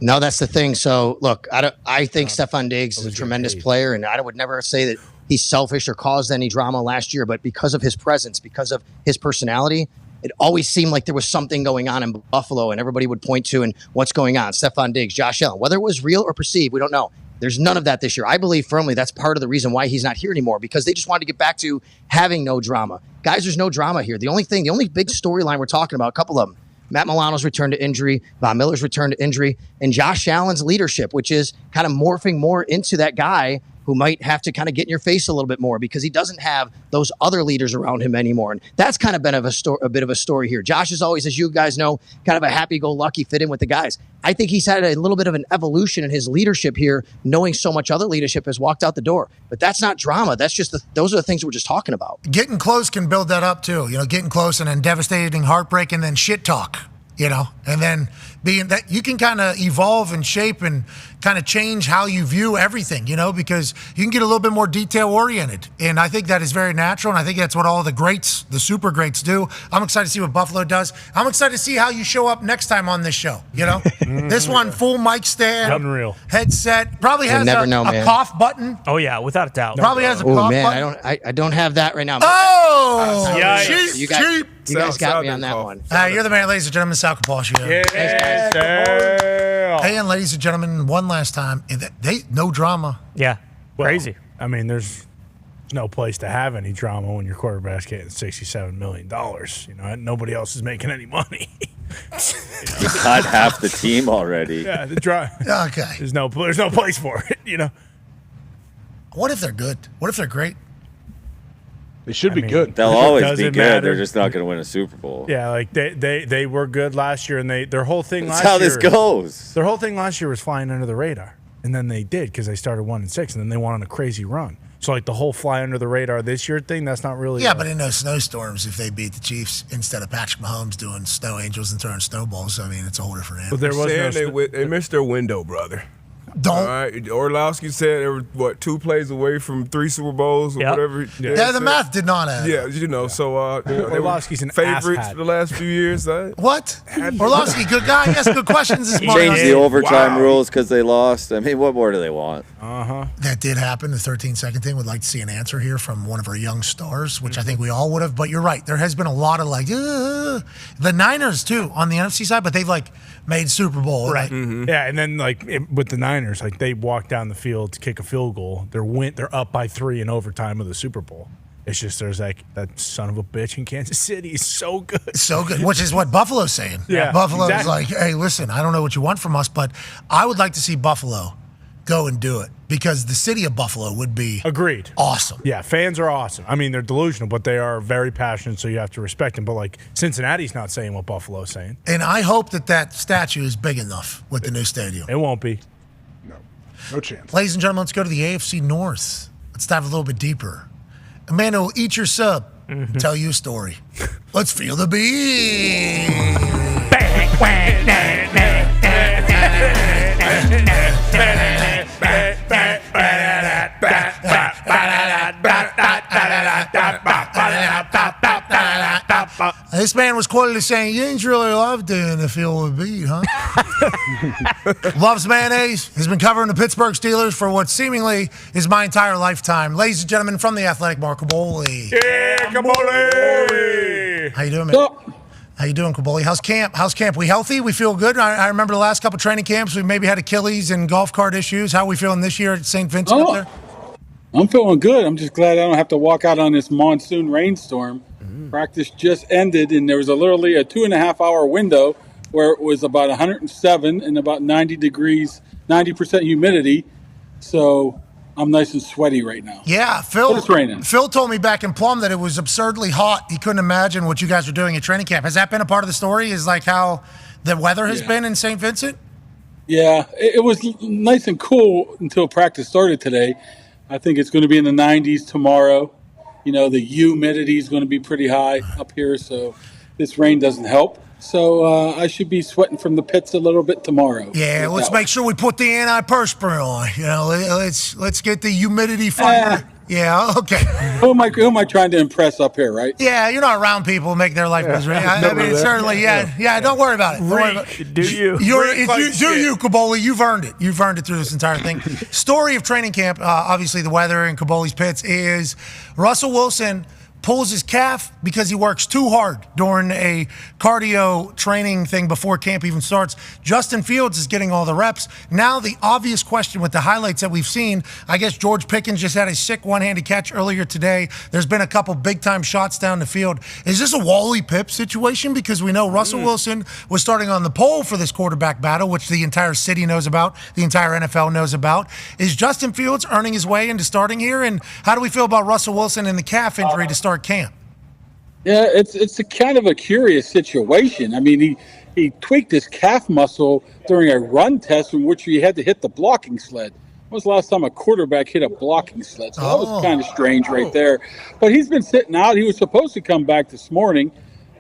No, that's the thing. So, look, I think Stephon Diggs is a tremendous player, and I would never say that he's selfish or caused any drama last year, but because of his presence, because of his personality, it always seemed like there was something going on in Buffalo, and everybody would point to and what's going on. Stephon Diggs, Josh Allen, whether it was real or perceived, we don't know. There's none of that this year. I believe firmly that's part of the reason why he's not here anymore, because they just wanted to get back to having no drama. Guys, there's no drama here. The only big storyline we're talking about, a couple of them, Matt Milano's return to injury, Von Miller's return to injury, and Josh Allen's leadership, which is kind of morphing more into that guy who might have to kind of get in your face a little bit more because he doesn't have those other leaders around him anymore. And that's kind of been a bit of a story here. Josh is always, as you guys know, kind of a happy-go-lucky fit in with the guys. I think he's had a little bit of an evolution in his leadership here, knowing so much other leadership has walked out the door. But that's not drama. That's just those are the things we're just talking about. Getting close can build that up too. Getting close and then devastating heartbreak and then shit talk. And then being that you can kind of evolve and shape and kind of change how you view everything, because you can get a little bit more detail oriented. And I think that is very natural. And I think that's what all the greats, the super greats do. I'm excited to see what Buffalo does. I'm excited to see how you show up next time on this show. This one, full mic stand, unreal headset, probably has a cough button. Oh yeah, without a doubt. Probably has a cough button. I don't have that right now. Oh, cheap. cheap. You guys got me on that one. You're the man, ladies and gentlemen. Sal Capaccio. Yeah. Hey, and ladies and gentlemen, one last time, no drama. Yeah, crazy. I mean, there's no place to have any drama when your quarterback's getting $67 million. Nobody else is making any money. You cut half the team already. Yeah, the drive. Okay. There's no place for it. What if they're good? What if they're great? They should be good. They'll always be good. Matter. They're just not going to win a Super Bowl. Yeah, like they were good last year, and their whole thing That's last year. That's how this goes. Their whole thing last year was flying under the radar, and then they did because they started 1-6, and then they went on a crazy run. So like the whole fly under the radar this year thing, that's not really. Yeah, but in those snowstorms, if they beat the Chiefs instead of Patrick Mahomes doing snow angels and throwing snowballs, I mean, it's a whole different animal. But there was they missed their window, brother. Don't. All right. Orlowski said they were 2 plays away from 3 Super Bowls or whatever. Yeah, the math did not add. Yeah, so they Orlowski's an favorites asshat. for the last few years. What? Orlowski, good guy. He asked good questions this morning. Changed the overtime rules because they lost. I mean, what more do they want? That did happen. The 13-second thing. Would like to see an answer here from one of our young stars, which I think we all would have. But you're right. There has been a lot of the Niners too on the NFC side, but they've made Super Bowl. Right. Mm-hmm. Yeah, and then with the Niners, they walk down the field to kick a field goal. They're up by 3 in overtime of the Super Bowl. It's just there's that son of a bitch in Kansas City is so good. So good, which is what Buffalo's saying. Yeah, Buffalo's exactly. hey, listen, I don't know what you want from us, but I would like to see Buffalo go and do it because the city of Buffalo would be agreed awesome. Yeah, fans are awesome. I mean, they're delusional, but they are very passionate, so you have to respect them. But Cincinnati's not saying what Buffalo's saying. And I hope that statue is big enough with the new stadium. It won't be. No chance. Ladies and gentlemen, let's go to the AFC North. Let's dive a little bit deeper. Amanda will eat your sub, tell you a story. Let's feel the beat. This man was quoted saying, "You ain't really loved doing the feel the beat, huh?" Loves mayonnaise. He's been covering the Pittsburgh Steelers for what seemingly is my entire lifetime. Ladies and gentlemen, from the Athletic, Mark Caboli. Yeah, Caboli. How you doing, man? How you doing, Caboli? How's camp? We healthy? We feel good? I remember the last couple training camps, we maybe had Achilles and golf cart issues. How are we feeling this year at St. Vincent up there? I'm feeling good. I'm just glad I don't have to walk out on this monsoon rainstorm. Practice just ended, and there was literally a 2.5-hour window where it was about 107 and about 90 degrees, 90% humidity. So I'm nice and sweaty right now. Yeah, Phil. But it's raining. Phil told me back in Plum that it was absurdly hot. He couldn't imagine what you guys were doing at training camp. Has that been a part of the story? Is how the weather has been in St. Vincent? Yeah, it was nice and cool until practice started today. I think it's going to be in the 90s tomorrow. You know, the humidity is going to be pretty high up here, so this rain doesn't help. So I should be sweating from the pits a little bit tomorrow. Yeah, let's make sure we put the antiperspirant on. You know, let's get the humidity fire. Yeah, okay. Who am I trying to impress up here, right? Yeah, you're not around people who make their life miserable. I mean, certainly, yeah. Don't worry about it. Don't worry about it. Do you? Do you, Caboli? You've earned it. You've earned it through this entire thing. Story of training camp, obviously the weather in Caboli's pits is Russell Wilson pulls his calf because he works too hard during a cardio training thing before camp even starts. Justin Fields is getting all the reps. Now the obvious question with the highlights that we've seen, I guess George Pickens just had a sick one-handed catch earlier today. There's been a couple big-time shots down the field. Is this a Wally Pipp situation? Because we know Russell Wilson was starting on the pole for this quarterback battle, which the entire city knows about, the entire NFL knows about. Is Justin Fields earning his way into starting here? And how do we feel about Russell Wilson and the calf injury to start camp? Yeah, it's a kind of a curious situation. I mean, he tweaked his calf muscle during a run test in which he had to hit the blocking sled. When was the last time a quarterback hit a blocking sled? So that was kind of strange right there. But he's been sitting out. He was supposed to come back this morning.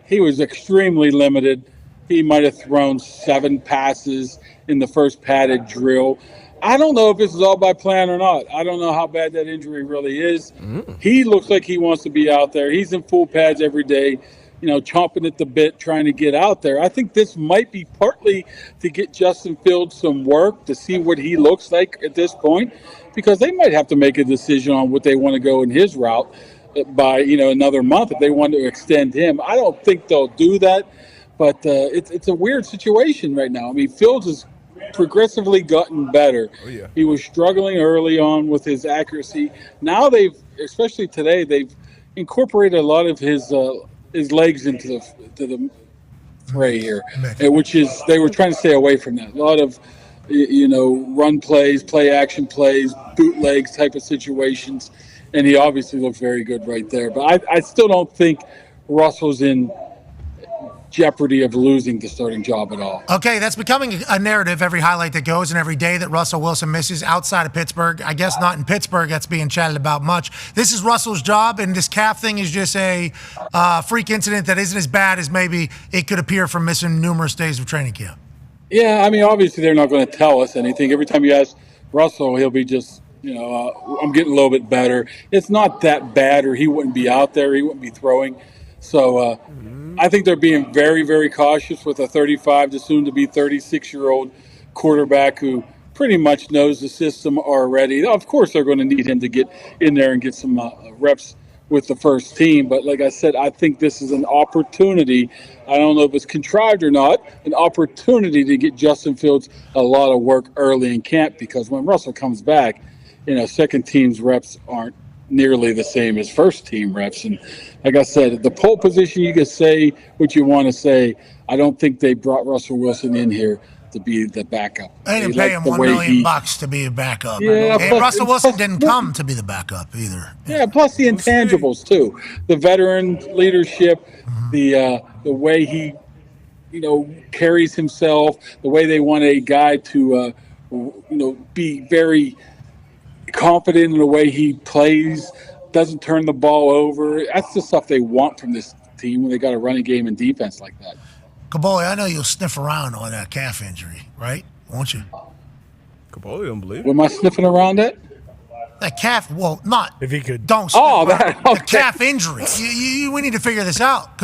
He was extremely limited. He might have thrown 7 passes in the first padded drill. I don't know if this is all by plan or not. I don't know how bad that injury really is. He looks like he wants to be out there. He's in full pads every day, chomping at the bit, trying to get out there. I think this might be partly to get Justin Fields some work, to see what he looks like at this point, because they might have to make a decision on what they want to go in his route by, another month if they want to extend him. I don't think they'll do that, but it's a weird situation right now. I mean, Fields is progressively gotten better. He was struggling early on with his accuracy. Now especially today, they've incorporated a lot of his legs into the fray here, which is they were trying to stay away from that. A lot of run plays, play action plays, bootlegs type of situations, and he obviously looks very good right there. But I still don't think Russell's in jeopardy of losing the starting job at all. Okay, that's becoming a narrative every highlight that goes and every day that Russell Wilson misses outside of Pittsburgh. I guess not in Pittsburgh. That's being chatted about much. This is Russell's job, and this calf thing is just a freak incident that isn't as bad as maybe it could appear from missing numerous days of training camp. Yeah, I mean, obviously they're not going to tell us anything. Every time you ask Russell, he'll be just, I'm getting a little bit better. It's not that bad, or he wouldn't be out there. He wouldn't be throwing. So I think they're being very, very cautious with a 35 to soon to be 36-year-old quarterback who pretty much knows the system already. Of course, they're going to need him to get in there and get some reps with the first team. But like I said, I think this is an opportunity. I don't know if it's contrived or not, an opportunity to get Justin Fields a lot of work early in camp, because when Russell comes back, second team's reps aren't nearly the same as first team reps. And like I said, at the pole position, you can say what you want to say. I don't think they brought Russell Wilson in here to be the backup. They didn't pay him $1 million to be a backup. Yeah, and Russell Wilson didn't come to be the backup either. Yeah, plus the intangibles too. The veteran leadership, the way he, carries himself, the way they want a guy to, be very confident in the way he plays, doesn't turn the ball over. That's the stuff they want from this team when they got a running game and defense like that. Kaboli, I know you'll sniff around on that calf injury, right? Won't you? Kaboli don't believe it. Am I sniffing around it? That calf, well, not. If he could. Don't sniff around. The calf injury. We need to figure this out.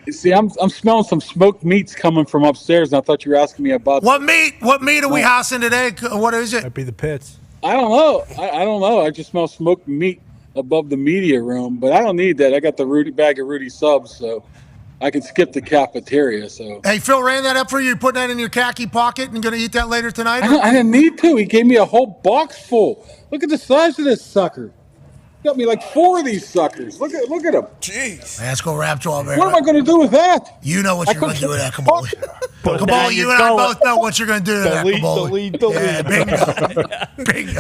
See, I'm smelling some smoked meats coming from upstairs, and I thought you were asking me about What meat are we housing today? What is it? That'd be the pits. I don't know. I don't know. I just smell smoked meat above the media room, but I don't need that. I got the bag of Rudy subs, so I can skip the cafeteria. So hey, Phil ran that up for you. You're putting that in your khaki pocket and going to eat that later tonight? I didn't need to. He gave me a whole box full. Look at the size of this sucker. Got me like 4 of these suckers. Look at them. Jeez. Let's go wrap 12. What am I going to do with that? You know what you're going to do with that, Kaboli. Kaboli, you and I both know what you're going to do to that, Kaboli.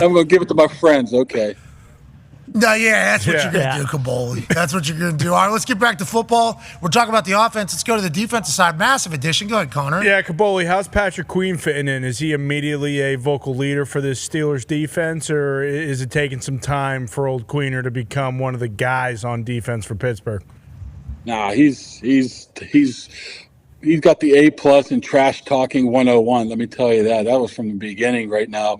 I'm going to give it to my friends. Okay. No, that's what you're going to do, Kaboli. That's what you're going to do. All right, let's get back to football. We're talking about the offense. Let's go to the defensive side. Massive addition. Go ahead, Connor. Yeah, Kaboli, how's Patrick Queen fitting in? Is he immediately a vocal leader for this Steelers defense, or is it taking some time for old Queener to become one of the guys on defense for Pittsburgh? Nah, he's got the A+ in trash talking 101. Let me tell you that. That was from the beginning right now.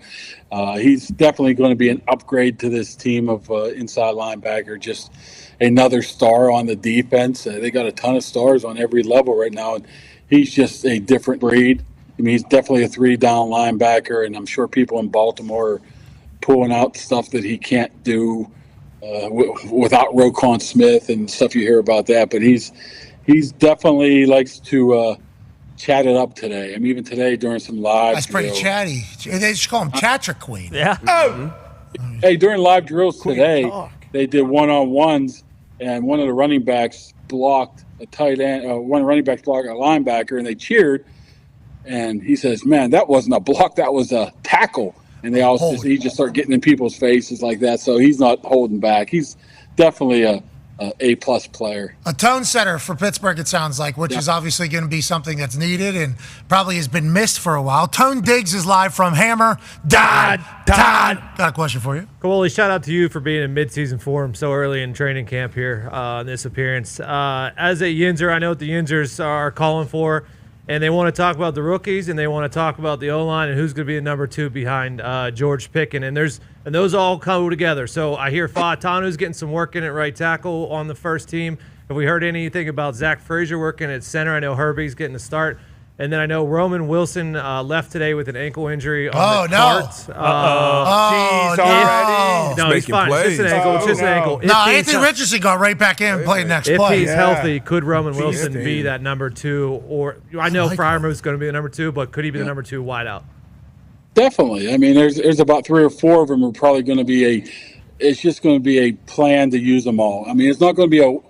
He's definitely going to be an upgrade to this team of inside linebacker, just another star on the defense. They got a ton of stars on every level right now, and he's just a different breed. I mean, he's definitely a 3-down linebacker, and I'm sure people in Baltimore are pulling out stuff that he can't do without Roquan Smith and stuff you hear about that. But he's definitely likes to chat it up today. I mean, even today during some live. That's pretty drills, chatty. They just call him Chatter Queen. Yeah. Oh. Hey, during live drills today, they did one-on-ones, and one of the running backs blocked a tight end. One running back blocked a linebacker, and they cheered. And he says, "Man, that wasn't a block; that was a tackle." And they all he just start getting in people's faces like that. So he's not holding back. He's definitely a A-plus player. A tone setter for Pittsburgh, it sounds like, which is obviously going to be something that's needed and probably has been missed for a while. Tone Diggs is live from Hammer. Dahn. Got a question for you. Kawoli, shout out to you for being in midseason form so early in training camp here in this appearance. As a Yinzer, I know what the Yinzers are calling for, and they want to talk about the rookies, and they want to talk about the O-line and who's going to be the number 2 behind George Pickens. And those all come together. So I hear Fatanu's getting some work in at right tackle on the first team. Have we heard anything about Zach Frazier working at center? I know Herbie's getting the start. And then I know Roman Wilson left today with an ankle injury on the cart. No, he's fine. It's just an ankle. It's just an ankle. No, Anthony Richardson got right back in and played next play. If he's healthy, could Roman Wilson be that number 2? Or I know Freiermuth's going to be the number 2, but could he be the number 2 wide out? Definitely. I mean, there's about 3 or 4 of them are probably going to be it's just going to be a plan to use them all. I mean, it's not going to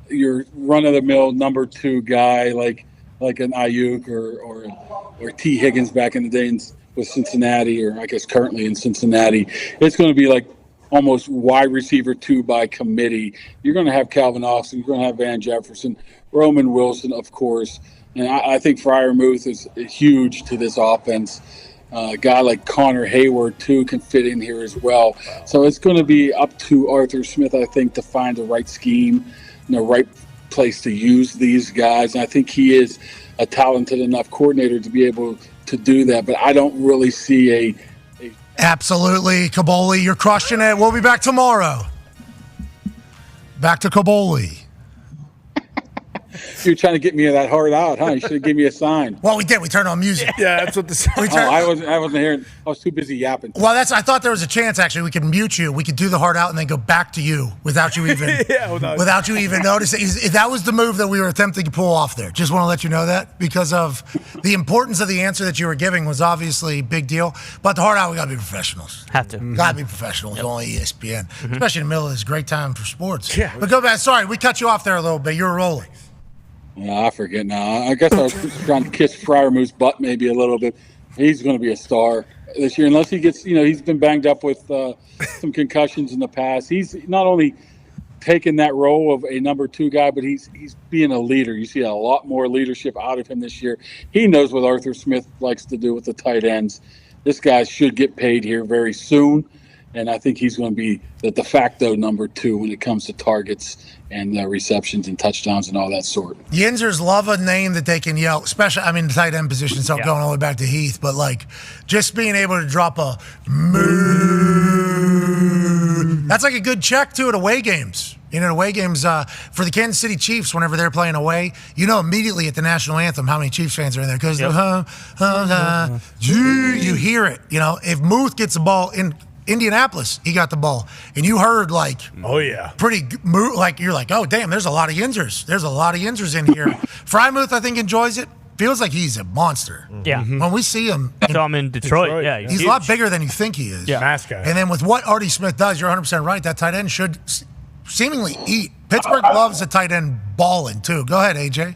be your run-of-the-mill number 2 guy like an Ayuk or T. Higgins back in the day with Cincinnati, or I guess currently in Cincinnati. It's going to be like almost wide receiver 2 by committee. You're going to have Calvin Austin. You're going to have Van Jefferson, Roman Wilson, of course. And I think Freiermuth is huge to this offense. A guy like Connor Hayward, too, can fit in here as well. So it's going to be up to Arthur Smith, I think, to find the right scheme and the right place to use these guys. And I think he is a talented enough coordinator to be able to do that. But I don't really see Absolutely, Kaboli. You're crushing it. We'll be back tomorrow. Back to Kaboli. You're trying to get me that hard out, huh? You should have given me a sign. Well, we did. We turned on music. Yeah, that's what the I wasn't hearing. I was too busy yapping. Well, I thought there was a chance, actually, we could mute you. We could do the hard out and then go back to you without you even without you even noticing. That was the move that we were attempting to pull off there. Just want to let you know that, because of the importance of the answer that you were giving was obviously a big deal. But the hard out, we got to be professionals. Have to. Got to be professionals. Yep. Only ESPN. Especially in the middle of this great time for sports. Yeah. But go back. Sorry, we cut you off there a little bit. You were rolling. Yeah, I forget now. I guess I was trying to kiss Freiermuth's butt maybe a little bit. He's going to be a star this year, unless he gets, he's been banged up with some concussions in the past. He's not only taken that role of a number 2 guy, but he's being a leader. You see a lot more leadership out of him this year. He knows what Arthur Smith likes to do with the tight ends. This guy should get paid here very soon, and I think he's going to be the de facto number 2 when it comes to targets and receptions and touchdowns and all that sort. Yinzers love a name that they can yell, especially, the tight end position, so going all the way back to Heath, but just being able to drop a moo. That's like a good check, too, at away games. Away games for the Kansas City Chiefs, whenever they're playing away, immediately at the national anthem how many Chiefs fans are in there, because you hear it. If Muth gets the ball in Indianapolis, he got the ball, and you heard pretty you're like, oh damn, there's a lot of Yinzers. There's a lot of Yinzers in here. Freiermuth, I think, enjoys it. Feels like he's a monster. Yeah. When we see him, so I'm in Detroit. Yeah, he's a lot bigger than you think he is. Yeah, mascot. And then with what Artie Smith does, you're 100% right. That tight end should seemingly eat. Pittsburgh loves a tight end balling too. Go ahead, AJ.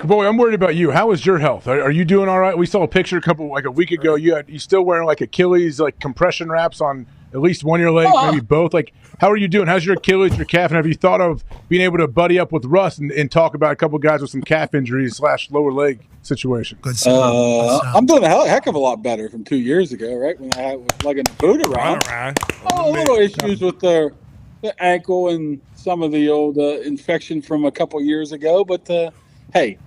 Boy, I'm worried about you. How is your health? Are you doing all right? We saw a picture a week ago. You still wearing Achilles compression wraps on at least one of your legs, maybe both. How are you doing? How's your Achilles, your calf? And have you thought of being able to buddy up with Russ and talk about a couple guys with some calf injuries / lower leg situation? Good. I'm doing a heck of a lot better from 2 years ago, right? When I had a boot around. A little issues with the ankle and some of the old infection from a couple years ago, but hey.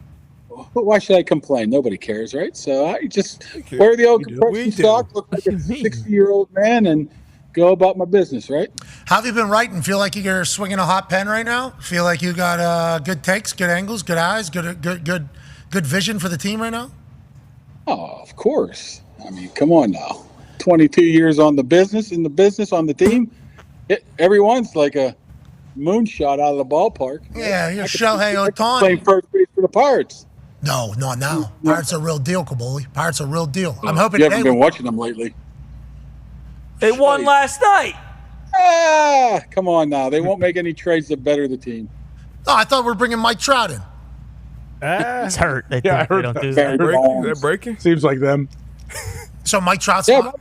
Why should I complain? Nobody cares, right? So I just wear the old compression sock, look like a 60-year-old man, and go about my business, right? How have you been writing? Feel like you're swinging a hot pen right now? Feel like you got good takes, good angles, good eyes, good vision for the team right now? Oh, of course. Come on now. 22 years on the business, on the team. everyone's like a moonshot out of the ballpark. Yeah, you're Shohei Ohtani. Playing first base for the Pirates. No, not now. Pirates are real deal, Kaboli. Pirates are real deal. I'm hoping you haven't been watching them lately. They won last night. Come on now. They won't make any trades that better the team. Oh, I thought we were bringing Mike Trout in. He's hurt. They I heard don't that. do that. They're breaking? Seems like them. So Mike Trout's coming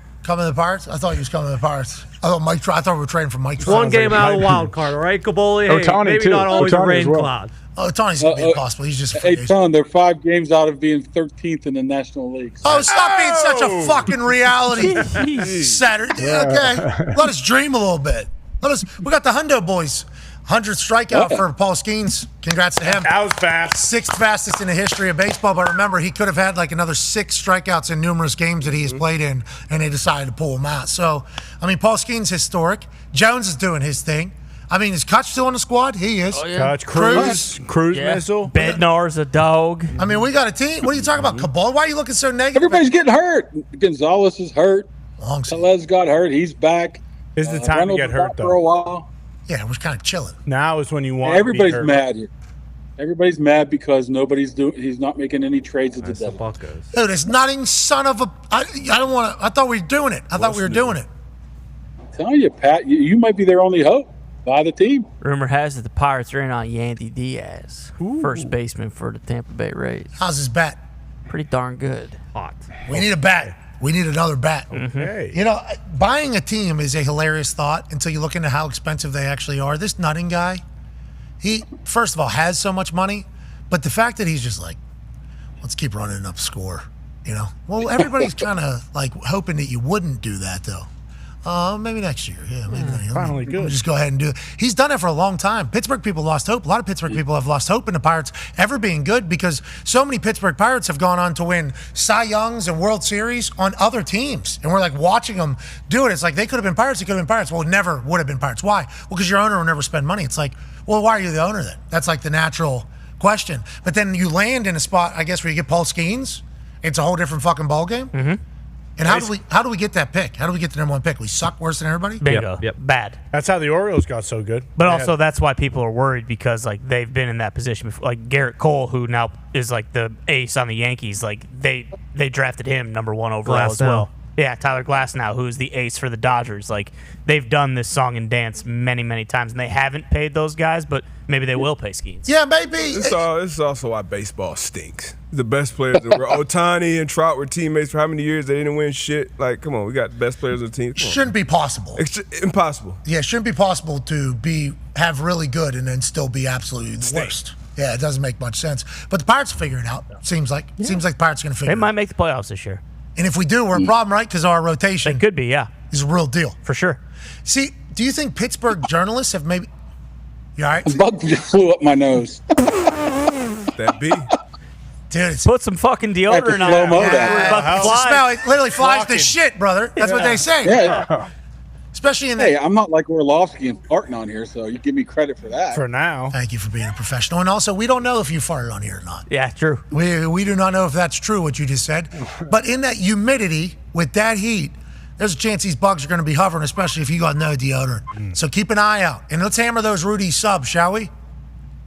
to the Pirates? I thought he was coming to the Pirates. I thought we were trading for Mike Trout. One game out of the wild card, all right, Kaboli? Hey, Ohtani, maybe too. not always Ohtani a rain as well. cloud. Oh, Ohtani's going to be impossible. He's just Hey, Ton, they're 5 games out of being 13th in the National League. Oh, stop being such a fucking reality Saturday. Okay. Let us dream a little bit. We got the Hundo boys. 100th strikeout for Paul Skeens. Congrats to him. That was fast. 6th fastest in the history of baseball. But remember, he could have had like another 6 strikeouts in numerous games that he has played in, and they decided to pull him out. So, I mean, Paul Skeens historic. Jones is doing his thing. I mean, is Kutch still on the squad? He is. Oh, yeah. Kutch, Cruz missile. Bednar's a dog. I mean, we got a team. What are you talking about, Cabal? Why are you looking so negative? Everybody's getting hurt. Gonzalez is hurt. Tellez got hurt. He's back. This is the time to get hurt, for a while. Yeah, it was kind of chilling. Now is when you want. Everybody's to be hurt. mad here. Everybody's mad because he's not making any trades at the deadline. Dude, it's nothing son of a. I don't want to. I thought we were doing it. I thought we were doing it. I'm telling you, Pat, you might be their only hope. By the team. Rumor has it the Pirates are in on Yandy Diaz, first baseman for the Tampa Bay Rays. How's his bat? Pretty darn good. Hot. We need a bat. We need another bat. Okay. You know, buying a team is a hilarious thought until you look into how expensive they actually are. This Nutting guy, he, first of all, has so much money, but the fact that he's just like, let's keep running up score, you know? Well, everybody's kind of like hoping that you wouldn't do that, though. Maybe next year. Yeah, maybe finally good. We'll just go ahead and do it. He's done it for a long time. Pittsburgh people lost hope. A lot of Pittsburgh people have lost hope in the Pirates ever being good because so many Pittsburgh Pirates have gone on to win Cy Youngs and World Series on other teams. And we're like watching them do it. It's like they could have been Pirates. They could have been Pirates. Well, never would have been Pirates. Why? Well, because your owner will never spend money. It's like, well, why are you the owner then? That's like the natural question. But then you land in a spot, I guess, where you get Paul Skeens. It's a whole different fucking ballgame. Mm-hmm. And how do we get that pick? How do we get the number 1 pick? We suck worse than everybody? Bingo. Yep. Bad. That's how the Orioles got so good. But also that's why people are worried because like they've been in that position before. Like Garrett Cole, who now is like the ace on the Yankees, like they drafted him number 1 overall as well. Yeah, Tyler Glasnow, who's the ace for the Dodgers. Like they've done this song and dance many, many times, and they haven't paid those guys, but maybe they will pay Skeens. Yeah, maybe. This is also why baseball stinks. The best players that were Ohtani and Trout were teammates for how many years? They didn't win shit. Like, come on, we got the best players on the team. Shouldn't be possible. It's impossible. Yeah, it shouldn't be possible to have really good and then still be absolutely the worst. Yeah, it doesn't make much sense. But the Pirates will figure it out. Seems like the Pirates are going to figure it out. They might make the playoffs this year. And if we do, we're a problem, right? Because our rotation could be, yeah, is a real deal for sure. See, do you think Pittsburgh journalists have maybe? You all right? A bug just flew up my nose. That be. Dude, put some fucking deodorant on. We're about to fly. Smell, it literally flies to shit, brother. That's what they say. Yeah. Especially in Hey, I'm not like Orlovsky and farting on here, so you give me credit for that. For now. Thank you for being a professional. And also, we don't know if you farted on here or not. Yeah, true. We do not know if that's true, what you just said. But in that humidity, with that heat, there's a chance these bugs are going to be hovering, especially if you got no deodorant. So keep an eye out. And let's hammer those Rudy subs, shall we?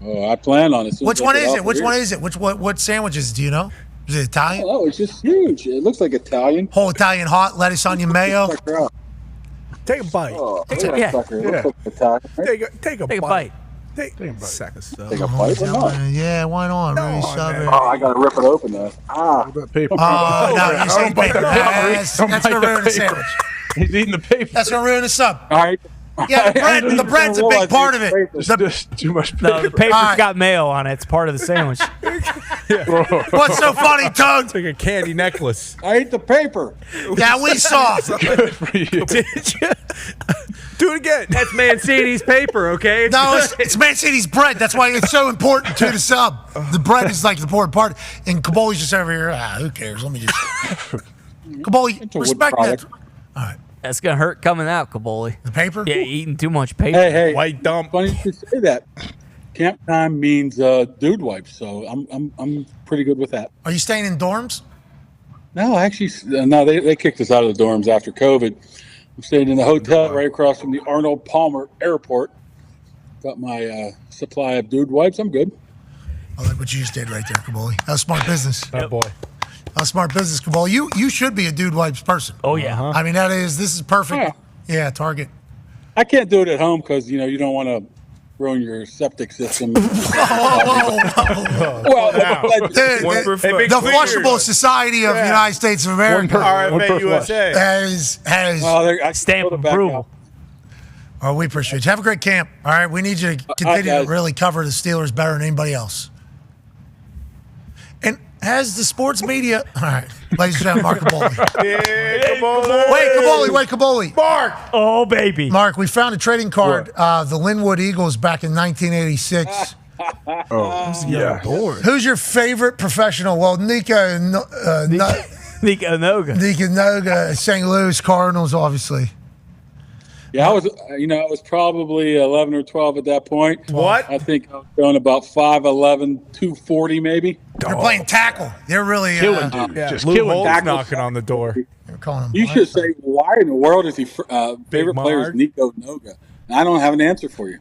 Oh, I plan on it. Which one is it? Which one is it? What sandwiches do you know? Is it Italian? Oh, it's just huge. It looks like Italian. Whole Italian hot, lettuce, onion, mayo. Take a bite. Oh, Take take a bite. Take a sack of stuff. Take a bite or not? Yeah, why not? Really Oh, I gotta rip it open though. Paper. Oh, no, you say paper. That's going to ruin the sandwich. He's eating the paper. That's going to ruin the sub. All right. Yeah, the bread's a big part of it. Just too much paper. No, the paper's got mayo on it. It's part of the sandwich. What's so funny, Toad? It's like a candy necklace. I ate the paper. Yeah, we saw. Good for you. Did you? Do it again. That's Mancini's paper, okay? No, it's Mancini's bread. That's why it's so important to the sub. The bread is like the important part. And Caboli's just over here. Who cares? Let me just. Caboli, respect that. All right. That's gonna hurt coming out, Caboli. The paper? Yeah, eating too much paper. Hey, white dump. Funny you say that. Camp time means dude wipes, so I'm pretty good with that. Are you staying in dorms? No, actually, no. They kicked us out of the dorms after COVID. I'm staying in the hotel right across from the Arnold Palmer Airport. Got my supply of dude wipes. I'm good. I like what you just did right there, Kaboli. That was smart business. Oh, boy. That was smart business, Kaboli. You should be a dude wipes person. Oh, yeah. I mean, this is perfect. Yeah, Target. I can't do it at home because, you don't want to ruin your septic system. The Flushable Society of the United States of America. RFA USA. has stamp approval. Oh, we appreciate you. Have a great camp. All right, we need you to continue to really cover the Steelers better than anybody else. And has the sports media... All right, ladies and gentlemen, Mark Kaboli. Yeah, Kaboli. Wait, Kaboli. Mark. Oh, baby. Mark, we found a trading card. The Linwood Eagles back in 1986. Yeah. Who's your favorite professional? Well, Nico Noga. Nico Noga, St. Louis Cardinals, obviously. Yeah, I was probably 11 or 12 at that point. What? I think I was going about 5'11", 240 maybe. They're playing tackle. They're really killing dude. Yeah, Just Lou killing Holtz tackles. knocking on the door. They're calling him. You should say, why in the world is he favorite player is Mark. Nico Noga? And I don't have an answer for you.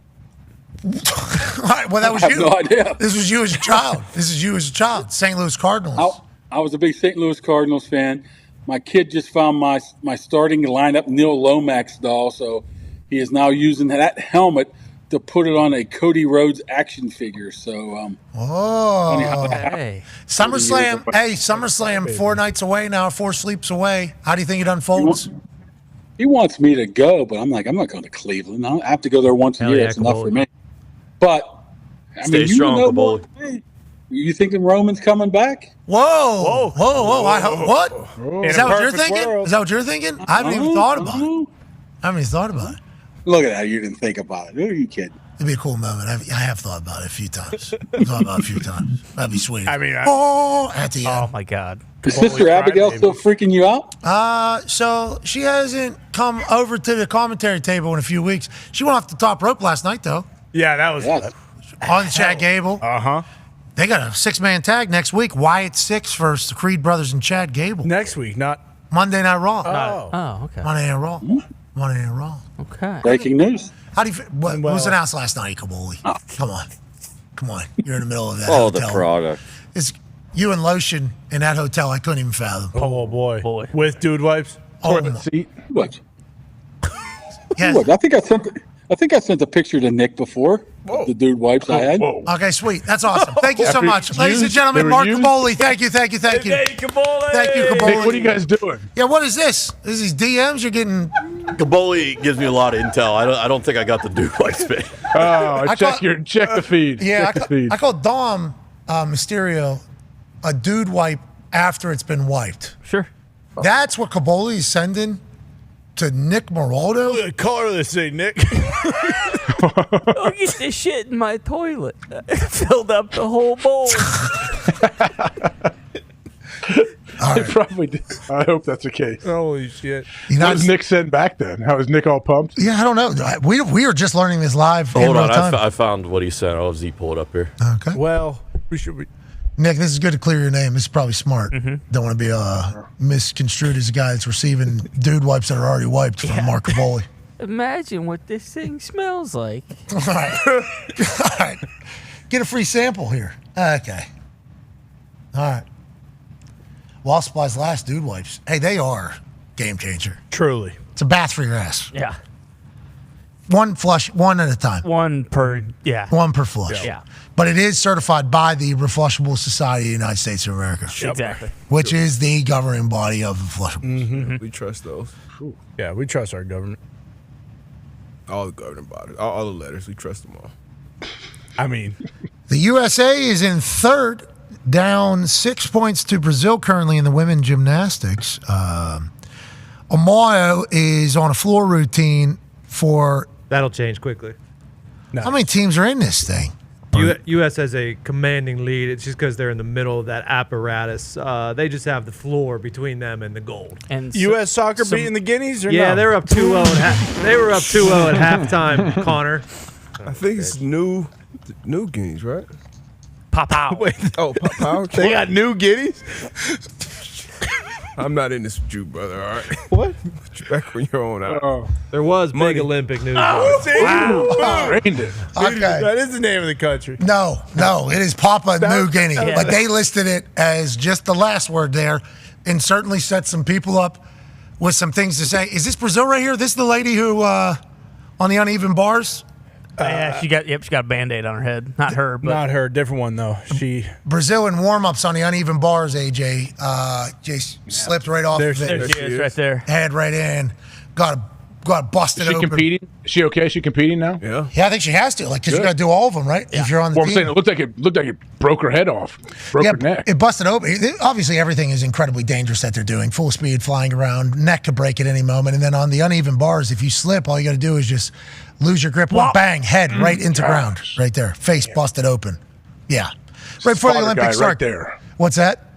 Well, that was I have you. no idea. This was you as a child. St. Louis Cardinals. I was a big St. Louis Cardinals fan. My kid just found my starting lineup Neil Lomax doll, so he is now using that helmet to put it on a Cody Rhodes action figure. So, SummerSlam. Hey, SummerSlam. 4 nights away now. 4 sleeps away. How do you think it unfolds? He wants me to go, but I'm like, I'm not going to Cleveland. I have to go there once a year. That's enough for me. But I Stay mean, strong, you know more Kaboli. than me. You thinking Roman's coming back? Whoa. What? Is that what you're thinking? world. Is that what you're thinking? I haven't even thought about it. Look at that. You didn't think about it. Who are you kidding? It'd be a cool moment. I have thought about it a few times. That'd be sweet. I mean, at the end. Oh, my God. Is Sister Abigail still freaking you out? So she hasn't come over to the commentary table in a few weeks. She went off the top rope last night, though. Yeah, that was on Chad Gable. They got a 6-man tag next week. Wyatt 6 versus the Creed brothers and Chad Gable. Next week, not Monday Night Raw. Oh, okay. Monday Night Raw. Monday Night Raw. Okay. Breaking news. How do you? What was announced last night, Kaboli? Come on. You're in the middle of that. Oh, hotel. the product. It's you and Lotion in that hotel. I couldn't even fathom. Oh boy. With dude wipes. Toilet seat. What? Yes. Look, I think I sent a picture to Nick before. The dude wipes I had. Okay, sweet. That's awesome. Thank you so After much. Ladies and used- gentlemen, they were Mark used? Kaboli. Thank you. Hey, Kaboli. Thank you, Kaboli. Nick, what are you guys doing? Yeah, what is this? Is these DMs you're getting? Kaboli gives me a lot of intel. I don't think I got the dude wipes bit. Check the feed. Yeah, check the feed. I call Dom Mysterio a dude wipe after it's been wiped. Sure. That's what Kaboli is sending to Nick Moraldo. Look at the color of this thing, Nick. Don't get this shit in my toilet. Filled up the whole bowl. They probably did. I hope that's the case. Holy shit. What does Nick send back then? How is Nick all pumped? Yeah, I don't know. We are just learning this live. Hold in on, real time. I found what he sent. I'll have Z pull it up here. Okay. Well, we should be. Nick, this is good to clear your name. This is probably smart. Don't want to be misconstrued as a guy that's receiving dude wipes that are already wiped from Mark Kaboli. Imagine what this thing smells like. All right. Get a free sample here. Okay. All right. While supplies last, dude wipes. Hey, they are game changer. Truly. It's a bath for your ass. Yeah. One flush, one at a time. One per flush. Yeah. But it is certified by the Reflushable Society of the United States of America. Exactly. Which is the governing body of Reflushables. Mm-hmm. We trust those. Ooh. Yeah, we trust our government. All the governing bodies, all the letters, we trust them all. I mean, the USA is in third, down 6 points to Brazil currently in the women's gymnastics. Amayo is on a floor routine for... That'll change quickly. How many teams are in this thing? U.S. has a commanding lead. It's just because they're in the middle of that apparatus. They just have the floor between them and the gold. And U.S. soccer beating the Guineas, or yeah, no? they were up 2-0. They were up 2-0 at halftime. Connor, I think it's new Guineas, right? Pop out. Wait, Pop out. They got new Guineas. I'm not in this with you, brother. All right. What? Put you back on your own. There was big Olympic news. though. Okay. That is the name of the country. No, it is Papua New Guinea. Yeah. But they listed it as just the last word there and certainly set some people up with some things to say. Is this Brazil right here? This is the lady who, on the uneven bars? Yeah, she got a Band-Aid on her head. Not her, but Not her. Different one, though. Brazil in warm-ups on the uneven bars, AJ. Just slipped right off of it. There she is, right there. Head right in. Got busted Is she open. competing? Is she okay? Is she competing now? Yeah. Yeah, I think she has to, because you Good. got to do all of them, right? If you're on the Well, I'm team. saying it looked like it broke her head off, broke her neck. It busted open. Obviously, everything is incredibly dangerous that they're doing. Full speed, flying around, neck could break at any moment. And then on the uneven bars, if you slip, all you got to do is just lose your grip. Bang, head right into ground, right there. Face busted open. Yeah. Right before the Spotter Olympics guy start. right there. What's that?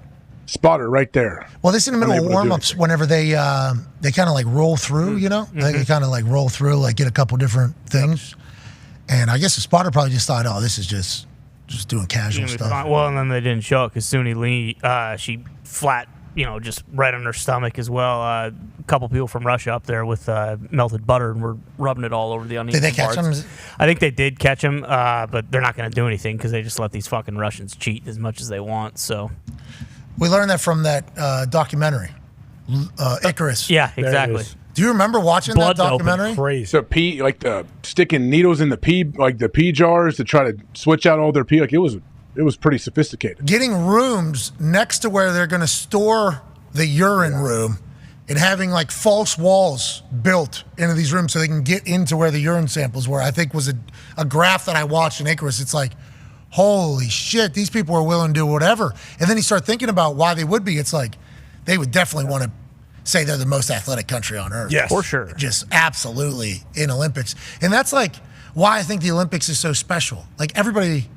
Spotter right there. Well, this is in the middle of Unable to do warm-ups whenever they kind of like roll through, you know? They kind of like roll through, like get a couple different things. And I guess the spotter probably just thought, oh, this is just doing casual stuff. Well, and then they didn't show it because Suni Lee, she flat, just right on her stomach as well. A couple people from Russia up there with melted butter and were rubbing it all over the uneven Did they catch parts. him? I think they did catch him, but they're not going to do anything because they just let these fucking Russians cheat as much as they want. So We learned that from that documentary, Icarus. yeah, exactly. Do you remember watching that documentary? Crazy. So pee, like the sticking needles in the pee jars to try to switch out all their pee. Like it was pretty sophisticated. Getting rooms next to where they're going to store the urine room and having like false walls built into these rooms so they can get into where the urine samples were, I think was a graph that I watched in Icarus. It's like, holy shit, these people are willing to do whatever. And then you start thinking about why they would be. It's like they would definitely want to say they're the most athletic country on earth. Yes. For sure. Just absolutely in Olympics. And that's like why I think the Olympics is so special. Like everybody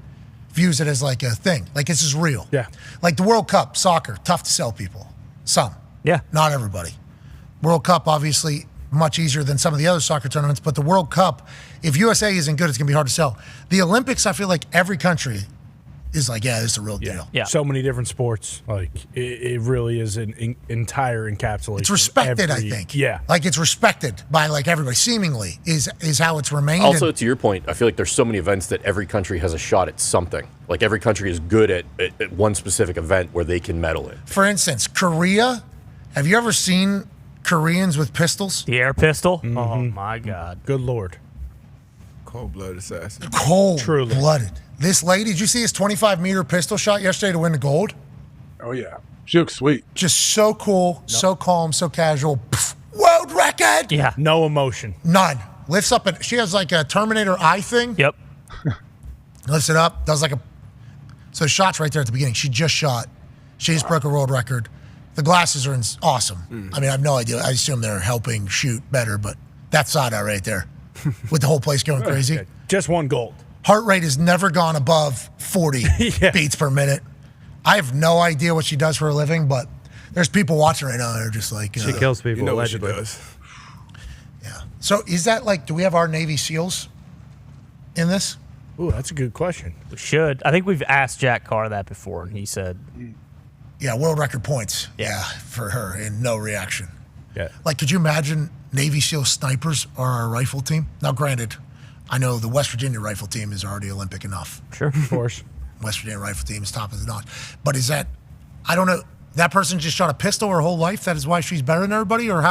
views it as like a thing. Like this is real. Yeah. Like the World Cup, soccer, tough to sell people. Some. Yeah. Not everybody. World Cup, obviously, much easier than some of the other soccer tournaments, but the World Cup, if USA isn't good, it's going to be hard to sell. The Olympics, I feel like every country is like, yeah, this is a real deal. Yeah. So many different sports. Like, it really is an entire encapsulation. It's respected, I think. Yeah. Like, it's respected by, like, everybody, seemingly, is how it's remained. Also, to your point, I feel like there's so many events that every country has a shot at something. Like, every country is good at one specific event where they can medal in. For instance, Korea. Have you ever seen Koreans with pistols? The air pistol? Oh, my God. Good Lord. Cold-blooded assassin. Cold-blooded. This lady, did you see his 25-meter pistol shot yesterday to win the gold? Oh, yeah. She looks sweet. Just so cool, so calm, so casual. Pff, world record! Yeah. No emotion. None. Lifts up, she has like a Terminator eye thing. Yep. Lifts it up, does like a... So the shot's right there at the beginning. She just shot. She just broke a world record. The glasses are awesome. I mean, I have no idea. I assume they're helping shoot better, but that's Sada right there with the whole place going crazy. Okay. Just one gold. Heart rate has never gone above 40 beats per minute. I have no idea what she does for a living, but there's people watching right now that are just like... She kills people, You know what she allegedly. does. Yeah. So is that like, do we have our Navy SEALs in this? Ooh, that's a good question. We should. I think we've asked Jack Carr that before, and he said... Yeah, world record points. Yeah, for her, and no reaction. Yeah. Like, could you imagine Navy SEAL snipers are our rifle team? Now, granted, I know the West Virginia rifle team is already Olympic enough. Sure. Of course. West Virginia rifle team is top of the notch. But is that, I don't know, that person just shot a pistol her whole life? That is why she's better than everybody? Or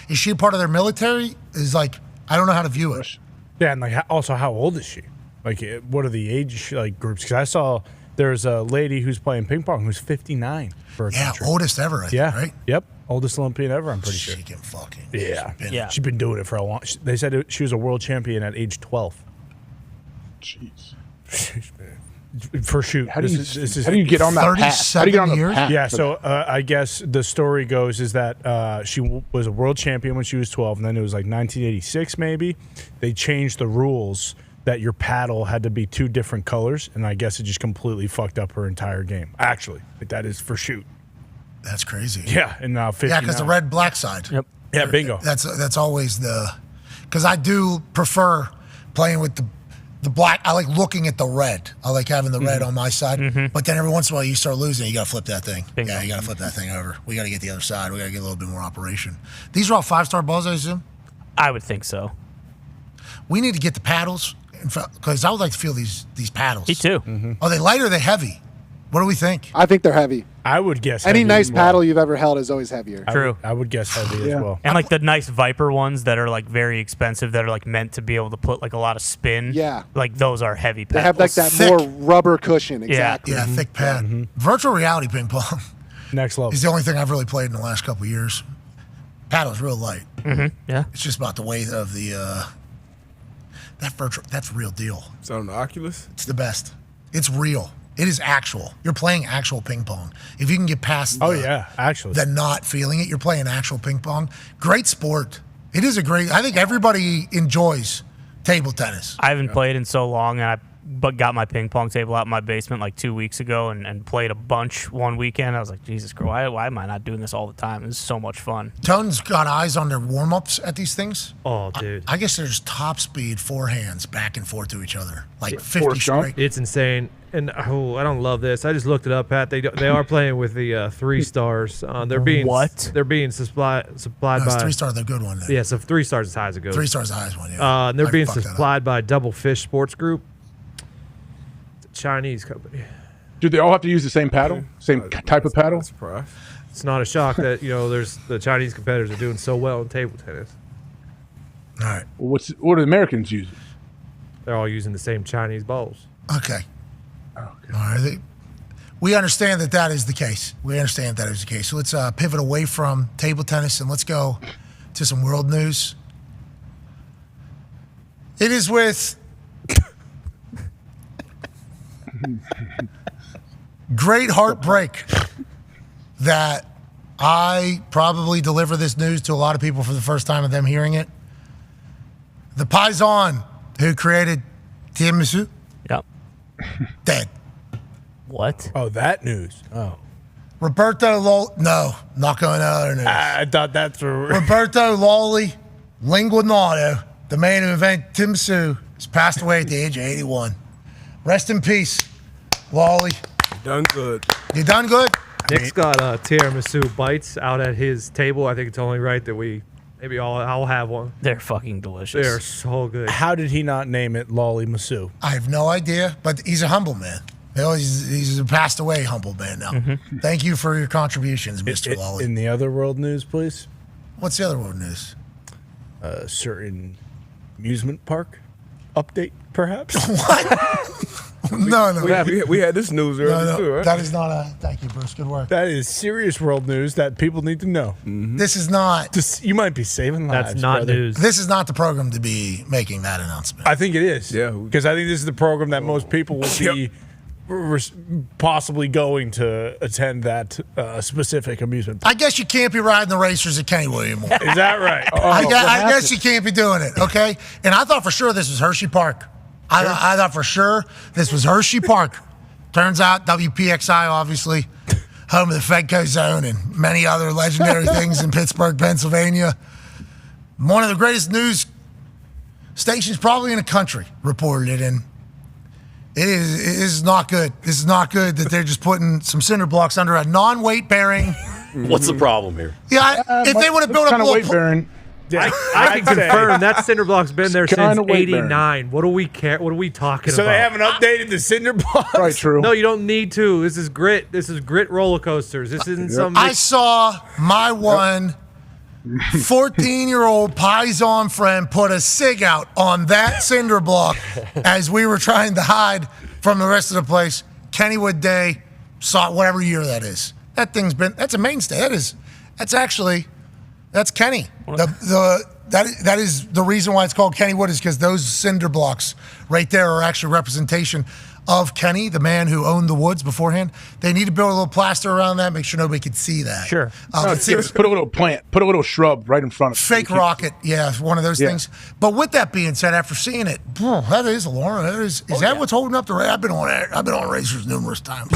is she part of their military? Is like, I don't know how to view it. Yeah, and like also, how old is she? Like, what are the age groups? Because I saw there's a lady who's playing ping pong who's 59 for a country. Oldest ever, I think, right? Yep. Oldest Olympian ever, I'm pretty sure. She can fucking. Yeah. She's been doing it for a long. They said she was a world champion at age 12. Jeez. For shoot. How do you get on that path? How do you get on the path? Yeah, so I guess the story goes is that she was a world champion when she was 12, and then it was like 1986 maybe. They changed the rules that your paddle had to be two different colors, and I guess it just completely fucked up her entire game. Actually, that is for shoot. That's crazy. Yeah, and now 50. Yeah, because the red-black side. Yep. Yeah, bingo. That's always because I do prefer playing with the black. I like looking at the red. I like having the red on my side. But then every once in a while, you start losing. You got to flip that thing. Bingo. Yeah, you got to flip that thing over. We got to get the other side. We got to get a little bit more operation. These are all 5-star balls, I assume. I would think so. We need to get the paddles because I would like to feel these paddles. Me too. Are they light or are they heavy? What do we think? I think they're heavy. I would guess any heavy nice as well. paddle you've ever held is always heavier. True. I would guess heavy as well. And like the nice Viper ones that are like very expensive that are like meant to be able to put like a lot of spin. Yeah. Like those are heavy paddles. They have like that more rubber cushion. Exactly. Yeah, thick pad. Virtual reality ping pong Next level. is the only thing I've really played in the last couple of years. Paddle's real light. Yeah. It's just about the weight of the that's real deal. It's on the Oculus? It's the best. It's real. It is actual. You're playing actual ping pong. If you can get past the not feeling it, you're playing actual ping pong. Great sport. It is I think everybody enjoys table tennis. I haven't played in so long, and but got my ping pong table out in my basement like 2 weeks ago and played a bunch one weekend. I was like, Jesus Christ, why am I not doing this all the time? This is so much fun. Tone's got eyes on their warm-ups at these things. Oh, dude. I guess there's top speed forehands back and forth to each other. Like 50 straight. It's insane. And I don't love this. I just looked it up, Pat. They are playing with the 3 stars. They're being They're being supplied by 3 star, the good one. Then. Yeah, so 3 stars is high as it goes. 3 stars the highest one. Yeah. And they're I being fucked that up. supplied by Double Fish Sports Group. It's a Chinese company. Do they all have to use the same paddle? Same type of paddle? It's not a shock that there's the Chinese competitors are doing so well in table tennis. All right. Well, what do Americans use? They're all using the same Chinese balls. Okay. All right. We understand that is the case. So let's pivot away from table tennis and let's go to some world news. It is with great heartbreak that I probably deliver this news to a lot of people for the first time of them hearing it. The Paisan who created tiramisu, dead. What? Oh, that news. Oh. No, not going to other news. I thought that's for Roberto Lolli Linguinato, the man who invented tiramisu, has passed away at the age of 81. Rest in peace, Lolli. Done good. You done good? Nick's got tiramisu bites out at his table. I think it's only right that I'll have one. They're fucking delicious. They're so good. How did he not name it Lolly Masu? I have no idea, but he's a humble man. He's a passed away humble man now. Thank you for your contributions, Mr. Lolly. In the other world news, please. What's the other world news? A certain amusement park update, perhaps? No. We had this news earlier too, right? That is not a. Thank you, Bruce. Good work. That is serious world news that people need to know. This is not. You might be saving lives. That's not brother. news. This is not the program to be making that announcement. I think it is. Yeah. Because I think this is the program that most people will be possibly going to attend that specific amusement park. I guess you can't be riding the racers at Kennywood anymore. Is that right? I guess you can't be doing it, okay? And I thought for sure this was Hershey Park. I thought for sure this was Hershey Park. Turns out WPXI, obviously, home of the Fedco Zone and many other legendary things in Pittsburgh, Pennsylvania. One of the greatest news stations probably in the country reported it, and it is not good. This is not good that they're just putting some cinder blocks under a non-weight bearing. What's the problem here? Yeah, if they would have built up a weight little. bearing. I can confirm that cinder block's been there since weight bearing. '89. What do we care? What are we talking So about? they haven't updated the cinder blocks? Right, true. No, you don't need to. This is grit. This is grit roller coasters. This isn't some. I saw my 14-year-old Paisan friend put a sig out on that cinder block as we were trying to hide from the rest of the place. Kennywood Day, saw whatever year that is. That's a mainstay. That's Kenny. That is the reason why it's called Kennywood is because those cinder blocks right there are actually representation of Kenny, the man who owned the woods beforehand. They need to build a little plaster around that, make sure nobody can see that. Sure. Put a little plant, put a little shrub right in front of it. Fake rocket, yeah, one of those things. But with that being said, after seeing it, that is alarming. Is that what's holding up the race? I've been on racers numerous times.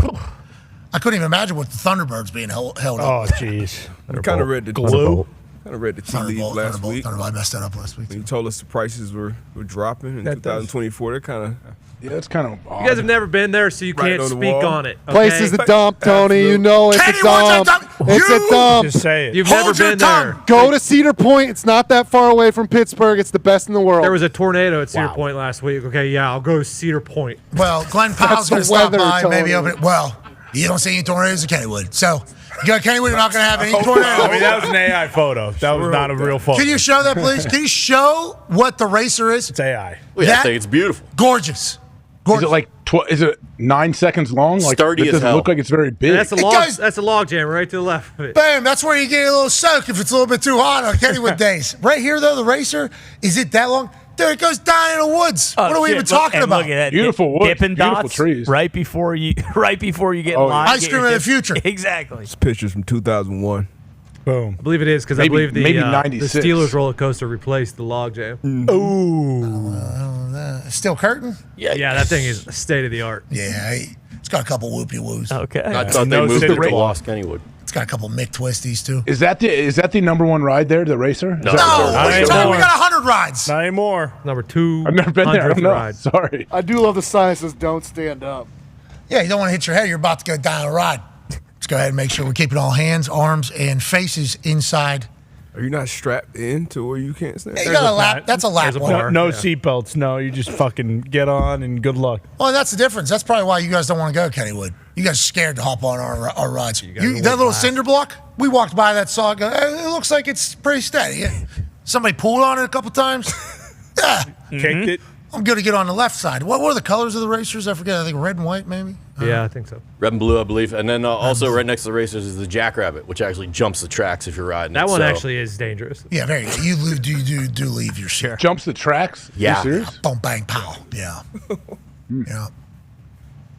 I couldn't even imagine with the Thunderbirds being held up. Oh, jeez. I kind of read the glue. Kind of read the tea leaves last week. I messed that up last week. When you told us the prices were dropping in 2024, they're kind of. Yeah, it's kind of. You guys have never been there, so you can't speak on it. Okay? Place is a dump, Tony. You know it's a dump. It's a dump. Just say it. You've never been there. Go to Cedar Point. It's not that far away from Pittsburgh. It's the best in the world. There was a tornado at Cedar Point last week. Okay, yeah, I'll go to Cedar Point. Well, Glenn Powell's going to stop by, maybe open it. Well, you don't see any tornadoes in Kennywood. So, you go to Kennywood, you're not going to have any tornadoes. I mean, that was an AI photo. That was not a real photo. Can you show that, please? Can you show what the racer is? It's AI. Well, yeah, I think it's beautiful. Gorgeous. Is it like is it 9 seconds long? Like, Sturdy it as doesn't hell. look like it's very big. That's a log. That's a log jam right to the left of it. Bam, that's where you get a little soak if it's a little bit too hot on Kennywood days. Right here, though, the racer, is it that long? Dude, it goes down in the woods. Oh, what are we shit, even talking look, about? Look at that. Beautiful woods, Dipping beautiful dots trees. right before you get in line. Ice cream of the future. Exactly. It's pictures from 2001. Boom. I believe it is because I believe the 96. Steelers roller coaster replaced the log jam. Steel curtain? Yeah, that thing is state of the art. Yeah, it's got a couple whoopie woos. Okay. I thought they moved it to Lost Kennywood. It's got a couple Mick Twisties too. Is that the number one ride there, the racer? No, what are you talking? We got 100 rides. Not anymore. Number 2. I've never been there. I don't know. Ride. Sorry. I do love the sign that says "Don't stand up." Yeah, you don't want to hit your head. You're about to go down a ride. Let's go ahead and make sure we're keeping all hands, arms, and faces inside. Are you not strapped in to where you can't stand? Yeah, you got a lap. That's a lap one. No seatbelts. No, you just fucking get on and good luck. Well, that's the difference. That's probably why you guys don't want to go, Kennywood. You guys are scared to hop on our rides. That little cinder block, we walked by that, saw it go, it looks like it's pretty steady. Yeah. Somebody pulled on it a couple times. Yeah. Kicked it. I'm going to get on the left side. What were the colors of the racers? I forget. I think red and white, maybe? Yeah, I think so. Red and blue, I believe. And then also right next to the racers is the Jackrabbit, which actually jumps the tracks if you're riding That it. one So- actually is dangerous. Yeah, very good. You do leave your share. Jumps the tracks? Yeah. You serious? Boom, bang, pow. Yeah. Yeah.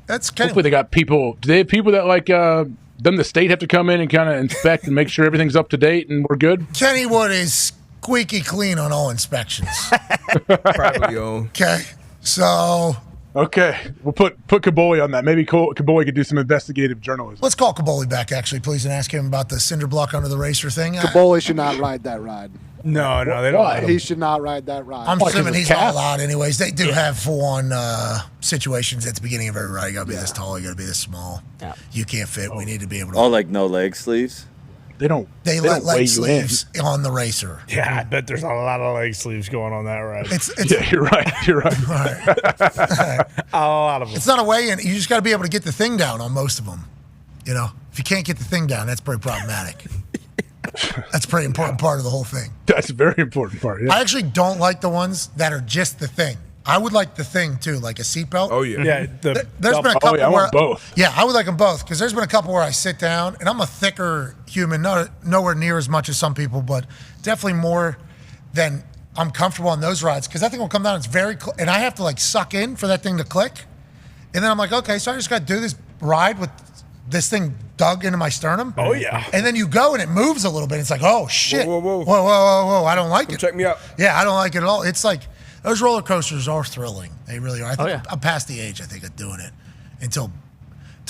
That's kind Hopefully they got people. Do they have people that like doesn't the state have to come in and kind of inspect and make sure everything's up to date and we're good? Kennywood is squeaky clean on all inspections. Privately owned. Okay. So Okay, we'll put Kaboli on that. Maybe Kaboli could do some investigative journalism. let's call Kaboli back, actually, please, and ask him about the cinder block under the racer thing. Kaboli should not ride that ride. No, they don't. let him. He should not ride that ride. I'm assuming he's cat? not allowed anyways. They do have full-on situations at the beginning of every ride. You got to be this tall. You got to be this small. Yeah. You can't fit. We need to be able to. Oh, like no leg sleeves? They don't. They don't let weigh leg you sleeves on the racer. Yeah, I bet there's a lot of leg sleeves going on that ride. It's Yeah, you're right. You're right. A lot of them. It's not a weigh-in. You just got to be able to get the thing down on most of them. You know, if you can't get the thing down, that's pretty problematic. That's a pretty important part of the whole thing. That's a very important part. Yeah. I actually don't like the ones that are just the thing. I would like the thing too, like a seatbelt. Oh yeah. Yeah, There's been a couple I where want both. Yeah, I would like them both because there's been a couple where I sit down and I'm a thicker human, nowhere near as much as some people, but definitely more than I'm comfortable on those rides because that thing will come down. It's very and I have to like suck in for that thing to click, and then I'm like, okay, so I just got to do this ride with this thing dug into my sternum. Oh yeah. And then you go and it moves a little bit. It's like, oh shit. Whoa. I don't like it. Check me out. Yeah, I don't like it at all. It's like those roller coasters are thrilling. They really are. I think I'm past the age, I think, of doing it until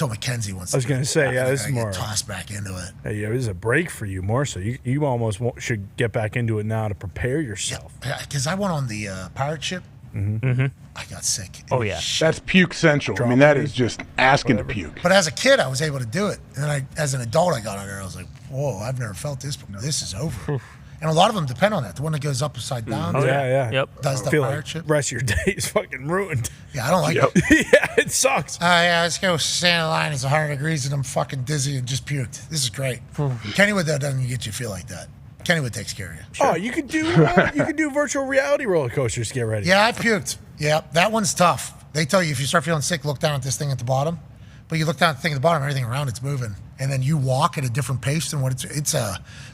Mackenzie wants to. I was going to say, yeah, this is more tossed back into it. Hey, yeah, this is a break for you more so. You almost should get back into it now to prepare yourself. Yeah, because I went on the pirate ship. Mm-hmm. I got sick. Oh yeah. That's puke central. I mean, that is just asking to puke. But as a kid, I was able to do it, and then as an adult, I got on there. I was like, whoa, I've never felt this. This is over. And a lot of them depend on that. The one that goes upside down. Oh, yeah. Yep. Does the feel pirate like ship. rest of your day is fucking ruined. Yeah, I don't like Yep. it. Yeah, it sucks. Yeah, let's go stand in line. It's 100 degrees and I'm fucking dizzy and just puked. This is great. Kennywood, though, doesn't get you feel like that. Kennywood takes care of you. Oh, you could do virtual reality roller coasters to get ready. Yeah, I puked. Yeah, that one's tough. They tell you if you start feeling sick, look down at this thing at the bottom. But you look down at the thing at the bottom, everything around it's moving. And then you walk at a different pace than what it's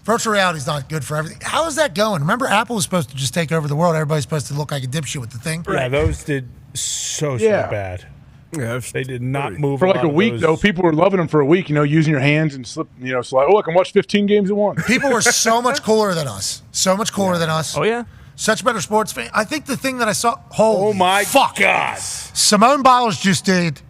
virtual reality is not good for everything. How is that going? Remember, Apple was supposed to just take over the world. Everybody's supposed to look like a dipshit with the thing. Yeah, those did so bad. Yeah, they did not move for like a week though. People were loving them for a week. You know, using your hands and slip. You know, so like, oh, I can watch 15 games at once. People were so much cooler than us. So much cooler than us. Oh yeah. Such better sports fans. I think the thing that I saw. Holy oh my fuck. God! Simone Biles just did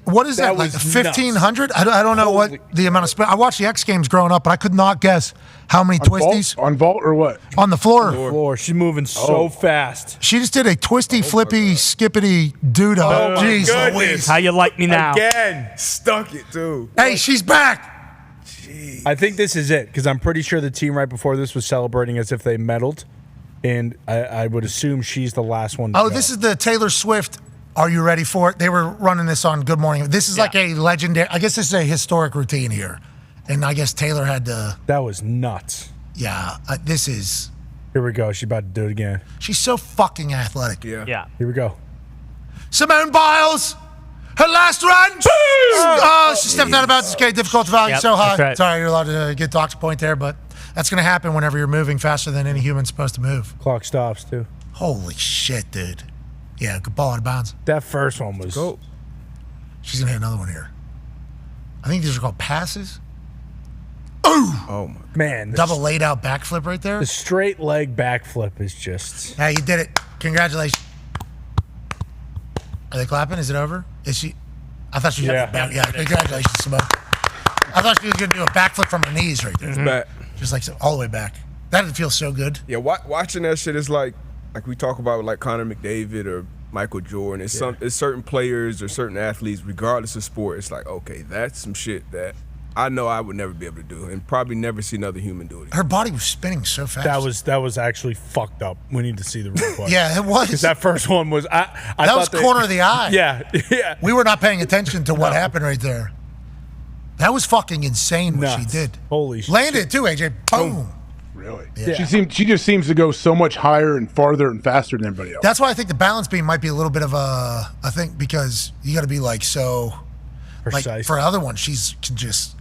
What is that? Like 1,500? I don't know what the amount of spin. I watched the X Games growing up, but I could not guess how many twisties. On vault or what? On the floor. She's moving so fast. She just did a twisty, flippy, skippity doodle. Oh, my Jeez goodness. Louise. How you like me now? Again, stuck it too. Hey, she's back. I think this is it because I'm pretty sure the team right before this was celebrating as if they medaled, and I would assume she's the last one. Oh, this is the Taylor Swift. Are you ready for it? They were running this on Good Morning. This is like a legendary. I guess this is a historic routine here, and I guess Taylor had to. That was nuts. Yeah, this is. Here we go. She's about to do it again. She's so fucking athletic. Yeah. Here we go. Simone Biles, her last run. Oh, she stepped out of bounds. Okay, difficult value so high. That's right. Sorry, you're allowed to get doctor point there, but that's going to happen whenever you're moving faster than any human's supposed to move. Clock stops too. Holy shit, dude. Yeah, good ball out of bounds. That first one was. Go. She's going to hit another one here. I think these are called passes. Oh my man! Double laid out backflip right there. The straight leg backflip is just. Hey, you did it. Congratulations. Are they clapping? Is it over? Is she? I thought she was back. Yeah, congratulations, Simone. I thought she was going to do a backflip from her knees right there. Back. Just like all the way back. That would feel so good. Yeah, watching that shit is like we talk about like Connor McDavid or Michael Jordan. It's certain players or certain athletes, regardless of sport. It's like, okay, that's some shit that I know I would never be able to do, and probably never see another human do it. Her body was spinning so fast. That was actually fucked up. We need to see the replay. Yeah, it was. Because that first one was. I that was corner of the eye. Yeah. We were not paying attention to what happened right there. That was fucking insane what she did. Holy shit. Landed it too, AJ. Boom. Really? Yeah. She just seems to go so much higher and farther and faster than everybody else. That's why I think the balance beam might be a little bit of a thing, because you got to be like so precise. Like for other ones, she's can just,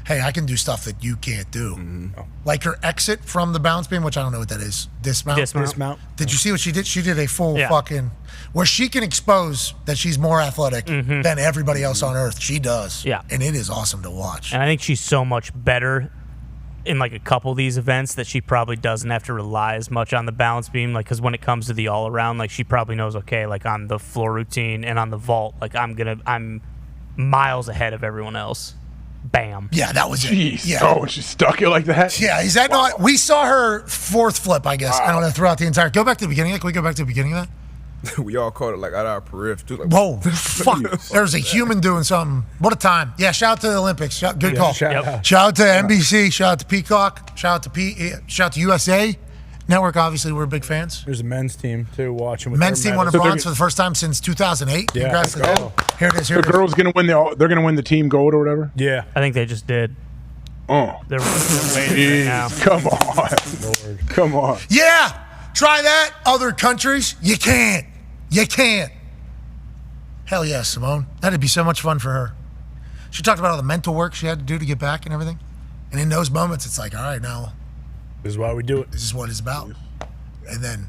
hey, I can do stuff that you can't do. Mm-hmm. Like her exit from the balance beam, which I don't know what that is. Dismount. Did you see what she did? She did a full fucking where she can expose that she's more athletic than everybody else on earth. She does. Yeah. And it is awesome to watch. And I think she's so much better in like a couple of these events that she probably doesn't have to rely as much on the balance beam. Like, because when it comes to the all around, like she probably knows, okay, like on the floor routine and on the vault, like I'm miles ahead of everyone else. Bam. Yeah, that was Jeez. it. Yeah. Oh, she stuck it like that? Yeah, is that not? We saw her fourth flip, I guess. I don't know, throughout the entire. Go back to the beginning. Can we go back to the beginning of that? We all caught it like out of our periph too. Like, whoa, fuck! There's a human doing something. What a time! Yeah, shout out to the Olympics. Good call. Shout out to NBC. Shout out to Peacock. Shout out to USA Network. Obviously, we're big fans. There's a men's team too watching. With Men's their team won a medals. bronze for the first time since 2008. Yeah, Congrats to them. Here it is. The girls gonna win they're gonna win the team gold or whatever. Yeah, I think they just did. Oh, they're waiting right now. Come on, come on. Yeah, try that. Other countries, you can't. You can't. Hell yeah, Simone. That'd be so much fun for her. She talked about all the mental work she had to do to get back and everything. And in those moments, it's like, all right, now. This is why we do it. This is what it's about. And then,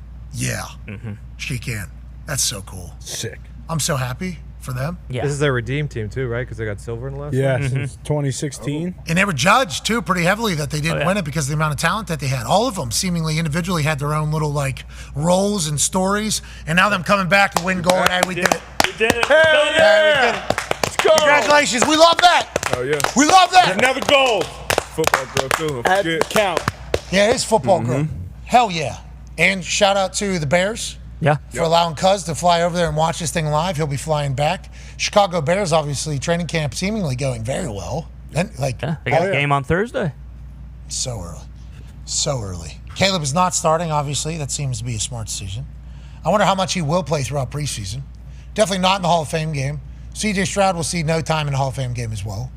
she can. That's so cool. Sick. I'm so happy for them. Yeah. This is their redeem team too, right? Because they got silver in the last Yeah, one. since 2016. And they were judged, too, pretty heavily that they didn't win it because of the amount of talent that they had. All of them, seemingly individually, had their own little, like, roles and stories. And now them coming back to win gold. Hey, we did it. We did it. Hey, we did it. Let's go. Congratulations. We love that. Oh, yeah. We love that. Another gold. Football girl, too. Had to count. Yeah, it is football girl. Hell yeah. And shout out to the Bears. Yeah. For allowing Cuz to fly over there and watch this thing live. He'll be flying back. Chicago Bears, obviously, training camp seemingly going very well. And they got a game on Thursday. So early. So early. Caleb is not starting, obviously. That seems to be a smart decision. I wonder how much he will play throughout preseason. Definitely not in the Hall of Fame game. CJ Stroud will see no time in the Hall of Fame game as well.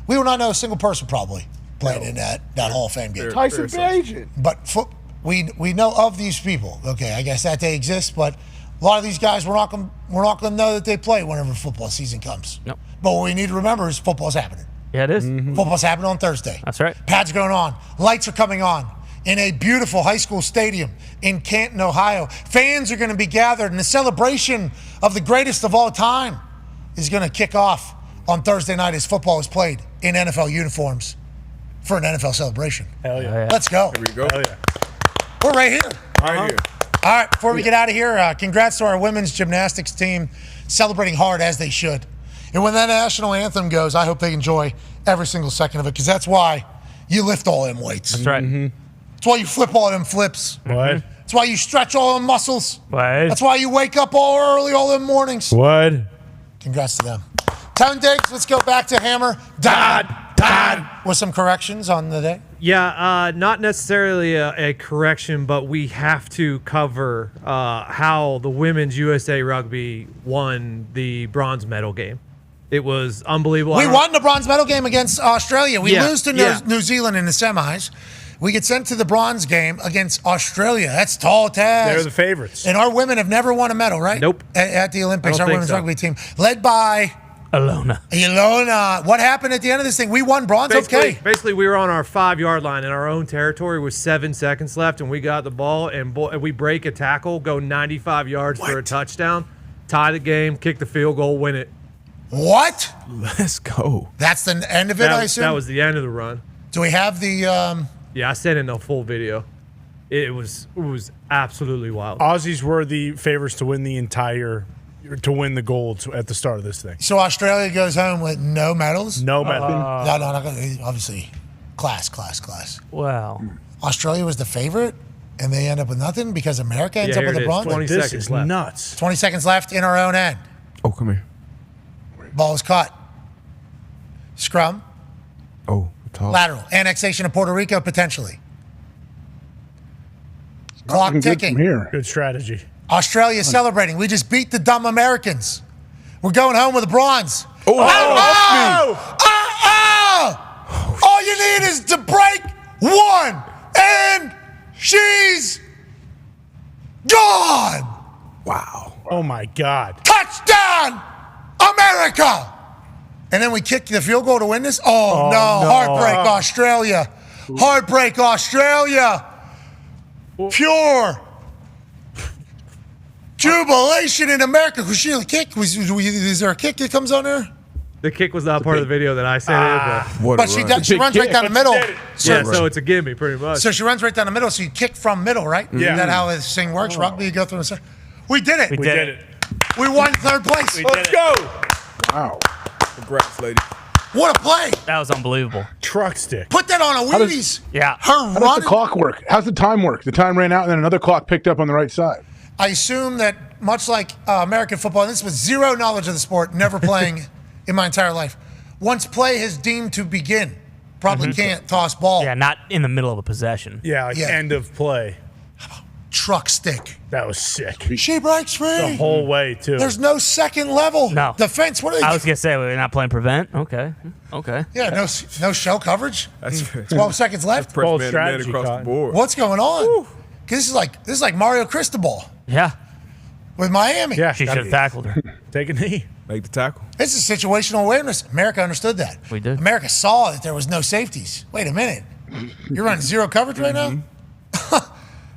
We will not know a single person probably playing in that Hall of Fame game. Tyson Bagent. But we know of these people. Okay, I guess that they exist, but a lot of these guys we're not going to know that they play whenever football season comes. Nope. But what we need to remember is football's happening. Yeah, it is. Football's happening on Thursday. That's right. Pads going on. Lights are coming on in a beautiful high school stadium in Canton, Ohio. Fans are going to be gathered, and the celebration of the greatest of all time is going to kick off on Thursday night as football is played in NFL uniforms for an NFL celebration. Hell yeah. Let's go. Here we go. Hell yeah. We're right here. Right here. All right, before we get out of here, congrats to our women's gymnastics team celebrating hard as they should. And when that national anthem goes, I hope they enjoy every single second of it because that's why you lift all them weights. That's right. Mm-hmm. That's why you flip all them flips. What? That's why you stretch all them muscles. What? That's why you wake up all early all them mornings. What? Congrats to them. Tone Diggs, let's go back to Hammer. Dahn. With some corrections on the day. Yeah, not necessarily a correction, but we have to cover how the women's USA Rugby won the bronze medal game. It was unbelievable. We won the bronze medal game against Australia. We lose to yeah. New Zealand in the semis. We get sent to the bronze game against Australia. That's tall task. They're the favorites. And our women have never won a medal, right? Nope. At the Olympics, I our don't women's think so. rugby team, led by Ilona. What happened at the end of this thing? We won bronze, okay. Basically, we were on our 5-yard line in our own territory with 7 seconds left, and we got the ball, and we break a tackle, go 95 yards for a touchdown, tie the game, kick the field goal, win it. What? Let's go. That's the end of it, I assume? That was the end of the run. Do we have the... Yeah, I sent in the full video. It was absolutely wild. Aussies were the favorites to win the gold at the start of this thing. So Australia goes home with no medals? No medals. No, not gonna, obviously. Class. Wow. Australia was the favorite, and they end up with nothing because America ends up with the bronze? 20 this seconds is left. nuts. 20 seconds left in our own end. Oh, come here. Ball is caught. Scrum. Oh, toss. Lateral. Annexation of Puerto Rico, potentially. Clock ticking. Good strategy. Australia celebrating. We just beat the dumb Americans. We're going home with a bronze. All you need is to break one, and she's gone. Wow. Oh, my God. Touchdown, America. And then we kick the field goal to win this? Oh, no. Heartbreak, Australia. Heartbreak, Australia. Pure jubilation in America. Who's she a kick? Is there a kick that comes on there? The kick was not part of the video that I sent in. But she runs right down the middle. So it's a gimme, pretty much. So she runs right down the middle, so you kick from middle, right? Yeah. Is that how this thing works? Rugby, you go through the center. We did it. We did it. We won third place. Let's go. Wow. Congrats, lady. What a play. That was unbelievable. Truck stick. Put that on a How does- Wheaties. Yeah. Her How does run. the clock work? How's the time work? The time ran out, and then another clock picked up on the right side. I assume that much like American football, and this was zero knowledge of the sport, never playing in my entire life. Once play is deemed to begin, probably can't toss ball. Yeah, not in the middle of a possession. Yeah, like end of play. Truck stick. That was sick. She breaks free. The whole way, too. There's no second level No. defense. What are they? I was going to say, we're not playing prevent. Okay. Yeah, no shell coverage. That's 12 seconds left. Press Bold man to man strategy, across the Cotton. board. What's going on? 'Cause this is like Mario Cristobal Yeah. with Miami. Yeah, She should have tackled her. Take a knee. Make the tackle. This is situational awareness. America understood that. We did. America saw that there was no safeties. Wait a minute. You're running zero coverage right now?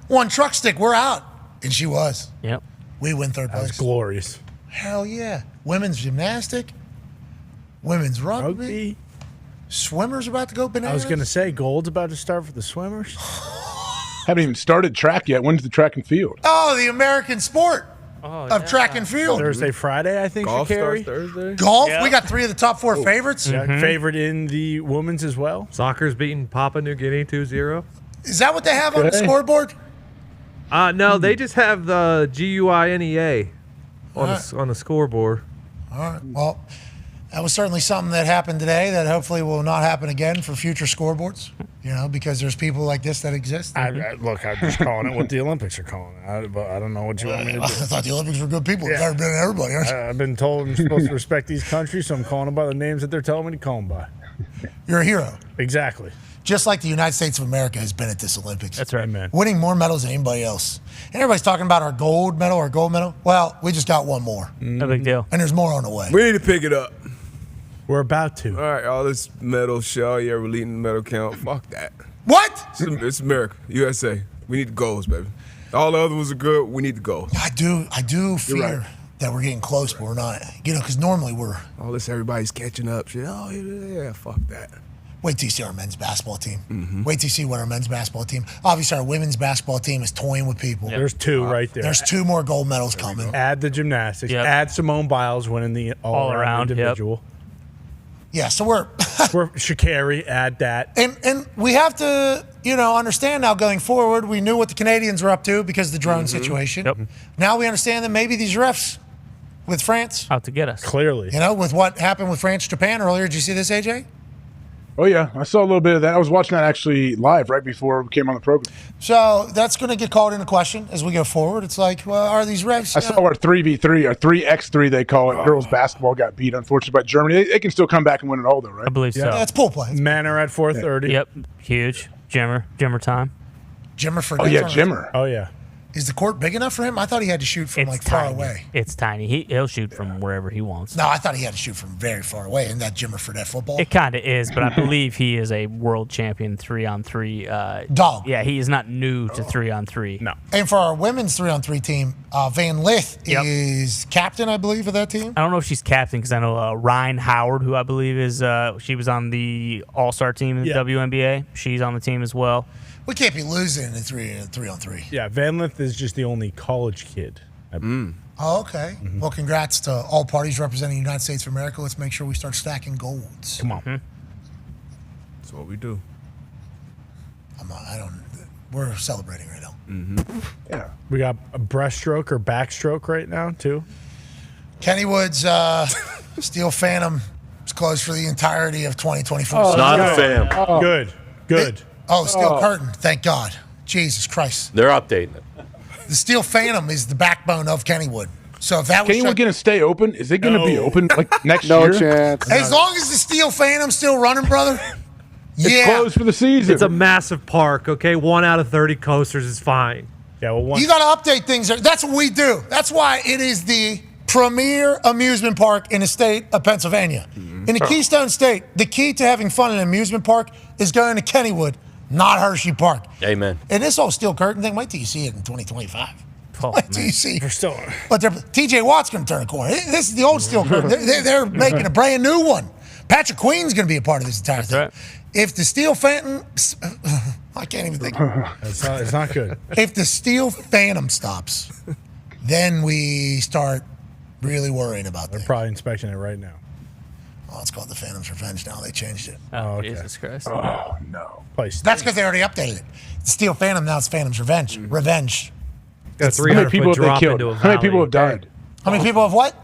One truck stick, we're out. And she was. Yep. We win third That was place. glorious. Hell yeah. Women's gymnastic, women's rugby. Swimmers about to go bananas. I was going to say, gold's about to start for the swimmers. Haven't even started track yet. When's the track and field? Oh, the American sport of track and field. Thursday, Friday, I think. Golf Shakari. starts Thursday. Golf, Yeah. we got 3 of the top 4 favorites. Yeah, favorite in the women's as well. Soccer's beating Papua New Guinea 2-0. Is that what they have on the scoreboard? No, they just have the GUINEA on the scoreboard. All right. Well, that was certainly something that happened today that hopefully will not happen again for future scoreboards, because there's people like this that exist. Look, I'm just calling it what the Olympics are calling it. But I don't know what you want me to do. I thought the Olympics were good people. Yeah. They've been everybody. Aren't you? I've been told I'm supposed to respect these countries, so I'm calling them by the names that they're telling me to call them by. You're a hero. Exactly. Just like the United States of America has been at this Olympics. That's right, man. Winning more medals than anybody else. And everybody's talking about our gold medal. Well, we just got one more. No big deal. And there's more on the way. We need to pick it up. We're about to. All right, all this medal show, yeah, we're leading the medal count. Fuck that. What? It's America, USA. We need the goals, baby. All the other ones are good. We need the goals. I do fear that we're getting close, but we're not. Because normally we're. All this, everybody's catching up. Shit. Oh, yeah, fuck that. Wait till you see our men's basketball team. Mm-hmm. Wait till you see what our men's basketball team. Obviously, our women's basketball team is toying with people. There's two right there. There's 2 more gold medals coming. Add the gymnastics. Add Simone Biles winning the all-around individual. Yeah, so we're Sha'Carri, add that. And we have to, understand now going forward, we knew what the Canadians were up to because of the drone situation. Yep. Now we understand that maybe these refs with France, Out to get us. Clearly. with what happened with France-Japan earlier. Did you see this, AJ? Oh, yeah. I saw a little bit of that. I was watching that actually live right before we came on the program. So that's going to get called into question as we go forward. It's like, well, are these refs? I saw our 3v3 or 3x3 they call it. Girls basketball got beat, unfortunately, by Germany. They can still come back and win it all, though, right? I believe so. Yeah, that's pool play. Men are at 4:30. Yep. Huge. Jimmer time. Jimmer for Jimmer. Oh, yeah. Is the court big enough for him? I thought he had to shoot from far tiny. away. It's tiny. He'll shoot from wherever he wants. No, I thought he had to shoot from very far away. Isn't that Jimmer for that football? It kind of is, but I believe he is a world champion 3-on-3. Dog. Yeah, he is not new to 3-on-3. No. And for our women's 3-on-3 team, Van Lith is captain, I believe, of that team. I don't know if she's captain because I know Ryan Howard, who I believe is she was on the All-Star team in the WNBA. She's on the team as well. We can't be losing in 3-on-3. Yeah, Van Lith is just the only college kid. Oh, okay. Mm-hmm. Well, congrats to all parties representing the United States of America. Let's make sure we start stacking golds. Come on. That's what we do. We're celebrating right now. Mm-hmm. Yeah. We got a breaststroke or backstroke right now, too. Kenny Wood's Steel Phantom is closed for the entirety of 2024. Oh, not a fan. Oh. Good. Steel curtain. Thank God. Jesus Christ. They're updating it. The Steel Phantom is the backbone of Kennywood. So if that was Kennywood going to stay open? Is it going to be open like next No year? chance. As long as the Steel Phantom's still running, brother. It's closed for the season. It's a massive park, okay? 1 out of 30 coasters is fine. Yeah, well, You got to update things. That's what we do. That's why it is the premier amusement park in the state of Pennsylvania. In the Keystone State, the key to having fun in an amusement park is going to Kennywood, not Hershey Park. Amen. And this whole steel curtain thing, wait till you see it in 2025. Wait till you see. We're still. But TJ Watt's going to turn a corner. This is the old steel curtain. They're making a brand new one. Patrick Queen's going to be a part of this entire thing. Right. If the Steel Phantom, I can't even think. It's not good. If the Steel Phantom stops, then we start really worrying about They're things. probably inspecting it right now. Oh, it's called the Phantom's Revenge now. They changed it. Oh, okay. Jesus Christ. Oh, no. That's because they already updated it. The Steel Phantom, now it's Phantom's Revenge. Revenge. Got How many people have they killed? into a How many people valley. have died? How many people have what?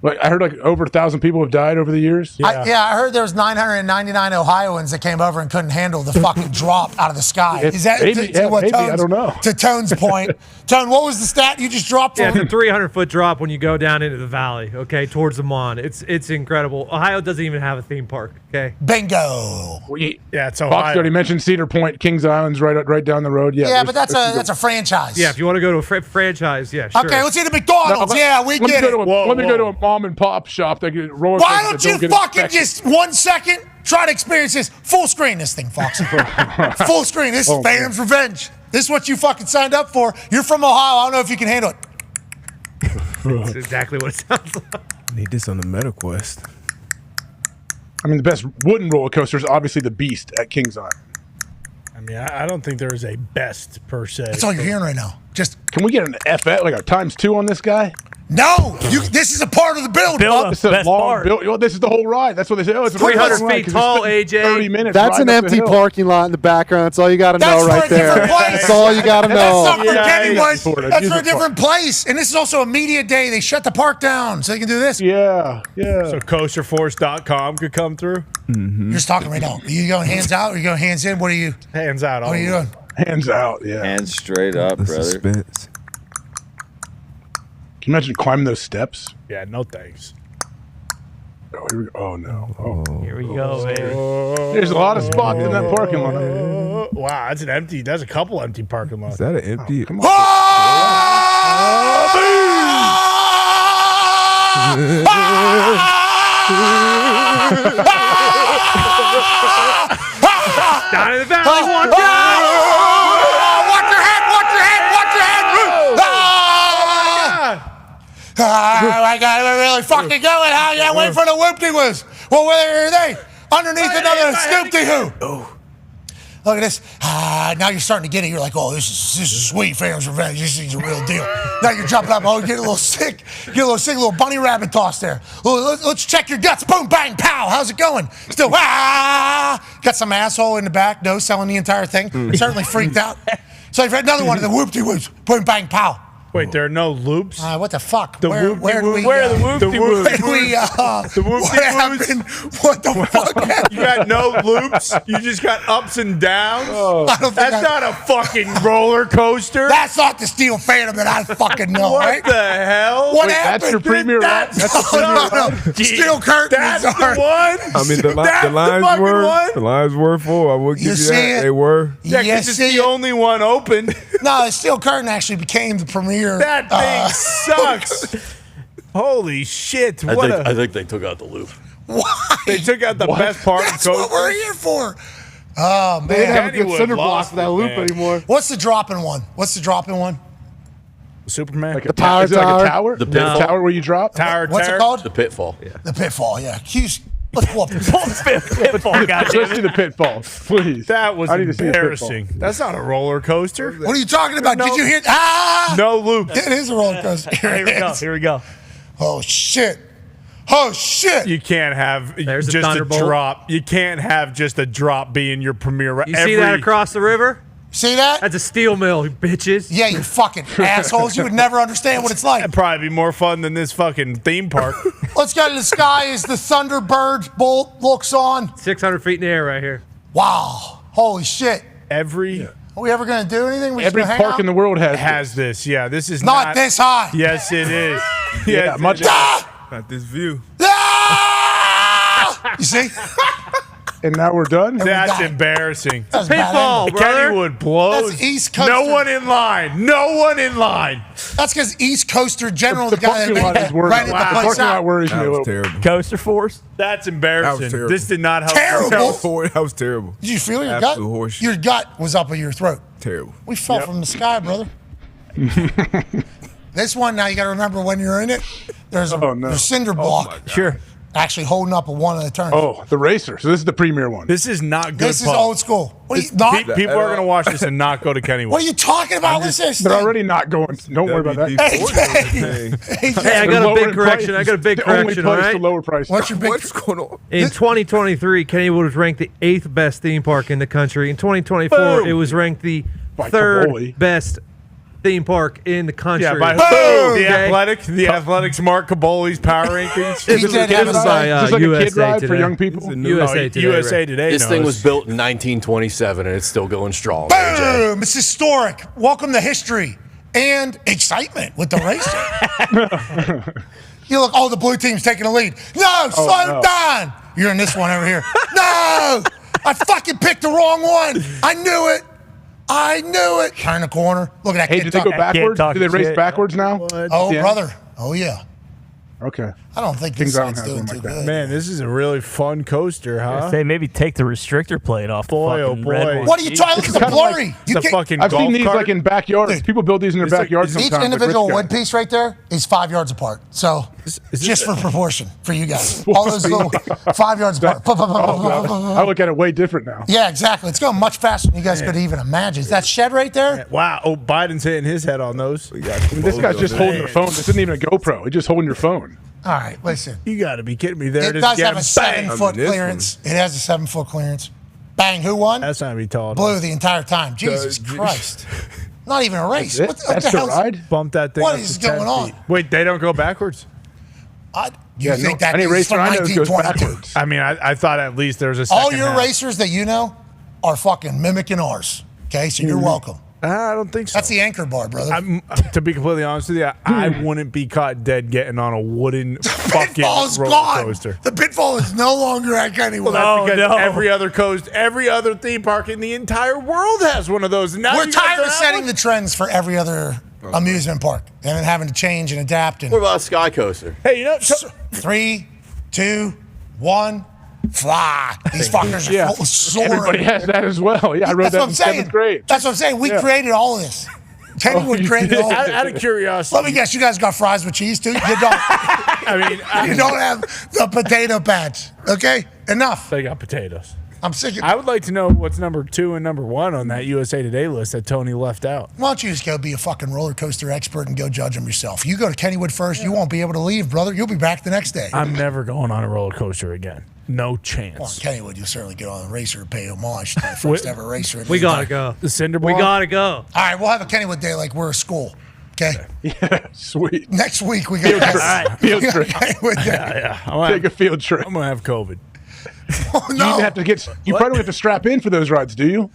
Like, I heard like over 1,000 people have died over the years. I heard there was 999 Ohioans that came over and couldn't handle the fucking drop out of the sky. Is that maybe, I don't know. To Tone's point. Tone, what was the stat you just dropped? Yeah, it's a 300-foot drop when you go down into the valley, okay, towards the Mon. It's incredible. Ohio doesn't even have a theme park, okay? Bingo. Yeah, it's Fox Ohio. already mentioned Cedar Point, Kings Island's right down the road. Yeah, but that's a franchise. Yeah, if you want to go to a franchise, yeah, sure. Okay, let's see the McDonald's. Yeah, we get it. Let me go to a mom and pop shop. They can roll. Why don't you fucking just 1 second try to experience this? Full screen this thing, Fox. Full screen. This is Phantom's Revenge. This is what you fucking signed up for. You're from Ohio. I don't know if you can handle it. That's exactly what it sounds like. Need this on the MetaQuest. I mean, the best wooden roller coaster is obviously the Beast at Kings Island. I mean, I don't think there is a best per se. That's all you're hearing right now. Just Can we get an FX, like a ×2 on this guy? no. This is a part of the build. Build It's a best long part. build. Well, this is the whole ride. That's what they say. Oh, it's a 300 ride, feet 'cause tall, it's AJ. 30 minutes That's an riding up the empty hill. parking lot in the background. That's all you got to That's know for right a different there. place. That's all you got to That's know. not for Kennywood. That's for a Amusement different place. And this is also a media day. They shut the park down so they can do this. Yeah. So coasterforce.com could come through. You're just talking right now. Are you going hands out or are you going hands in? What are you? Hands out. What are you doing? Hands out, yeah. Hands straight up, The brother. suspense. Can you imagine climbing those steps? Yeah, no thanks. Oh, here we go. Oh no. Oh. Here we go, baby. There's a lot of spots in that parking lot. Wow, that's a couple empty parking lots. Is that an empty? Come on. Down in the valley, watch out! Watch your head! Watch your head! Watch your head! Oh my God, we're really fucking going. How? Yeah, wait for the whoop-de-was. Well, where are they? underneath another Snoop-Dee-Hoo. Oh. Look at this. Now you're starting to get it. You're like, oh, this is sweet. Phantom's Revenge. This is a real deal. Now you're jumping up. Oh, you get a little sick. Little bunny rabbit toss there. Let's check your guts. Boom, bang, pow. How's it going? Still, got some asshole in the back, no, selling the entire thing. Certainly freaked out. So you've had another one of the whoop-de-whoops. Boom, bang, pow. Wait, there are no loops? What the fuck? The where are the whoop-de-whoops? What happened? What the fuck happened? You got no loops? You just got ups and downs? That's not a fucking roller coaster. That's not the Steel Phantom that I fucking know, What right? the hell? What Wait, happened? That's your premier rap? That's the premier Steel curtains. That's the one? I mean, the lines were full. I will give you that. They were. Yeah, because it's the only one open. No, the Steel Curtain actually became the premier. That thing sucks. Holy shit. I think they took out the loop. Why? They took out the best part That's of the what we're here for. Oh, man. They didn't have a good cinder block for that loop anymore. What's the dropping one? Superman? Like The power is it like tower? a tower? The pitfall. Tower where you drop? What's it called? The pitfall. The Pitfall, yeah. Let's pull up the Pitfall, Let's see the pitfall, please. That was I need to see the pitfall. embarrassing. That's not a roller coaster. What are you talking about? No. Did you hear? No loop. It is a roller coaster. Here we go. Oh, shit. You can't have There's a just a thunderbolt. drop. You can't have just a drop being your premier. You see that across the river? See that? That's a steel mill, you bitches. Yeah, you fucking assholes. You would never understand what it's like. That'd probably be more fun than this fucking theme park. Let's go to the sky as the Thunderbird bolt looks on. 600 feet in the air right here. Wow. Holy shit. Are we ever going to do anything? We just Every gonna hang park out? in the world has this. Yeah, this is Not this high. Yes, it is. Yeah, much. Not this view. You see? And now we're done? That's embarrassing. That's Pitfall, brother. Kennywood blows. That's East Coaster. No one in line. That's because East Coaster General, The the guy parking that lot is worried. rented the The place parking lot out. worries me a That was little. terrible. Coaster Force. That's embarrassing. That was terrible. This did not help. Terrible. That was terrible. Did you feel your Absolute gut? horseshit. Your gut was up in your throat. Terrible. We fell from the sky, brother. This one, now you got to remember when you're in it, there's a cinder block. Sure. Actually holding up one of the turns. Oh, the racer. So this is the premier one. This is not good. This is old school. What are you, not? People are going to watch this and not go to Kennywood. What are you talking about? What's this They're thing? already not going. Don't worry about that. Hey, I got a big correction. I got a big correction, all Only place right? to lower prices. What's your big? What's going on? In 2023, Kennywood was ranked the 8th best theme park in the country. In 2024, Boom. it was ranked the By 3rd Caboli. best theme park in the country. Yeah, by Boom! the Athletics Mark Caboli's power rankings. He did have This a is by Is this like a USA kid ride Today. for young people? USA Today. USA Today. This thing knows. was built in 1927 and it's still going strong. AJ. Boom! It's historic. Welcome to history and excitement with the racing. You look, the blue team's taking the lead. No, slow down. You're in this one over here. No! I fucking picked the wrong one. I knew it. Turn the corner. Look at that Hey, kid did they go talking. backwards? talking Do they race shit. backwards now? Oh, Yeah. brother. Oh, yeah. Okay. I don't think Things this I don't thing's have doing them too like that. good. Man, this is a really fun coaster, huh? Say maybe take the restrictor plate off. Boy, the oh fucking boy. red one. What are you talking? Look at the kinda blurry. like- You It's a can't- fucking I've golf seen these cart. like in backyards. Dude, People build these in their backyards Each sometimes. like individual rich wood guys. piece right there is 5 yards apart. So just for proportion for you guys. All those little 5 yards apart. I look at it way different now. Yeah, exactly. It's going much faster than you guys could even imagine. Is that shed right there? Wow. Oh, Biden's hitting his head on those. This guy's just holding the phone. This isn't even a GoPro. He's just holding your phone. All right, listen. You got to be kidding me. There It it is does again. have a 7-foot this clearance. It has a 7-foot clearance. Bang, who won? That's not to be tall. Blue the entire time. Jesus Christ. Not even a race. That's What the the hell? ride? Bump that thing What up is to 10 going on? feet. Wait, they don't go backwards? You think that any is racer from I know goes 1922? backwards. I mean, I thought at least there was a second All your half. racers that you know are fucking mimicking ours. Okay, so you're welcome. I don't think so. That's the anchor bar, brother. To be completely honest with you, I wouldn't be caught dead getting on a wooden fucking Pitfall's roller gone. coaster. The pitfall is no longer at Kennywood. Well, that's because every other theme park in the entire world has one of those. And now We're you guys tired don't of have setting one? the trends for every other amusement park and then having to change and adapt. And What about Sky Coaster? Hey, you know, 3, 2, 1, fly. These fuckers Yeah. are soaring. Everybody has that as well. Yeah, I wrote That's that what in I'm saying. 7th grade. That's what I'm saying. We created all of this. Kennywood you created did? all of out, it. out of curiosity, Let me guess, you guys got fries with cheese too? You don't. I mean, You don't have the potato patch, okay? Enough. They got potatoes. I'm sick of I would like to know what's number 2 and number 1 on that USA Today list that Tony left out. Why don't you just go be a fucking roller coaster expert and go judge them yourself? You go to Kennywood first, you won't be able to leave, brother. You'll be back the next day. I'm never going on a roller coaster again. No Well, chance. Kennywood, you'll certainly get on a racer to pay homage to the first ever racer. We gotta go. The cinder We block? gotta go. All right, we'll have a Kennywood day like we're a school. Okay. Yeah, sweet. Next week we got Field trip. Kennywood day. Yeah. Take a field trip. I'm gonna have COVID. Oh, You no. have to get. You probably don't have to strap in for those rides, do you?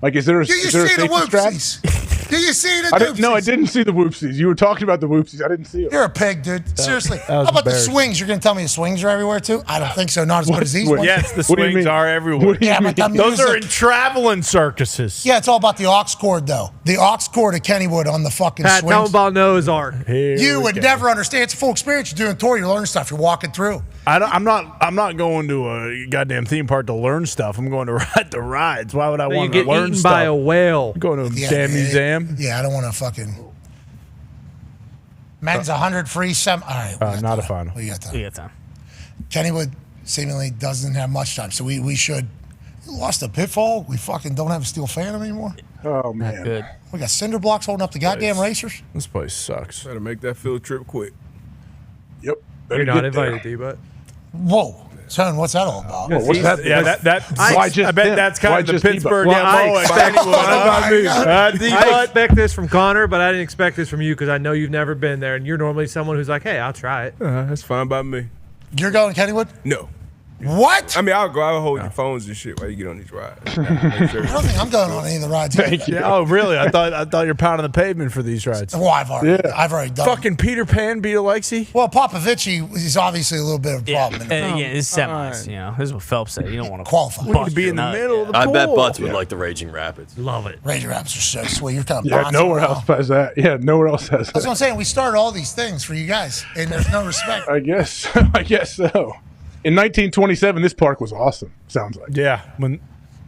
Like, is there a, Do you is there a see the safety strap? whoopsies? Do you see the I didn't, no, I doopsies? didn't see the whoopsies. You were talking about the whoopsies. I didn't see them. You're a pig, dude. Seriously. that How was about the embarrassing. swings? You're going to tell me the swings are everywhere, too? I don't think so. Not as good as these ones. Yes, the What do you swings mean? are everywhere. What do you Yeah, but mean? the Those are in music- traveling circuses. Yeah, it's all about the aux cord, though. The aux cord at Kennywood on the fucking Pat, tell them swings. about Noah's Ark. Here You we would go. never understand. It's a full experience. You're doing a tour. You're learning stuff. You're walking through. I'm not going to a goddamn theme park to learn stuff. I'm going to ride the rides. Why would I So you want to get learn eaten stuff? by a whale. I'm going to a Yeah, damn museum. Yeah, I don't want to fucking. Men's 100 free. All right. Not a final. We got time. We got time. Kennywood seemingly doesn't have much time, so we should. We lost a pitfall. We fucking don't have a steel phantom anymore. Oh man. Good. We got cinder blocks holding up the goddamn racers. This place sucks. Better make that field trip quick. Yep. Better You're not get there. invited, D-But. Whoa, son, what's that all about? Well, what's that? Yeah, Why just I bet him? that's kind Why of the just Pittsburgh Well, I MO. expect- I I expect this from Connor, but I didn't expect this from you because I know you've never been there, and you're normally someone who's like, "Hey, I'll try it." That's fine by me. You're going to Kennywood? No. What? I mean, I'll go. I'll hold your phones and shit while you get on these rides. Make sure. I don't think I'm going on any of the rides. Either. Thank you. Oh, really? I thought you're pounding the pavement for these rides. Well, I've already done. Fucking Peter Pan beat Alexi. Well, Popovich, he's obviously a little bit of a problem. Yeah, it's semis. You know, this is what Phelps said. You don't want to Qualify. We need to be in the middle of the I pool. bet Butts would like the Raging Rapids. Love it. Raging Rapids are so sweet. You're kind of Yeah, nowhere else has that. Yeah, nowhere else has That's what I'm that. saying. We started all these things for you guys, and there's no respect. I guess. I guess so. In 1927, this park was awesome. Sounds like. Yeah, when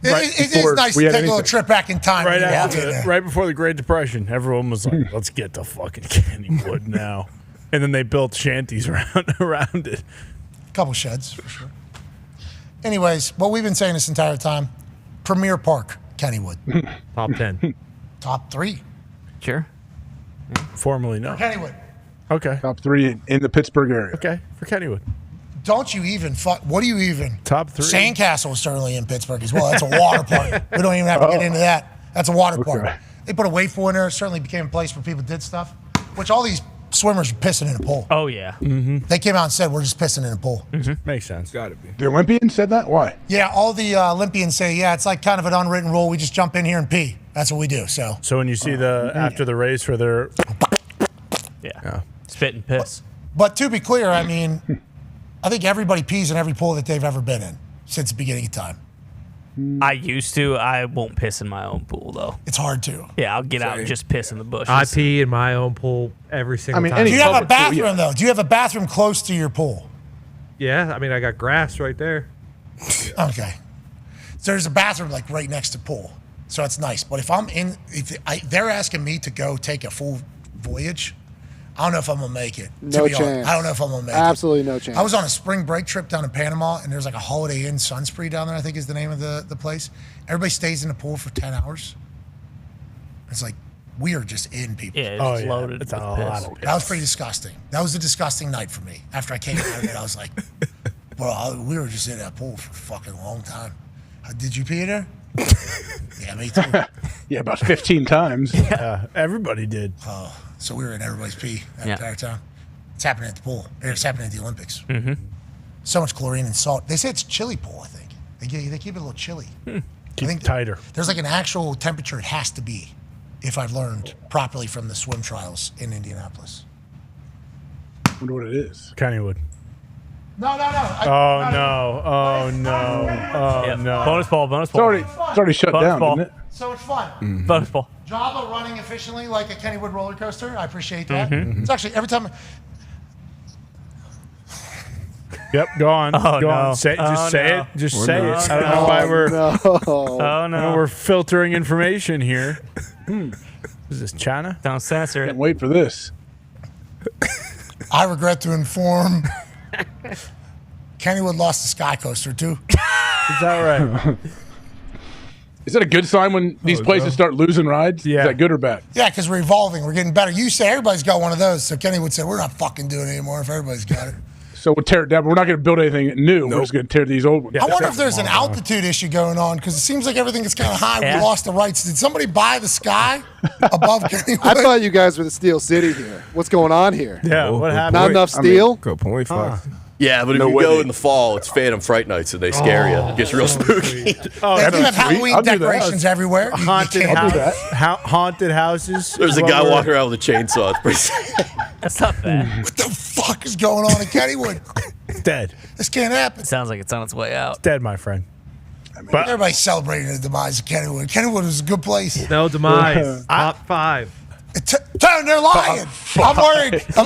It is before nice we to had take a little anything. trip back in time. right when you walk after, in there. right before the Great Depression, everyone was like, "Let's get to fucking Kennywood now," and then they built shanties around it. A couple sheds for sure. Anyways, what we've been saying this entire time: Premier Park, Kennywood, Top 10. top 3. Sure. Formerly no. Kennywood. Okay. Top 3 in the Pittsburgh area. Okay, for Kennywood. Don't you even fuck? What do you even? Top 3. Sandcastle is certainly in Pittsburgh as well. That's a water park. We don't even have to get into that. That's a water park. Okay. They put a wave pool in there. It certainly became a place where people did stuff. Which all these swimmers are pissing in a pool. Oh yeah. They came out and said we're just pissing in a pool. Makes sense. Got to be. The Olympians said that? Why? Yeah, all the Olympians say, yeah, it's like kind of an unwritten rule. We just jump in here and pee. That's what we do. So So when you see the after the race for their Yeah. Spit and piss. But to be clear, I mean, I think everybody pees in every pool that they've ever been in since the beginning of time. I used to. I won't piss in my own pool though. It's hard to. Yeah, I'll get out and just piss in the bushes. I pee in my own pool every single time. Do you have a bathroom though? Do you have a bathroom close to your pool? Yeah, I mean, I got grass right there. Okay. So there's a bathroom like right next to pool, so it's nice. But if I'm in, they're asking me to go take a full voyage, I don't know if I'm gonna make it. No chance. I don't know if I'm gonna make it. Absolutely no chance. I was on a spring break trip down in Panama, and there's like a Holiday Inn Sunspree down there, I think is the name of the place. Everybody stays in the pool for 10 hours. It's like, we are just in, people. Yeah, it's loaded It's with a lot piss. of That was pretty disgusting. That was a disgusting night for me. After I came out of it, I was like, well, we were just in that pool for a fucking long time. Did you pee in there? Yeah, me too. Yeah, about 15 times. Yeah, everybody did. So we were in everybody's pee that Yeah. entire time. It's happening at the pool. It's happening at the Olympics. Mm-hmm. So much chlorine and salt. They say it's a chilly pool, I think. They keep it a little chilly. Keep I think it tighter. There's like an actual temperature it has to be, if I've learned properly from the swim trials in Indianapolis. I wonder what it is. Kennywood. No. Oh no! Oh no! Oh Yep. no! Bonus ball. Bonus It's ball. already shut Bonus down, ball. isn't it? So it's fun. Bonus ball. Job of running efficiently like a Kennywood roller coaster. I appreciate that. Mm-hmm. It's actually every time. Yep, go on. Oh, go no. on. Say, just Oh, say no. it. Just We're say not. it. I don't know why we're. Oh I know no. we're filtering information here. Is this China? Don't censor Can't it. wait for this. I regret to inform Kennywood lost the Sky Coaster, too. Is that right? Is that a good sign when these places start losing rides? Yeah. Is that good or bad? Yeah, because we're evolving. We're getting better. You say everybody's got one of those. So Kennywood said, we're not fucking doing it anymore if everybody's got it. So we'll tear it down. We're not going to build anything new. We're just going to tear these old ones. I wonder if there's an altitude issue going on because it seems like everything is kind of high. We lost the rights. Did somebody buy the Sky above Kennywood? I thought you guys were the Steel City here. What's going on here? Yeah, what happened? Not enough steel? Good point, Fox. Yeah, but if you go in the fall, it's Phantom Fright Nights and they scare you. It gets real spooky. They do have Halloween decorations everywhere. You Haunted can't do that. haunted houses. There's a guy walking around with a chainsaw. It's pretty That's not bad. What the fuck is going on in Kennywood? It's dead. This can't happen. Sounds like it's on its way out. It's dead, my friend. But everybody's celebrating the demise of Kennywood. Kennywood was a good place. No demise. Top 5. Turn, they're lying. I'm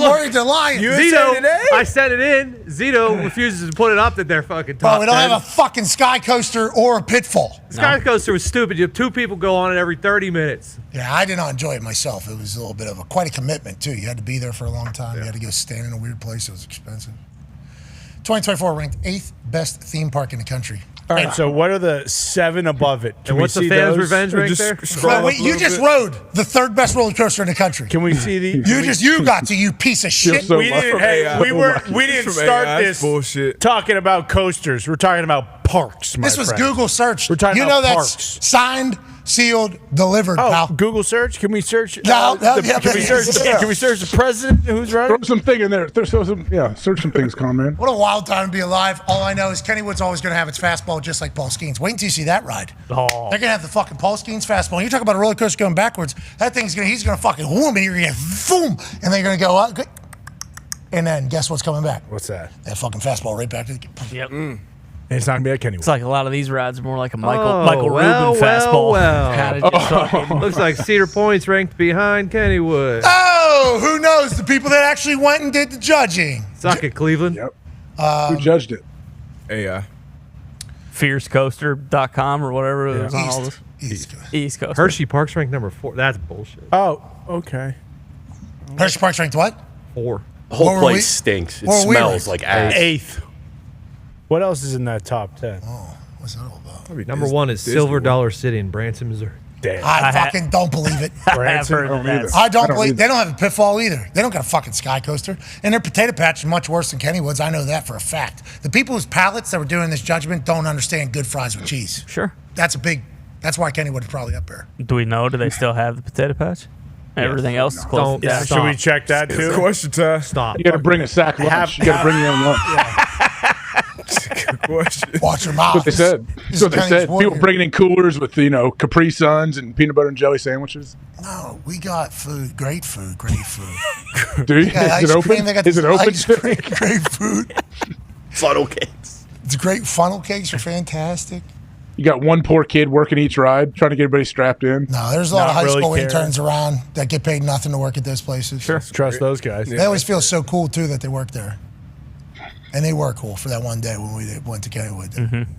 worried they're lying. Zito, I sent it in. Zito refuses to put it up that they're fucking top Bro, we don't 10. have a fucking Sky Coaster or a Pitfall. Sky Coaster was stupid. You have 2 people go on it every 30 minutes. Yeah, I did not enjoy it myself. It was a little bit of quite a commitment, too. You had to be there for a long time. You had to go stand in a weird place. It was expensive. 2024 ranked 8th best theme park in the country. All right, so what are the 7 above it? Can And we what's the see fans' those? revenge Or rank just there? scroll up Wait, a you little just bit? rode the 3rd best roller coaster in the country. Can we see the? You got to, you piece of shit. we didn't start this bullshit. talking about coasters. We're talking about parks. My This was friend. Google search. We're talking you know about that's parks. signed, sealed, delivered, pal. Google search. Can we search? No, Can we search the president who's running? Throw something in there. Search some things, man. What a wild time to be alive. All I know is Kennywood's always going to have its fastball just like Paul Skeens. Wait until you see that ride. Oh. They're going to have the fucking Paul Skeens fastball. You talk about a roller coaster going backwards. That thing's going to, he's going to fucking whoom, and you're going to get boom, and they're going to go up. And then guess what's coming back? What's that? That fucking fastball right back to the. Yep. And it's not gonna be at Kennywood. It's like a lot of these rides are more like a Michael well, Rubin fastball. well. Kinda just fucking- Looks like Cedar Point's ranked behind Kennywood. Oh, who knows? The people that actually went and did the judging. Suck it, Cleveland. Yep. Who judged it? AI. Fiercecoaster.com or whatever it was on all this. East Coast. Hershey Park's ranked number 4. That's bullshit. Oh, okay. Hershey Park's ranked what? 4. The whole Where were place we- stinks. It where were we smells ranked? like ass. 8th. What else is in that top 10? Oh, what's that all about? Number 1 is Silver Dollar City in Branson, Missouri. Damn. I fucking don't believe it. Branson? I don't believe they don't have a pitfall either. They don't got a fucking Sky Coaster, and their potato patch is much worse than Kennywood's. I know that for a fact. The people whose palates that were doing this judgment don't understand good fries with cheese. Sure. That's why Kennywood is probably up there. Do we know? Do they still have the potato patch? Everything else is closed Don't down. Should we check that too? Question time. Stop. You got to bring a sack lunch. You got to bring your own lunch. Good question. Watch your That's mouth. what they said. This That's what they is said. Kennywood's People warrior. bringing in coolers with Capri Suns and peanut butter and jelly sandwiches. No, we got food. Great food. Great food. Dude, They got is it ice open? cream. They got Is it this open? ice cream. Great food. Funnel cakes. It's great. Funnel cakes are fantastic. You got one poor kid working each ride, trying to get everybody strapped in. No, there's a lot of Not high really school caring. interns around that get paid nothing to work at those places. Sure. Trust those guys. They always feel so cool too that they work there, and they were cool for that one day when we went to Kennywood. Mm-hmm.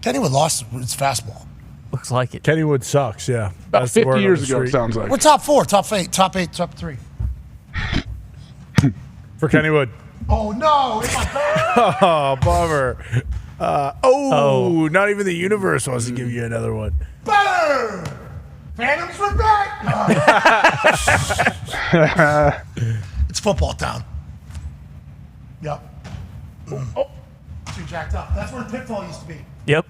Kennywood lost its fastball. Looks like it. Kennywood sucks. Yeah. About That's the 50 word on years the ago, it street. sounds like. We're top 4, top 8, top 8, top 3. For Kennywood. Oh no! It's my bad. Oh, bummer. Not even the universe wants to give you another one. Better. Phantoms were back. It's football town. Yep. Oh, too jacked up. That's where the pitfall used to be. Yep.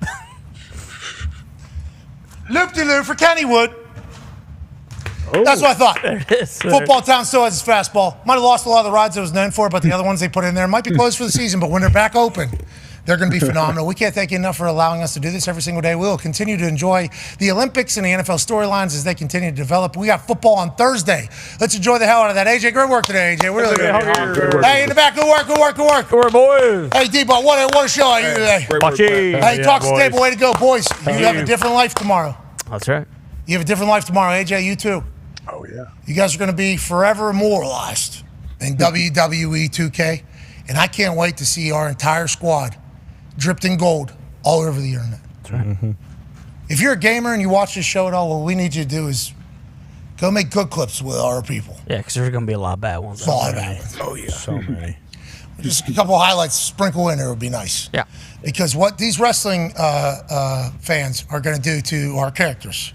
Loop-de-loop for Kennywood. Oh. That's what I thought. There it is. Football town still has its fastball. Might have lost a lot of the rides it was known for, but the other ones they put in there might be closed for the season. But when they're back open, they're going to be phenomenal. We can't thank you enough for allowing us to do this every single day. We'll continue to enjoy the Olympics and the NFL storylines as they continue to develop. We got football on Thursday. Let's enjoy the hell out of that. AJ, great work today, AJ. Really good. Hey, in the back, good work. Good work, boys. Hey, D-Ball, what a show are you today? Hey, Yeah, Talks the boys. Table, way to go, boys. You have a different life tomorrow. That's right. You have a different life tomorrow, AJ. You too. Oh, yeah. You guys are going to be forever immortalized in WWE 2K. And I can't wait to see our entire squad dripped in gold all over the internet. That's right. Mm-hmm. If you're a gamer and you watch this show at all, what we need you to do is go make good clips with our people. Yeah, because there's going to be a lot of bad ones. It's all bad ones. Oh, yeah. So many. Just a couple of highlights sprinkle in there would be nice. Yeah. Because what these wrestling fans are going to do to our characters,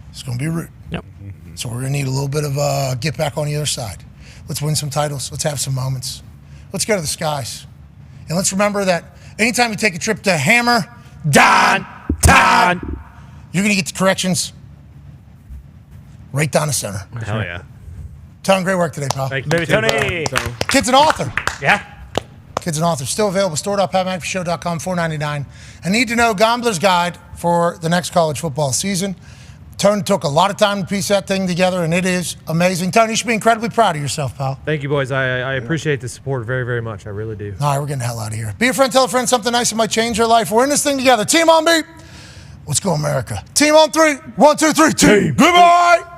it's going to be rude. Yep. So we're going to need a little bit of get back on the other side. Let's win some titles. Let's have some moments. Let's go to the skies. And let's remember that anytime you take a trip to Hammer, Dahn, you're going to get the corrections right down the center. Hell yeah. Tone, great work today, pal. Thank you. Baby Tony. Kid's an author. Yeah. Kid's an author. Still available. Store.patmcafeeshow.com, $4.99. I need to know Gambler's Guide for the next college football season. Tony took a lot of time to piece that thing together, and it is amazing. Tony, you should be incredibly proud of yourself, pal. Thank you, boys. I appreciate the support very, very much. I really do. All right, we're getting the hell out of here. Be a friend, tell a friend something nice that might change your life. We're in this thing together. Team on beat. Let's go, America. Team on three. 1, 2, 3. Team. Goodbye.